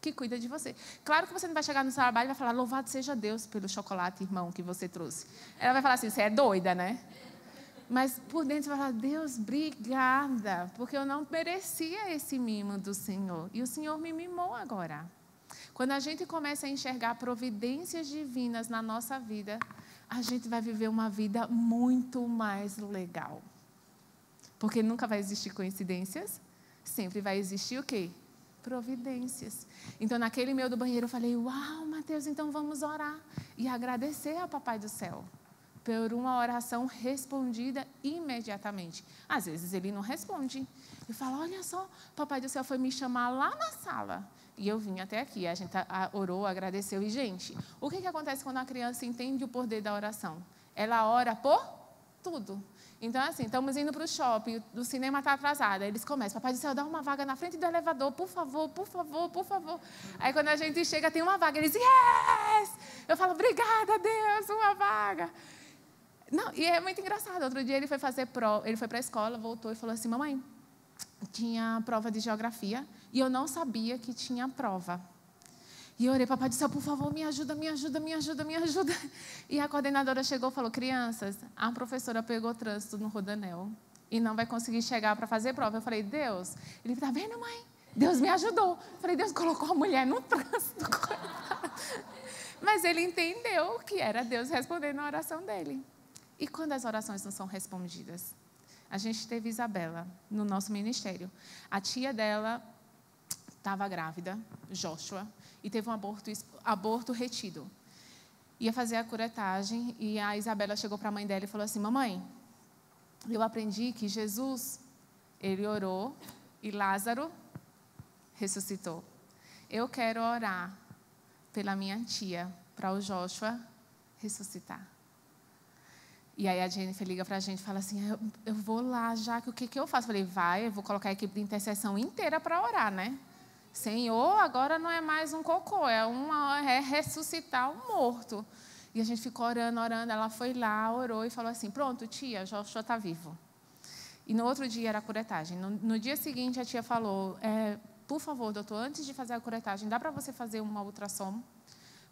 B: que cuida de você. Claro que você não vai chegar no trabalho e vai falar, louvado seja Deus pelo chocolate, irmão, que você trouxe. Ela vai falar assim, você é doida, né? Mas por dentro você vai falar, Deus, obrigada, porque eu não merecia esse mimo do Senhor. E o Senhor me mimou agora. Quando a gente começa a enxergar providências divinas na nossa vida, a gente vai viver uma vida muito mais legal. Porque nunca vai existir coincidências, sempre vai existir o quê? Providências. Então, naquele meio do banheiro, eu falei, uau, Mateus, então vamos orar. E agradecer ao Papai do Céu por uma oração respondida imediatamente. Às vezes, ele não responde. Eu falo, olha só, Papai do Céu foi me chamar lá na sala. E eu vim até aqui. A gente orou, agradeceu. E, gente, o que acontece quando a criança entende o poder da oração? Ela ora por tudo. Então, assim, estamos indo para o shopping, o cinema está atrasado. Aí eles começam, Papai do Céu, dá uma vaga na frente do elevador, por favor, por favor, por favor. Aí, quando a gente chega, tem uma vaga. Eles, yes! Eu falo, obrigada, Deus, uma vaga. Não, e é muito engraçado. Outro dia ele foi fazer prova, ele foi para a escola, voltou e falou assim, mamãe, tinha prova de geografia e eu não sabia que tinha prova. E eu orei, Papai do Céu, por favor, me ajuda, me ajuda, me ajuda, me ajuda. E a coordenadora chegou e falou, crianças, a professora pegou trânsito no Rodanel e não vai conseguir chegar para fazer prova. Eu falei, Deus, ele está vendo, mãe? Deus me ajudou. Eu falei, Deus colocou a mulher no trânsito. Mas ele entendeu que era Deus respondendo a oração dele. E quando as orações não são respondidas? A gente teve Isabela no nosso ministério. A tia dela estava grávida, Joshua, e teve um aborto retido. Ia fazer a curetagem e a Isabela chegou para a mãe dela e falou assim, mamãe, eu aprendi que Jesus, ele orou e Lázaro ressuscitou. Eu quero orar pela minha tia, para o Joshua ressuscitar. E aí a Jennifer liga para a gente e fala assim, eu vou lá já, que o que eu faço? Eu falei, vai, eu vou colocar a equipe de intercessão inteira para orar, né? Senhor, agora não é mais um cocô, é ressuscitar um morto. E a gente ficou orando, ela foi lá, orou e falou assim, pronto, tia, Joshua está vivo. E no outro dia era a curetagem. No dia seguinte a tia falou, por favor, doutor, antes de fazer a curetagem, dá para você fazer uma ultrassom?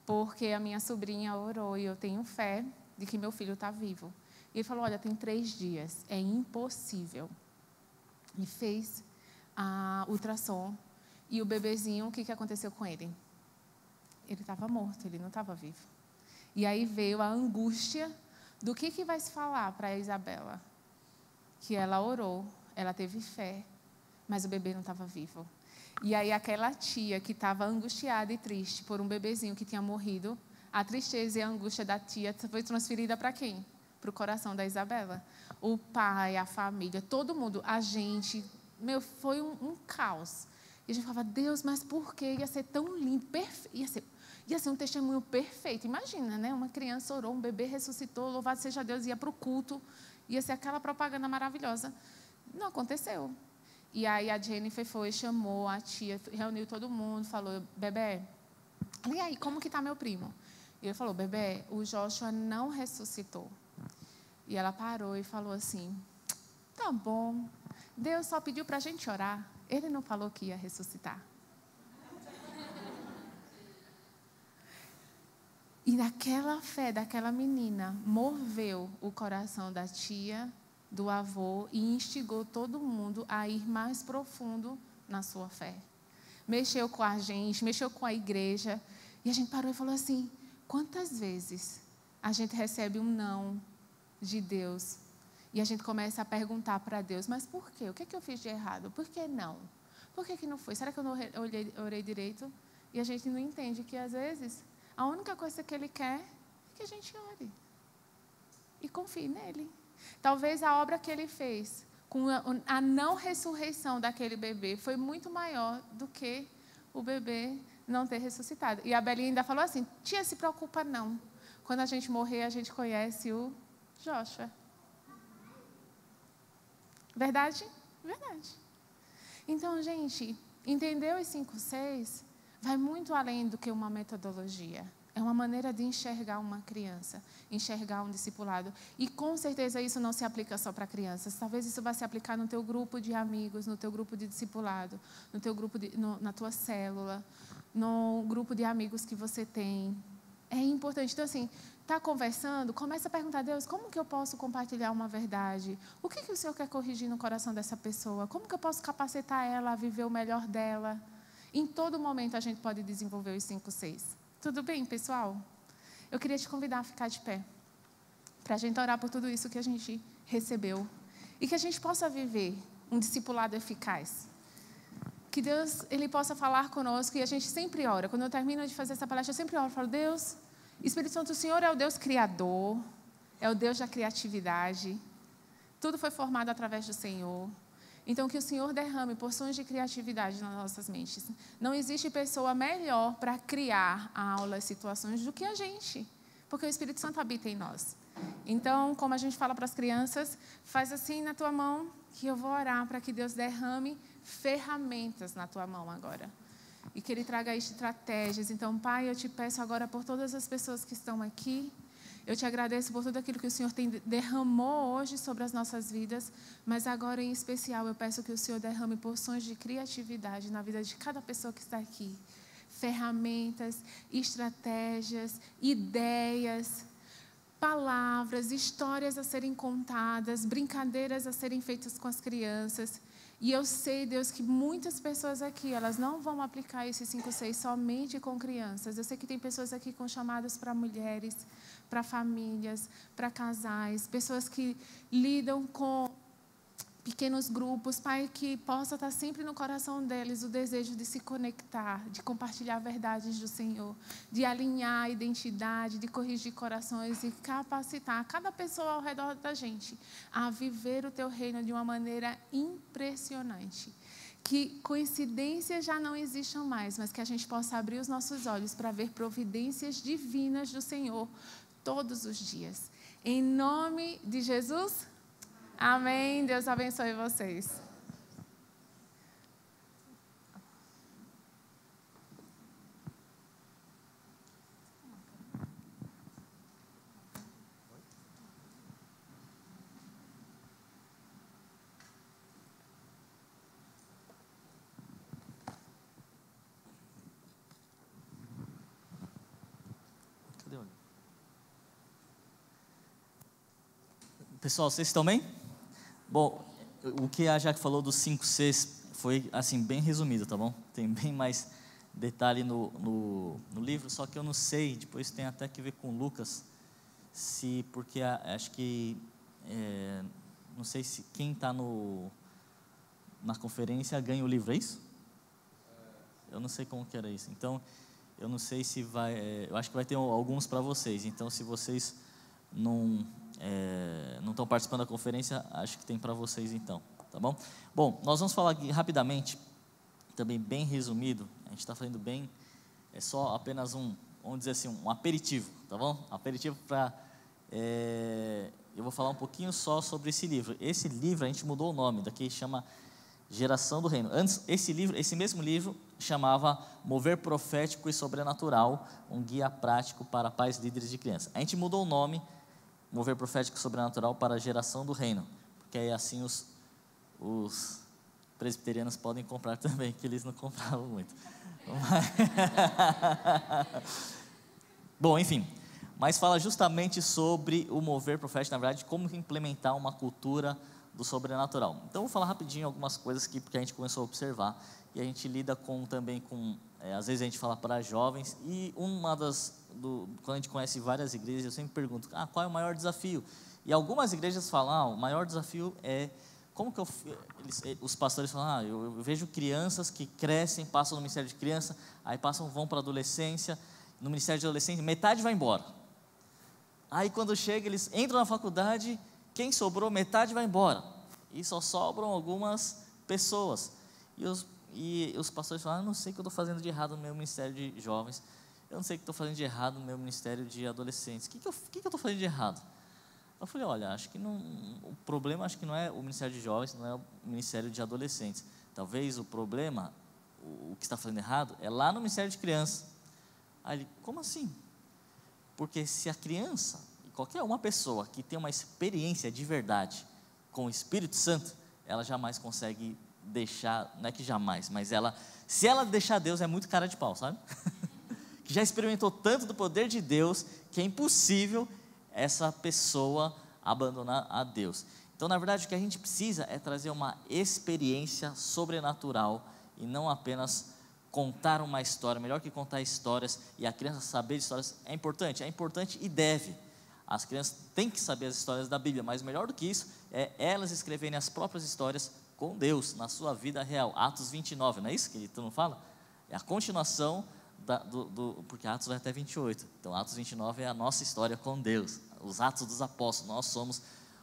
B: Porque a minha sobrinha orou e eu tenho fé de que meu filho está vivo. E ele falou, olha, tem 3 dias, é impossível. E fez a ultrassom. E o bebezinho, o que aconteceu com ele? Ele estava morto, ele não estava vivo. E aí veio a angústia do que vai se falar para a Isabela. Que ela orou, ela teve fé, mas o bebê não estava vivo. E aí aquela tia que estava angustiada e triste por um bebezinho que tinha morrido, a tristeza e a angústia da tia foi transferida para quem? Para o coração da Isabela. O pai, a família, todo mundo, a gente, foi um caos. E a gente falava, Deus, mas por que? Ia ser tão lindo, perfeito, ia ser um testemunho perfeito. Imagina, né? Uma criança orou, um bebê ressuscitou, louvado seja Deus, ia para o culto, ia ser aquela propaganda maravilhosa. Não aconteceu. E aí a Jennifer foi, chamou a tia, reuniu todo mundo, falou, bebê, e aí, como que está meu primo? E ele falou, bebê, o Joshua não ressuscitou. E ela parou e falou assim, tá bom, Deus só pediu para a gente orar, ele não falou que ia ressuscitar. E naquela fé daquela menina, moveu o coração da tia, do avô, e instigou todo mundo a ir mais profundo na sua fé. Mexeu com a gente, mexeu com a igreja, e a gente parou e falou assim, quantas vezes a gente recebe um não de Deus, e a gente começa a perguntar para Deus, mas por quê? O que eu fiz de errado? Por que não? Por que não foi? Será que eu não orei direito? E a gente não entende que, às vezes, a única coisa que Ele quer é que a gente ore e confie nele. Talvez a obra que Ele fez com a não ressurreição daquele bebê foi muito maior do que o bebê não ter ressuscitado. E a Belinha ainda falou assim, tia, se preocupa não. Quando a gente morrer, a gente conhece o Joshua. Verdade? Verdade. Então, gente, entender os 5-6 vai muito além do que uma metodologia. É uma maneira de enxergar uma criança, enxergar um discipulado. E com certeza isso não se aplica só para crianças. Talvez isso vá se aplicar no teu grupo de amigos, no teu grupo de discipulado, no teu grupo na tua célula, no grupo de amigos que você tem. É importante. Então, assim, está conversando, começa a perguntar a Deus, como que eu posso compartilhar uma verdade? O que o Senhor quer corrigir no coração dessa pessoa? Como que eu posso capacitar ela a viver o melhor dela? Em todo momento a gente pode desenvolver os 5-6. Tudo bem, pessoal? Eu queria te convidar a ficar de pé, para a gente orar por tudo isso que a gente recebeu. E que a gente possa viver um discipulado eficaz. Que Deus, Ele possa falar conosco, e a gente sempre ora. Quando eu termino de fazer essa palestra, eu sempre oro e falo, Deus, Espírito Santo, o Senhor é o Deus criador, é o Deus da criatividade. Tudo foi formado através do Senhor. Então, que o Senhor derrame porções de criatividade nas nossas mentes. Não existe pessoa melhor para criar aulas, situações do que a gente, porque o Espírito Santo habita em nós. Então, como a gente fala para as crianças, faz assim na tua mão, que eu vou orar para que Deus derrame ferramentas na tua mão agora. E que Ele traga estratégias. Então, Pai, eu te peço agora por todas as pessoas que estão aqui. Eu te agradeço por tudo aquilo que o Senhor derramou hoje sobre as nossas vidas, mas agora em especial eu peço que o Senhor derrame porções de criatividade na vida de cada pessoa que está aqui. Ferramentas, estratégias, ideias, palavras, histórias a serem contadas, brincadeiras a serem feitas com as crianças. E eu sei, Deus, que muitas pessoas aqui, elas não vão aplicar esses 5-6 somente com crianças. Eu sei que tem pessoas aqui com chamados para mulheres, para famílias, para casais, pessoas que lidam com pequenos grupos, Pai, que possa estar sempre no coração deles o desejo de se conectar, de compartilhar verdades do Senhor, de alinhar a identidade, de corrigir corações e capacitar cada pessoa ao redor da gente a viver o Teu reino de uma maneira impressionante. Que coincidências já não existam mais, mas que a gente possa abrir os nossos olhos para ver providências divinas do Senhor todos os dias. Em nome de Jesus, amém. Deus abençoe vocês.
A: Pessoal, vocês estão bem? Bom, o que a Jaque falou dos 5 Cs foi assim bem resumido, tá bom? Tem bem mais detalhe no livro, só que eu não sei, depois tem até que ver com Lucas, porque acho que, não sei se quem está na conferência ganha o livro, é isso? Eu não sei como que era isso, então eu não sei se vai, eu acho que vai ter alguns para vocês, então se vocês não estão participando da conferência, acho que tem para vocês então, tá bom? Bom, nós vamos falar aqui rapidamente, também bem resumido, a gente está falando bem, é só apenas vamos dizer assim, um aperitivo, tá bom? Aperitivo para, eu vou falar um pouquinho só sobre esse livro. Esse livro a gente mudou o nome, daqui chama Geração do Reino. Antes, esse mesmo livro chamava Mover Profético e Sobrenatural, um guia prático para pais líderes de crianças. A gente mudou o nome, Mover Profético e Sobrenatural, para Geração do Reino, porque aí assim os presbiterianos podem comprar também, que eles não compravam muito. Bom, enfim, mas fala justamente sobre o mover profético, na verdade, como implementar uma cultura do sobrenatural. Então, vou falar rapidinho algumas coisas porque a gente começou a observar, e a gente lida também com, às vezes a gente fala para jovens, e quando a gente conhece várias igrejas, eu sempre pergunto, qual é o maior desafio? E algumas igrejas falam, o maior desafio é, como que os pastores falam, eu vejo crianças que crescem, passam no ministério de criança, aí vão para a adolescência, no ministério de adolescência, metade vai embora. Aí quando chega, eles entram na faculdade, quem sobrou, metade vai embora, e só sobram algumas pessoas, e os pastores falam, eu não sei o que eu estou fazendo de errado no meu ministério de jovens, eu não sei o que estou fazendo de errado no meu ministério de adolescentes, o que eu estou fazendo de errado? Eu falei, olha, acho que o problema acho que não é o ministério de jovens, não é o ministério de adolescentes, talvez o problema, o que está fazendo errado, é lá no ministério de criança. Aí ele, como assim? Porque se a criança, qualquer uma pessoa que tem uma experiência de verdade com o Espírito Santo, ela jamais consegue deixar, não é que jamais, mas se ela deixar Deus, é muito cara de pau, sabe? Que já experimentou tanto do poder de Deus, que é impossível essa pessoa abandonar a Deus. Então, na verdade, o que a gente precisa é trazer uma experiência sobrenatural, e não apenas contar uma história. Melhor que contar histórias, e a criança saber de histórias é importante e deve. As crianças têm que saber as histórias da Bíblia, mas melhor do que isso, é elas escreverem as próprias histórias com Deus, na sua vida real. Atos 29, não é isso que tu não fala? É a continuação porque Atos vai até 28, então Atos 29 é a nossa história com Deus, os Atos dos Apóstolos, nós somos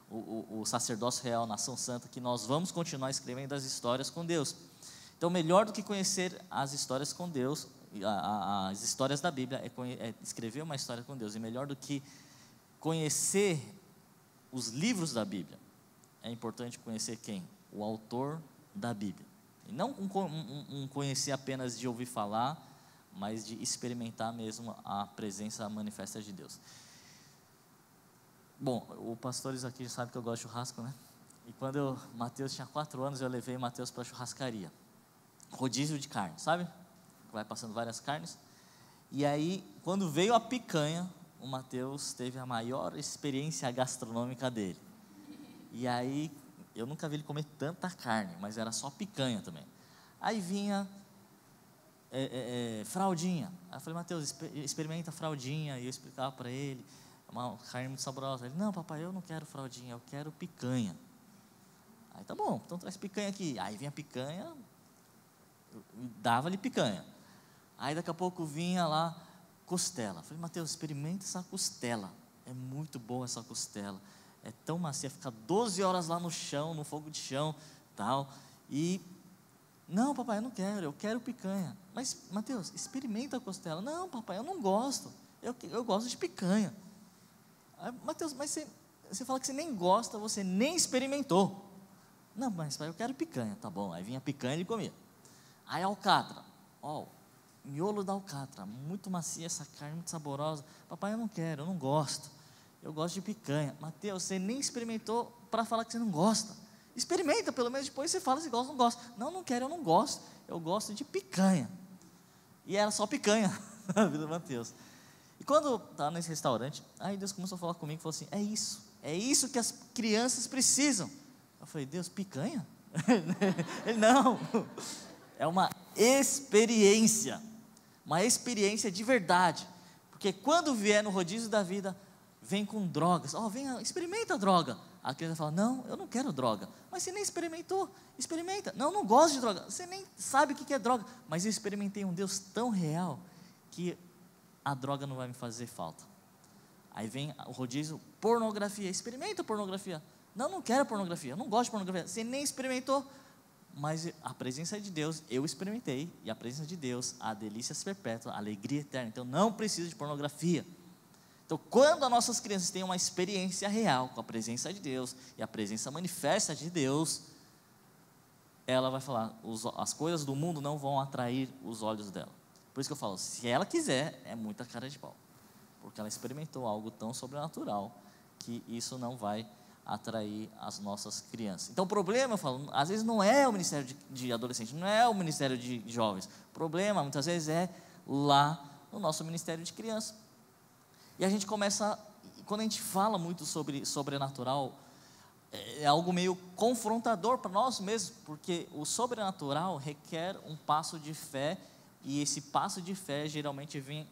A: o sacerdócio real, a nação santa, que nós vamos continuar escrevendo as histórias com Deus. Então, melhor do que conhecer as histórias com Deus, as histórias da Bíblia, é escrever uma história com Deus, e melhor do que conhecer os livros da Bíblia, é importante conhecer quem? O autor da Bíblia, e não conhecer apenas de ouvir falar, mas de experimentar mesmo a presença manifesta de Deus. Bom, o pastores aqui já sabe que eu gosto de churrasco, né? E quando Mateus tinha 4 anos, eu levei Mateus para a churrascaria, rodízio de carne, sabe? Vai passando várias carnes, e aí, quando veio a picanha, o Mateus teve a maior experiência gastronômica dele, e aí, eu nunca vi ele comer tanta carne, mas era só picanha também. Aí vinha fraldinha. Aí eu falei, Mateus, experimenta a fraldinha. E eu explicava para ele, uma carne muito saborosa. Ele, não, papai, eu não quero fraldinha, eu quero picanha. Aí tá bom, então traz picanha aqui. Aí vinha picanha, dava-lhe picanha. Aí daqui a pouco vinha lá costela. Eu falei, Mateus, experimenta essa costela, é muito boa essa costela, é tão macia, fica 12 horas lá no chão, no fogo de chão, tal. E não, papai, eu não quero, eu quero picanha. Mas, Mateus, experimenta a costela. Não, papai, eu não gosto, eu gosto de picanha. Mateus, mas você fala que você nem gosta, você nem experimentou. Não, mas pai, eu quero picanha, tá bom. Aí vinha picanha e ele comia. Aí alcatra, miolo da alcatra, muito macia essa carne, muito saborosa. Papai, eu não quero, eu não gosto. Eu gosto de picanha. Mateus, você nem experimentou para falar que você não gosta. Experimenta, pelo menos depois você fala se gosta ou não gosta. Não, não quero, eu não gosto. Eu gosto de picanha. E era só picanha na vida do Mateus. E quando eu estava nesse restaurante, aí Deus começou a falar comigo e falou assim: é isso que as crianças precisam. Eu falei: Deus, picanha? Ele: não, é uma experiência de verdade. Porque quando vier no rodízio da vida, vem com drogas. Experimenta a droga. A criança fala: não, eu não quero droga. Mas você nem experimentou, experimenta. Não, não gosto de droga. Você nem sabe o que é droga. Mas eu experimentei um Deus tão real que a droga não vai me fazer falta. Aí vem o rodízio, pornografia. Experimenta pornografia. Não, não quero pornografia, eu não gosto de pornografia. Você nem experimentou. Mas a presença de Deus, eu experimentei. E a presença de Deus, a delícia perpétua, a alegria eterna. Então não preciso de pornografia. Então, quando as nossas crianças têm uma experiência real com a presença de Deus e a presença manifesta de Deus, ela vai falar: as coisas do mundo não vão atrair os olhos dela. Por isso que eu falo, se ela quiser, é muita cara de pau, porque ela experimentou algo tão sobrenatural que isso não vai atrair as nossas crianças. Então o problema, eu falo, às vezes não é o ministério de adolescente, não é o ministério de jovens. O problema, muitas vezes, é lá no nosso ministério de criança. E a gente começa, quando a gente fala muito sobre sobrenatural, é algo meio confrontador para nós mesmos, porque o sobrenatural requer um passo de fé, e esse passo de fé geralmente vem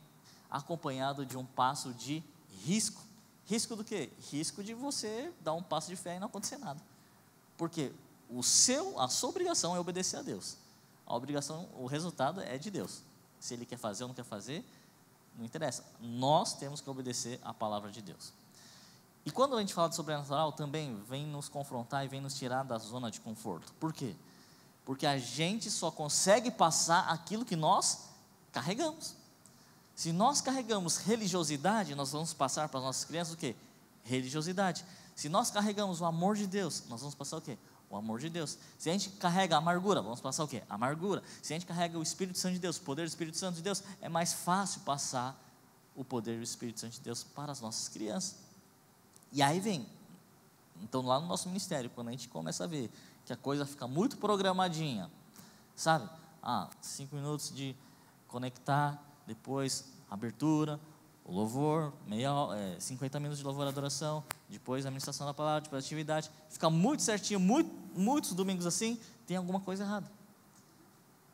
A: acompanhado de um passo de risco. Risco do quê? Risco de você dar um passo de fé e não acontecer nada. Porque a sua obrigação é obedecer a Deus. O resultado é de Deus. Se Ele quer fazer ou não quer fazer, não interessa. Nós temos que obedecer a palavra de Deus. E quando a gente fala de sobrenatural, também vem nos confrontar e vem nos tirar da zona de conforto. Por quê? Porque a gente só consegue passar aquilo que nós carregamos. Se nós carregamos religiosidade, nós vamos passar para as nossas crianças o quê? Religiosidade. Se nós carregamos o amor de Deus, nós vamos passar o quê? O amor de Deus. Se a gente carrega a amargura, vamos passar o quê? Amargura. Se a gente carrega o Espírito Santo de Deus, o poder do Espírito Santo de Deus, é mais fácil passar o poder do Espírito Santo de Deus para as nossas crianças. E aí vem, então lá no nosso ministério, quando a gente começa a ver que a coisa fica muito programadinha, sabe? 5 minutos de conectar, depois abertura, o louvor, 50 minutos de louvor e adoração, depois a ministração da palavra, depois a atividade, fica muito certinho, muitos domingos assim, tem alguma coisa errada,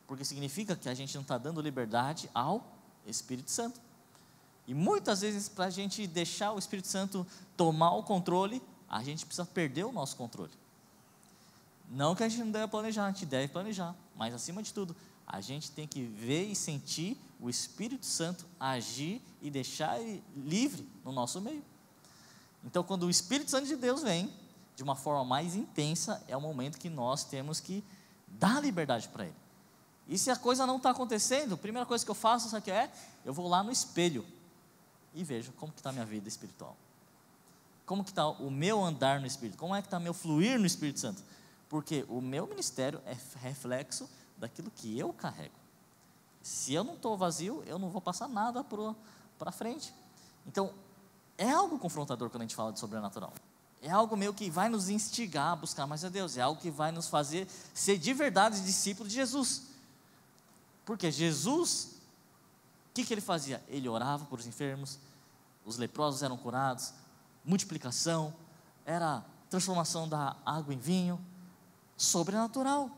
A: porque significa que a gente não está dando liberdade ao Espírito Santo. E muitas vezes, para a gente deixar o Espírito Santo tomar o controle, a gente precisa perder o nosso controle. Não que a gente não deve planejar, a gente deve planejar, mas acima de tudo, a gente tem que ver e sentir o Espírito Santo agir e deixar ele livre no nosso meio. Então, quando o Espírito Santo de Deus vem, de uma forma mais intensa, é o momento que nós temos que dar liberdade para ele. E se a coisa não está acontecendo, a primeira coisa que eu faço, sabe o que é? Eu vou lá no espelho e vejo como que está a minha vida espiritual. Como que está o meu andar no Espírito? Como é que está meu fluir no Espírito Santo? Porque o meu ministério é reflexo daquilo que eu carrego. Se eu não estou vazio, eu não vou passar nada para frente. Então, é algo confrontador quando a gente fala de sobrenatural. É algo meio que vai nos instigar a buscar mais a Deus. É algo que vai nos fazer ser de verdade discípulos de Jesus. Porque Jesus, o que ele fazia? Ele orava por os enfermos, os leprosos eram curados, multiplicação, era transformação da água em vinho, sobrenatural.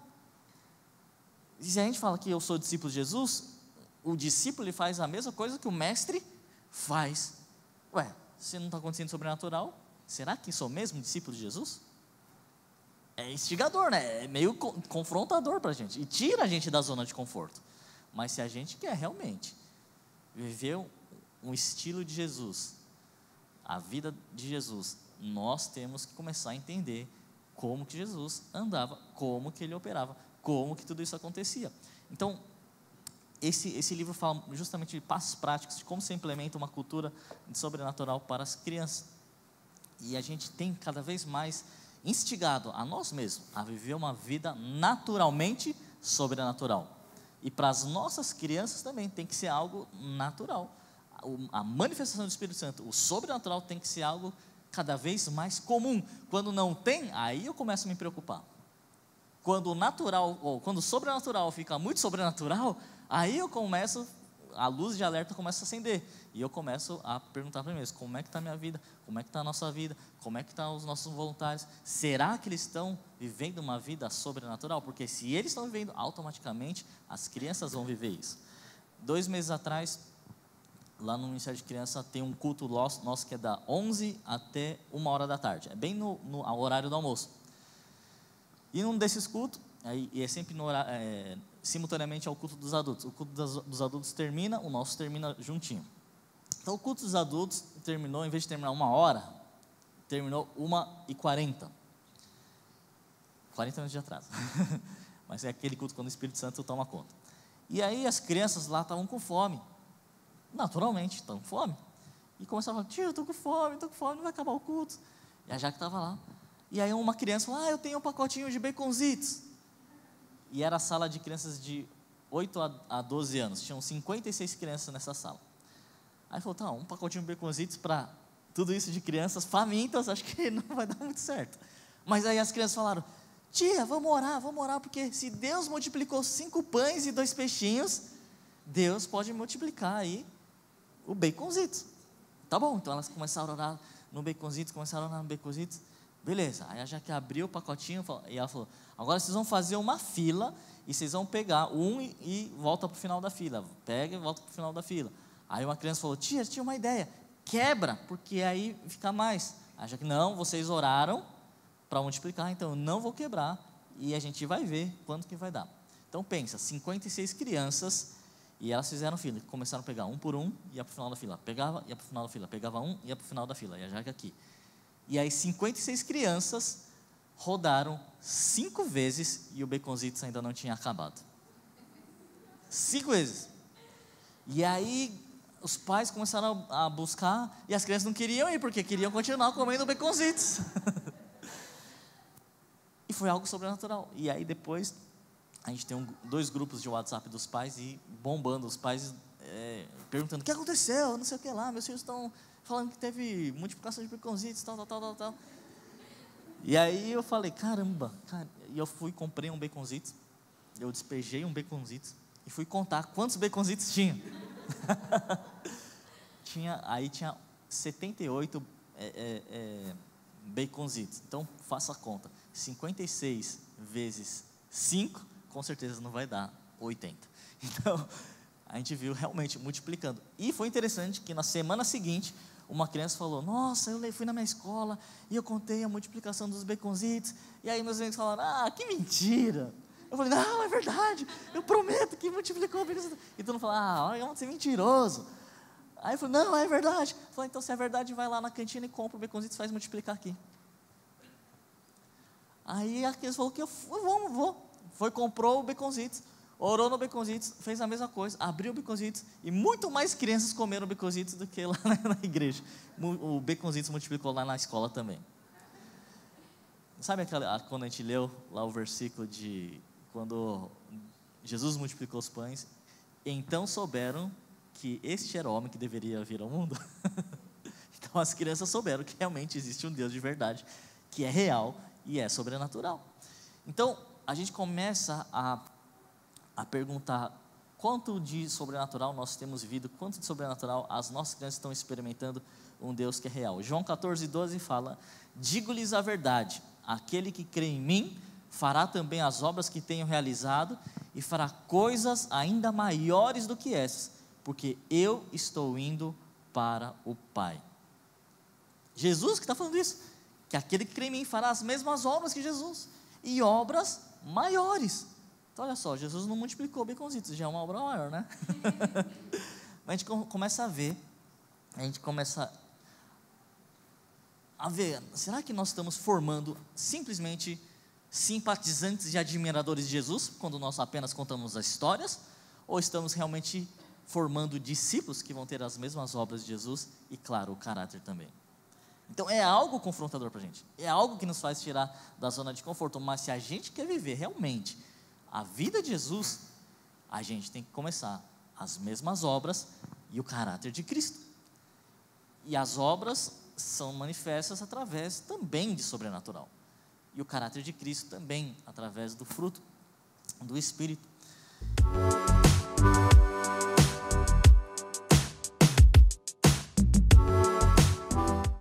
A: E se a gente fala que eu sou discípulo de Jesus, o discípulo ele faz a mesma coisa que o mestre faz. Se não está acontecendo sobrenatural, será que sou mesmo discípulo de Jesus? É instigador, né? É meio confrontador para a gente, e tira a gente da zona de conforto. Mas se a gente quer realmente viver um estilo de Jesus, a vida de Jesus, nós temos que começar a entender como que Jesus andava, como que ele operava, como que tudo isso acontecia. Então, esse livro fala justamente de passos práticos, de como se implementa uma cultura de sobrenatural para as crianças. E a gente tem cada vez mais instigado a nós mesmos a viver uma vida naturalmente sobrenatural. E para as nossas crianças também tem que ser algo natural. A manifestação do Espírito Santo, o sobrenatural tem que ser algo cada vez mais comum. Quando não tem, aí eu começo a me preocupar. Quando o natural, ou quando o sobrenatural fica muito sobrenatural, aí eu começo, a luz de alerta começa a acender. E eu começo a perguntar para mim mesmo, como é que está a minha vida? Como é que está a nossa vida? Como é que estão os nossos voluntários? Será que eles estão vivendo uma vida sobrenatural? Porque se eles estão vivendo, automaticamente as crianças vão viver isso. 2 meses atrás, lá no Ministério de Criança, tem um culto nosso que é da 11 até 1 hora da tarde. É bem no horário do almoço. E num desses cultos, e é sempre simultaneamente ao culto dos adultos. O culto dos adultos termina, o nosso termina juntinho. Então o culto dos adultos terminou, em vez de terminar 1 hora, terminou 1h40. 40 minutos de atraso. Mas é aquele culto quando o Espírito Santo toma conta. E aí as crianças lá estavam com fome. Naturalmente, estão com fome. E começaram a falar, tio, eu estou com fome, não vai acabar o culto. E a Jaque estava lá. E aí uma criança falou, eu tenho um pacotinho de baconzitos. E era a sala de crianças de 8 a 12 anos. Tinham 56 crianças nessa sala. Aí falou, tá, um pacotinho de baconzitos para tudo isso de crianças famintas, acho que não vai dar muito certo. Mas aí as crianças falaram, tia, vamos orar, porque se Deus multiplicou 5 pães e 2 peixinhos, Deus pode multiplicar aí o baconzitos. Tá bom, então elas começaram a orar no baconzitos, beleza, aí a Jaque abriu o pacotinho e ela falou, agora vocês vão fazer uma fila e vocês vão pegar um e volta para o final da fila, pega e volta para o final da fila. Aí uma criança falou, tia, tinha uma ideia, quebra, porque aí fica mais. A Jaque, não, vocês oraram para multiplicar, então eu não vou quebrar e a gente vai ver quanto que vai dar. Então pensa, 56 crianças e elas fizeram fila, começaram a pegar um por um, ia para o final da fila, pegava, ia para o final da fila, pegava um, ia para o final da fila, e a Jaque aqui. E aí 56 crianças rodaram 5 vezes e o baconzitos ainda não tinha acabado. 5 vezes. E aí os pais começaram a buscar e as crianças não queriam ir, porque queriam continuar comendo baconzitos. E foi algo sobrenatural. E aí depois a gente tem 2 grupos de WhatsApp dos pais e bombando, os pais perguntando, o que aconteceu, não sei o que lá, meus filhos estão falando que teve multiplicação de baconzitos, tal. E aí eu falei, caramba, e eu fui, comprei um baconzitos, eu despejei um baconzitos e fui contar quantos baconzitos tinha. Tinha 78 baconzitos. Então faça a conta, 56 vezes 5, com certeza não vai dar 80. Então a gente viu realmente multiplicando. E foi interessante que na semana seguinte uma criança falou, nossa, eu fui na minha escola e eu contei a multiplicação dos baconzitos, e aí meus amigos falaram, que mentira. Eu falei, não, é verdade, eu prometo que multiplicou o baconzitos. E todo mundo falou, olha, vamos ser mentiroso. Aí eu falei, não, é verdade. Eu falei, então se é verdade, vai lá na cantina e compra o baconzitos e faz multiplicar aqui. Aí a criança falou que vou. Foi, comprou o baconzitos, orou no baconzitos, fez a mesma coisa, abriu o baconzitos e muito mais crianças comeram baconzitos do que lá na igreja. O baconzitos multiplicou lá na escola também. Sabe quando a gente leu lá o versículo de quando Jesus multiplicou os pães? Então souberam que este era o homem que deveria vir ao mundo. Então as crianças souberam que realmente existe um Deus de verdade, que é real e é sobrenatural. Então a gente começa a perguntar quanto de sobrenatural nós temos vivido, quanto de sobrenatural as nossas crianças estão experimentando um Deus que é real. João 14:12 fala, digo-lhes a verdade, aquele que crê em mim, fará também as obras que tenho realizado, e fará coisas ainda maiores do que essas, porque eu estou indo para o Pai. Jesus que está falando isso, que aquele que crê em mim fará as mesmas obras que Jesus, e obras maiores. Então olha só, Jesus não multiplicou baconzitos, já é uma obra maior, né? Mas a gente começa a ver, será que nós estamos formando simplesmente simpatizantes e admiradores de Jesus, quando nós apenas contamos as histórias, ou estamos realmente formando discípulos que vão ter as mesmas obras de Jesus e, claro, o caráter também? Então é algo confrontador para a gente, é algo que nos faz tirar da zona de conforto, mas se a gente quer viver realmente a vida de Jesus, a gente tem que começar as mesmas obras e o caráter de Cristo. E as obras são manifestas através também de sobrenatural. E o caráter de Cristo também através do fruto do Espírito.